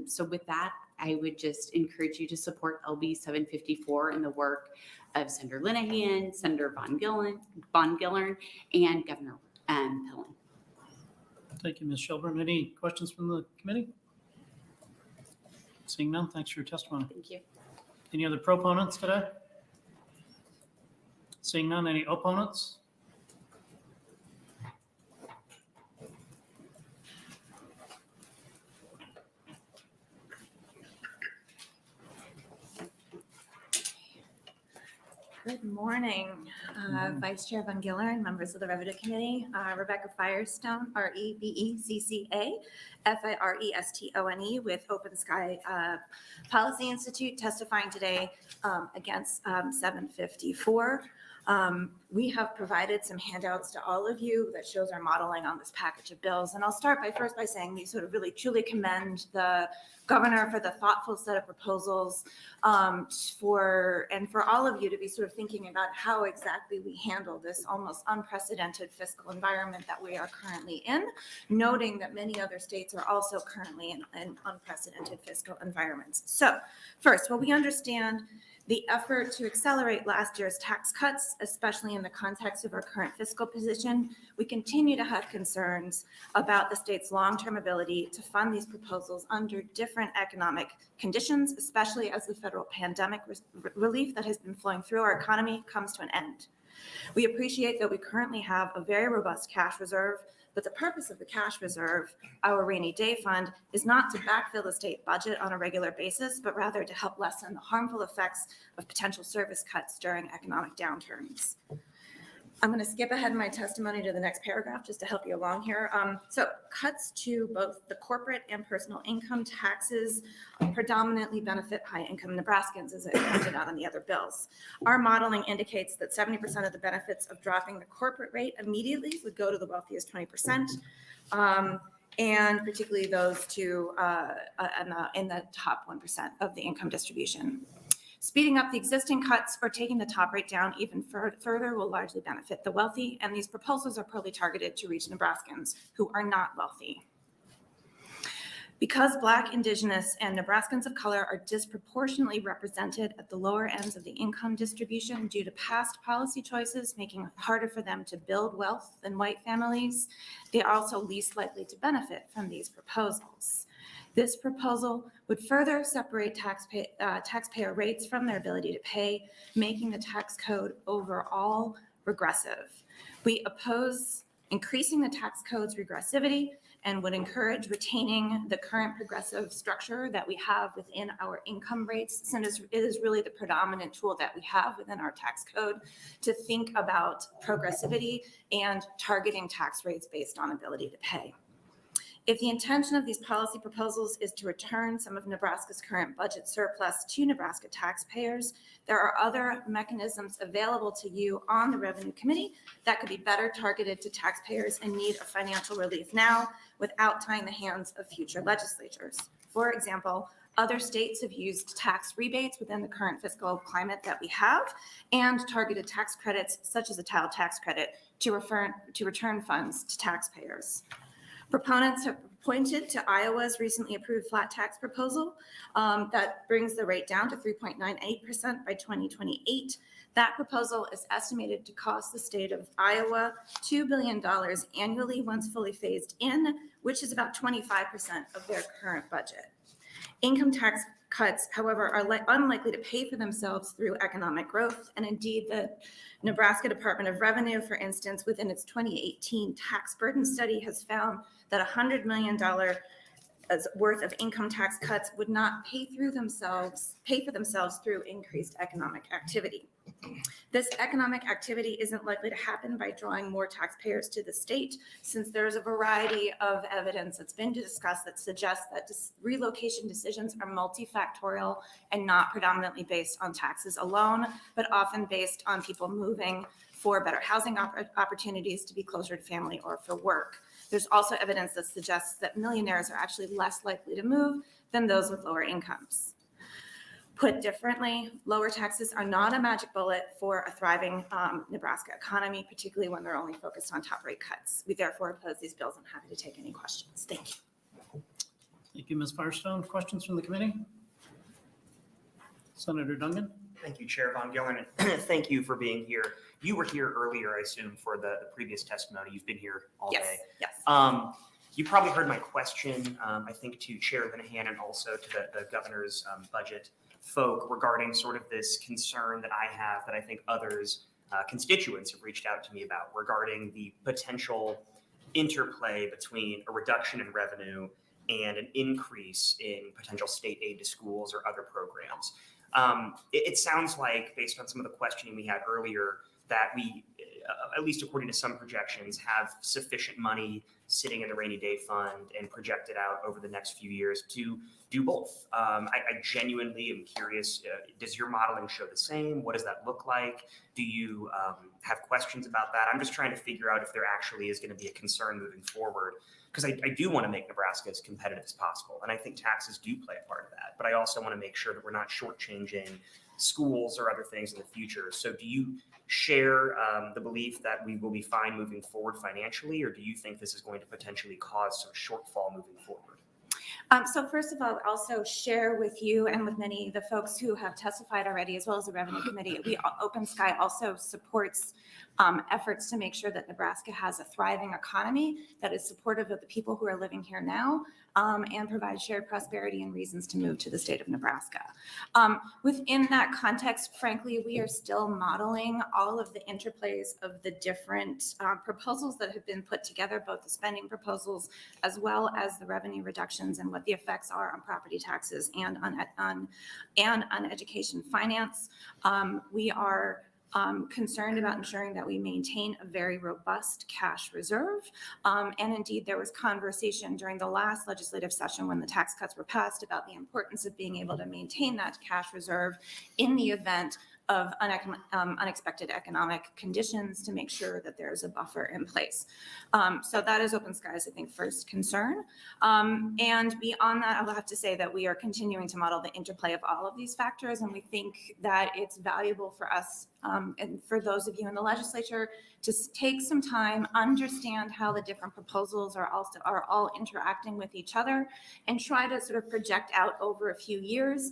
So with that, I would just encourage you to support LB 754 and the work of Senator Linehan, Senator Von Gillern, and Governor Pillen. Thank you, Ms. Shelburne. Any questions from the committee? Seeing none, thanks for your testimony. Thank you. Any other proponents today? Seeing none, any opponents? Good morning, Vice Chair Von Gillern, members of the Revenue Committee, Rebecca Firestone, REBECCA, FIRESTONE with Open Sky Policy Institute, testifying today against 754. We have provided some handouts to all of you that shows our modeling on this package of bills. And I'll start first by saying we sort of really truly commend the governor for the thoughtful set of proposals for all of you to be sort of thinking about how exactly we handle this almost unprecedented fiscal environment that we are currently in, noting that many other states are also currently in unprecedented fiscal environments. So first, while we understand the effort to accelerate last year's tax cuts, especially in the context of our current fiscal position, we continue to have concerns about the state's long-term ability to fund these proposals under different economic conditions, especially as the federal pandemic relief that has been flowing through our economy comes to an end. We appreciate that we currently have a very robust cash reserve, but the purpose of the cash reserve, our rainy day fund, is not to backfill the state budget on a regular basis, but rather to help lessen the harmful effects of potential service cuts during economic downturns. I'm going to skip ahead in my testimony to the next paragraph just to help you along here. So cuts to both the corporate and personal income taxes predominantly benefit high-income Nebraskans, as I pointed out on the other bills. Our modeling indicates that 70% of the benefits of dropping the corporate rate immediately would go to the wealthiest 20%, and particularly those in the top 1% of the income distribution. Speeding up the existing cuts or taking the top rate down even further will largely benefit the wealthy, and these proposals are probably targeted to reach Nebraskans who are not wealthy. Because Black, Indigenous, and Nebraskans of color are disproportionately represented at the lower ends of the income distribution due to past policy choices making it harder for them to build wealth than white families, they are also least likely to benefit from these proposals. This proposal would further separate taxpayer rates from their ability to pay, making the tax code overall regressive. We oppose increasing the tax code's regressivity and would encourage retaining the current progressive structure that we have within our income rates, since it is really the predominant tool that we have within our tax code to think about progressivity and targeting tax rates based on ability to pay. If the intention of these policy proposals is to return some of Nebraska's current budget surplus to Nebraska taxpayers, there are other mechanisms available to you on the Revenue Committee that could be better targeted to taxpayers in need of financial relief now without tying the hands of future legislatures. For example, other states have used tax rebates within the current fiscal climate that we have and targeted tax credits such as a child tax credit to return funds to taxpayers. Proponents have pointed to Iowa's recently approved flat tax proposal that brings the rate down to 3.98% by 2028. That proposal is estimated to cost the state of Iowa $2 billion annually once fully phased in, which is about 25% of their current budget. Income tax cuts, however, are unlikely to pay for themselves through economic growth. And indeed, the Nebraska Department of Revenue, for instance, within its 2018 tax burden study has found that $100 million worth of income tax cuts would not pay for themselves through increased economic activity. This economic activity isn't likely to happen by drawing more taxpayers to the state, since there's a variety of evidence that's been discussed that suggests that relocation decisions are multifactorial and not predominantly based on taxes alone, but often based on people moving for better housing opportunities, to be closer to family, or for work. There's also evidence that suggests that millionaires are actually less likely to move than those with lower incomes. Put differently, lower taxes are not a magic bullet for a thriving Nebraska economy, particularly when they're only focused on top rate cuts. We therefore oppose these bills. I'm happy to take any questions. Thank you. Thank you, Ms. Firestone. Questions from the committee? Senator Dungan. Thank you, Chair Von Gillern, and thank you for being here. You were here earlier, I assume, for the previous testimony. You've been here all day. Yes. You probably heard my question, I think, to Chair Linehan and also to the governor's budget folk regarding sort of this concern that I have, that I think others, constituents have reached out to me about, regarding the potential interplay between a reduction in revenue and an increase in potential state aid to schools or other programs. It sounds like, based on some of the questioning we had earlier, that we, at least according to some projections, have sufficient money sitting in the rainy day fund and projected out over the next few years to do both. I genuinely am curious, does your modeling show the same? What does that look like? Do you have questions about that? I'm just trying to figure out if there actually is going to be a concern moving forward, because I do want to make Nebraska as competitive as possible. And I think taxes do play a part of that. But I also want to make sure that we're not shortchanging schools or other things in the future. So do you share the belief that we will be fine moving forward financially, or do you think this is going to potentially cause some shortfall moving forward? So first of all, also share with you and with many of the folks who have testified already, as well as the Revenue Committee, Open Sky also supports efforts to make sure that Nebraska has a thriving economy that is supportive of the people who are living here now, and provides shared prosperity and reasons to move to the state of Nebraska. Within that context, frankly, we are still modeling all of the interplays of the different proposals that have been put together, both the spending proposals as well as the revenue reductions, and what the effects are on property taxes and on education finance. We are concerned about ensuring that we maintain a very robust cash reserve. And indeed, there was conversation during the last legislative session when the tax cuts were passed about the importance of being able to maintain that cash reserve in the event of unexpected economic conditions to make sure that there's a buffer in place. So that is Open Skies, I think, first concern. And beyond that, I will have to say that we are continuing to model the interplay of all of these factors, and we think that it's valuable for us and for those of you in the legislature to take some time, understand how the different proposals are all interacting with each other, and try to sort of project out over a few years,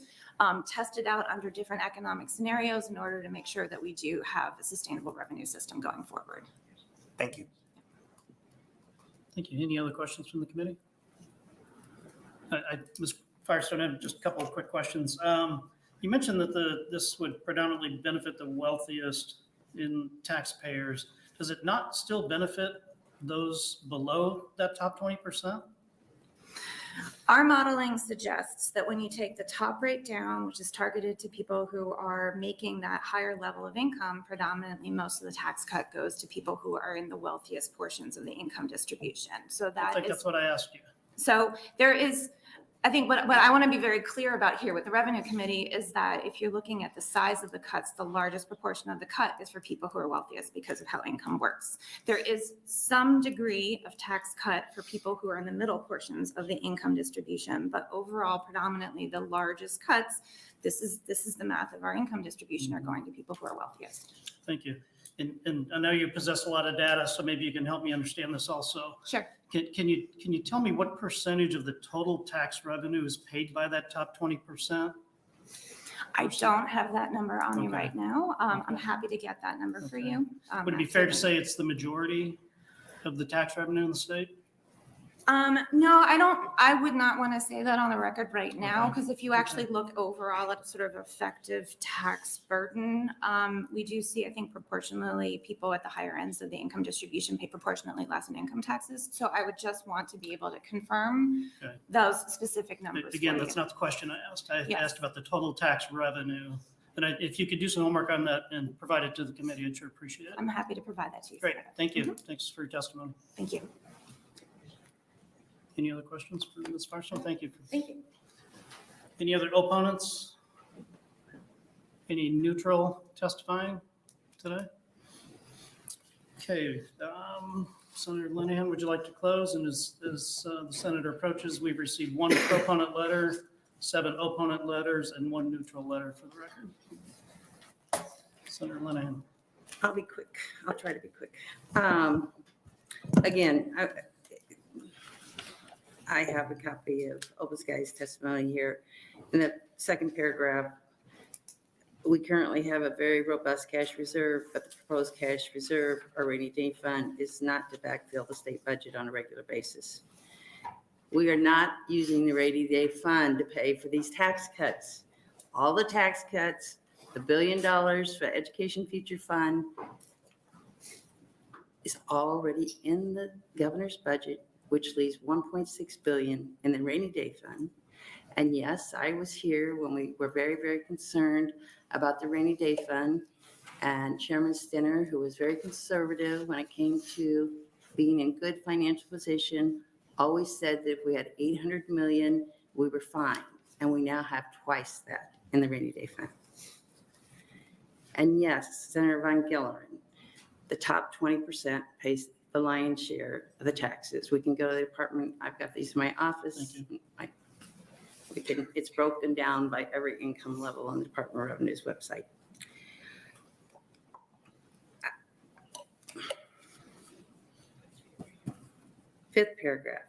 test it out under different economic scenarios in order to make sure that we do have a sustainable revenue system going forward. Thank you. Thank you. Any other questions from the committee? Ms. Firestone, I have just a couple of quick questions. You mentioned that this would predominantly benefit the wealthiest in taxpayers. Does it not still benefit those below that top 20%? Our modeling suggests that when you take the top rate down, which is targeted to people who are making that higher level of income, predominantly most of the tax cut goes to people who are in the wealthiest portions of the income distribution. So I think that's what I asked you. So there is, I think what I want to be very clear about here with the Revenue Committee is that if you're looking at the size of the cuts, the largest proportion of the cut is for people who are wealthiest because of how income works. There is some degree of tax cut for people who are in the middle portions of the income distribution, but overall, predominantly the largest cuts, this is the math of our income distribution, are going to people who are wealthiest. Thank you. And I know you possess a lot of data, so maybe you can help me understand this also. Sure. Can you tell me what percentage of the total tax revenue is paid by that top 20%? I don't have that number on me Okay. right now. I'm happy to get that number for you. Would it be fair to say it's the majority of the tax revenue in the state? No, I would not want to say that on the record right now, Okay. because if you actually look overall at sort of effective tax burden, we do see, I think, proportionally people at the higher ends of the income distribution pay proportionately less in income taxes. So I would just want to be able to confirm Okay. those specific numbers. Again, for that's you. not the question I asked. I Yes. asked about the total tax revenue. And if you could do some homework on that and provide it to the committee, I'd sure appreciate it. I'm happy to provide that to you. Great, Senator. thank you. Thanks for your testimony. Thank you. Any other questions for Ms. Firestone? Thank you. Thank you. Any other opponents? Any neutral testifying today? Okay, Senator Linehan, would you like to close? And as the senator approaches, we've received one proponent letter, 7 opponent letters, and 1 neutral letter for the record. Senator Linehan. I'll be quick. I'll try to be quick. Again, I have a copy of Open Skies testimony here. In the second paragraph, we currently have a very robust cash reserve, but the proposed cash reserve or rainy day fund is not to backfill the state budget on a regular basis. We are not using the rainy day fund to pay for these tax cuts. All the tax cuts, the $1 billion for Education Future Fund is already in the governor's budget, which leaves $1.6 billion in the rainy day fund. And yes, I was here when we were very, very concerned about the rainy day fund. And Chairman Stinner, who was very conservative when it came to being in good financial position, always said that if we had 800 million, we were fine. And we now have twice that in the rainy day fund. And yes, Senator Von Gilleren, the top 20% pays the lion's share of the taxes. We can go to the department. I've got these in my office. It's broken down by every income level on the Department of Revenue's website. Fifth paragraph.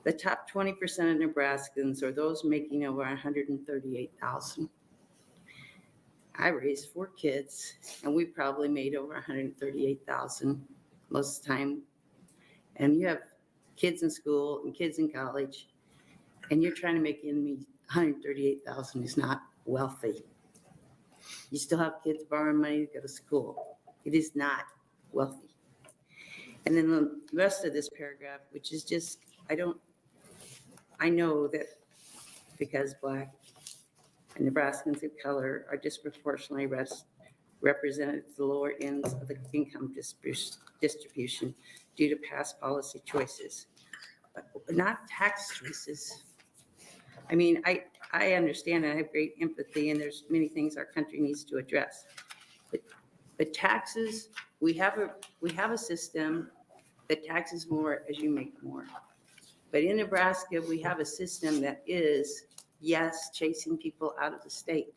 The top 20% of Nebraskans are those making over 138,000. I raised 4 kids, and we probably made over 138,000 most of the time. And you have kids in school and kids in college, and you're trying to make ends meet. 138,000 is not wealthy. You still have kids borrowing money to go to school. It is not wealthy. And then the rest of this paragraph, which is just, I know that because Black and Nebraskans of color are disproportionately represented at the lower ends of the income distribution due to past policy choices, but not tax choices. I mean, I understand and I have great empathy, and there's many things our country needs to address. But taxes, we have a system that taxes more as you make more. But in Nebraska, we have a system that is, yes, chasing people out of the state.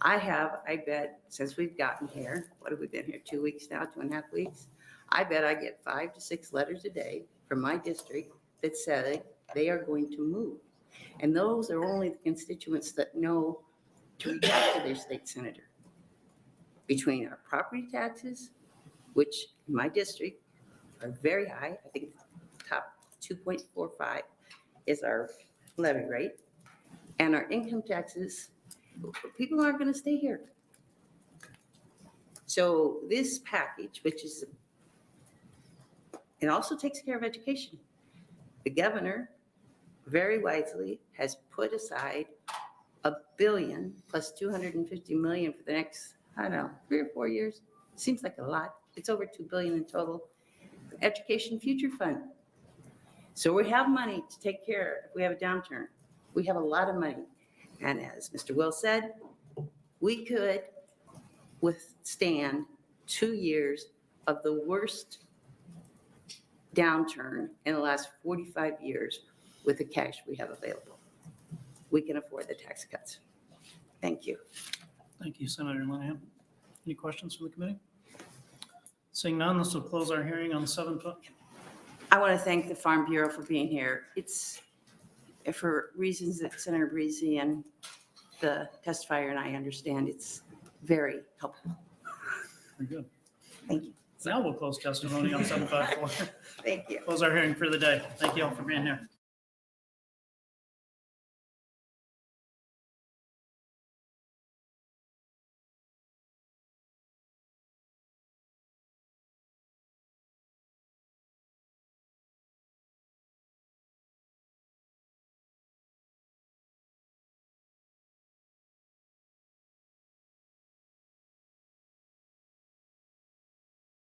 I bet, since we've gotten here, what have we been here, 2 weeks now, 2.5 weeks? I bet I get 5 to 6 letters a day from my district that say they are going to move. And those are only the constituents that know to reach out to their state senator. Between our property taxes, which in my district are very high, I think top 2.45 is our levy rate, and our income taxes, people aren't going to stay here. So this package, which is, it also takes care of education. The governor very wisely has put aside $1 billion plus $250 million for the next, I don't know, 3 or 4 years. Seems like a lot. It's over $2 billion in total. Education Future Fund. So we have money to take care if we have a downturn. We have a lot of money. And as Mr. Will said, we could withstand 2 years of the worst downturn in the last 45 years with the cash we have available. We can afford the tax cuts. Thank you. Thank you, Senator Linehan. Any questions from the committee? Seeing none, this will close our hearing on the 7th. I want to thank the Farm Bureau for being here. It's for reasons that Senator Breezy and the testifier and I understand. It's very helpful. Very good. Thank you. Now we'll close testimony on 754. Thank you. Close our hearing for the day. Thank you all for being here.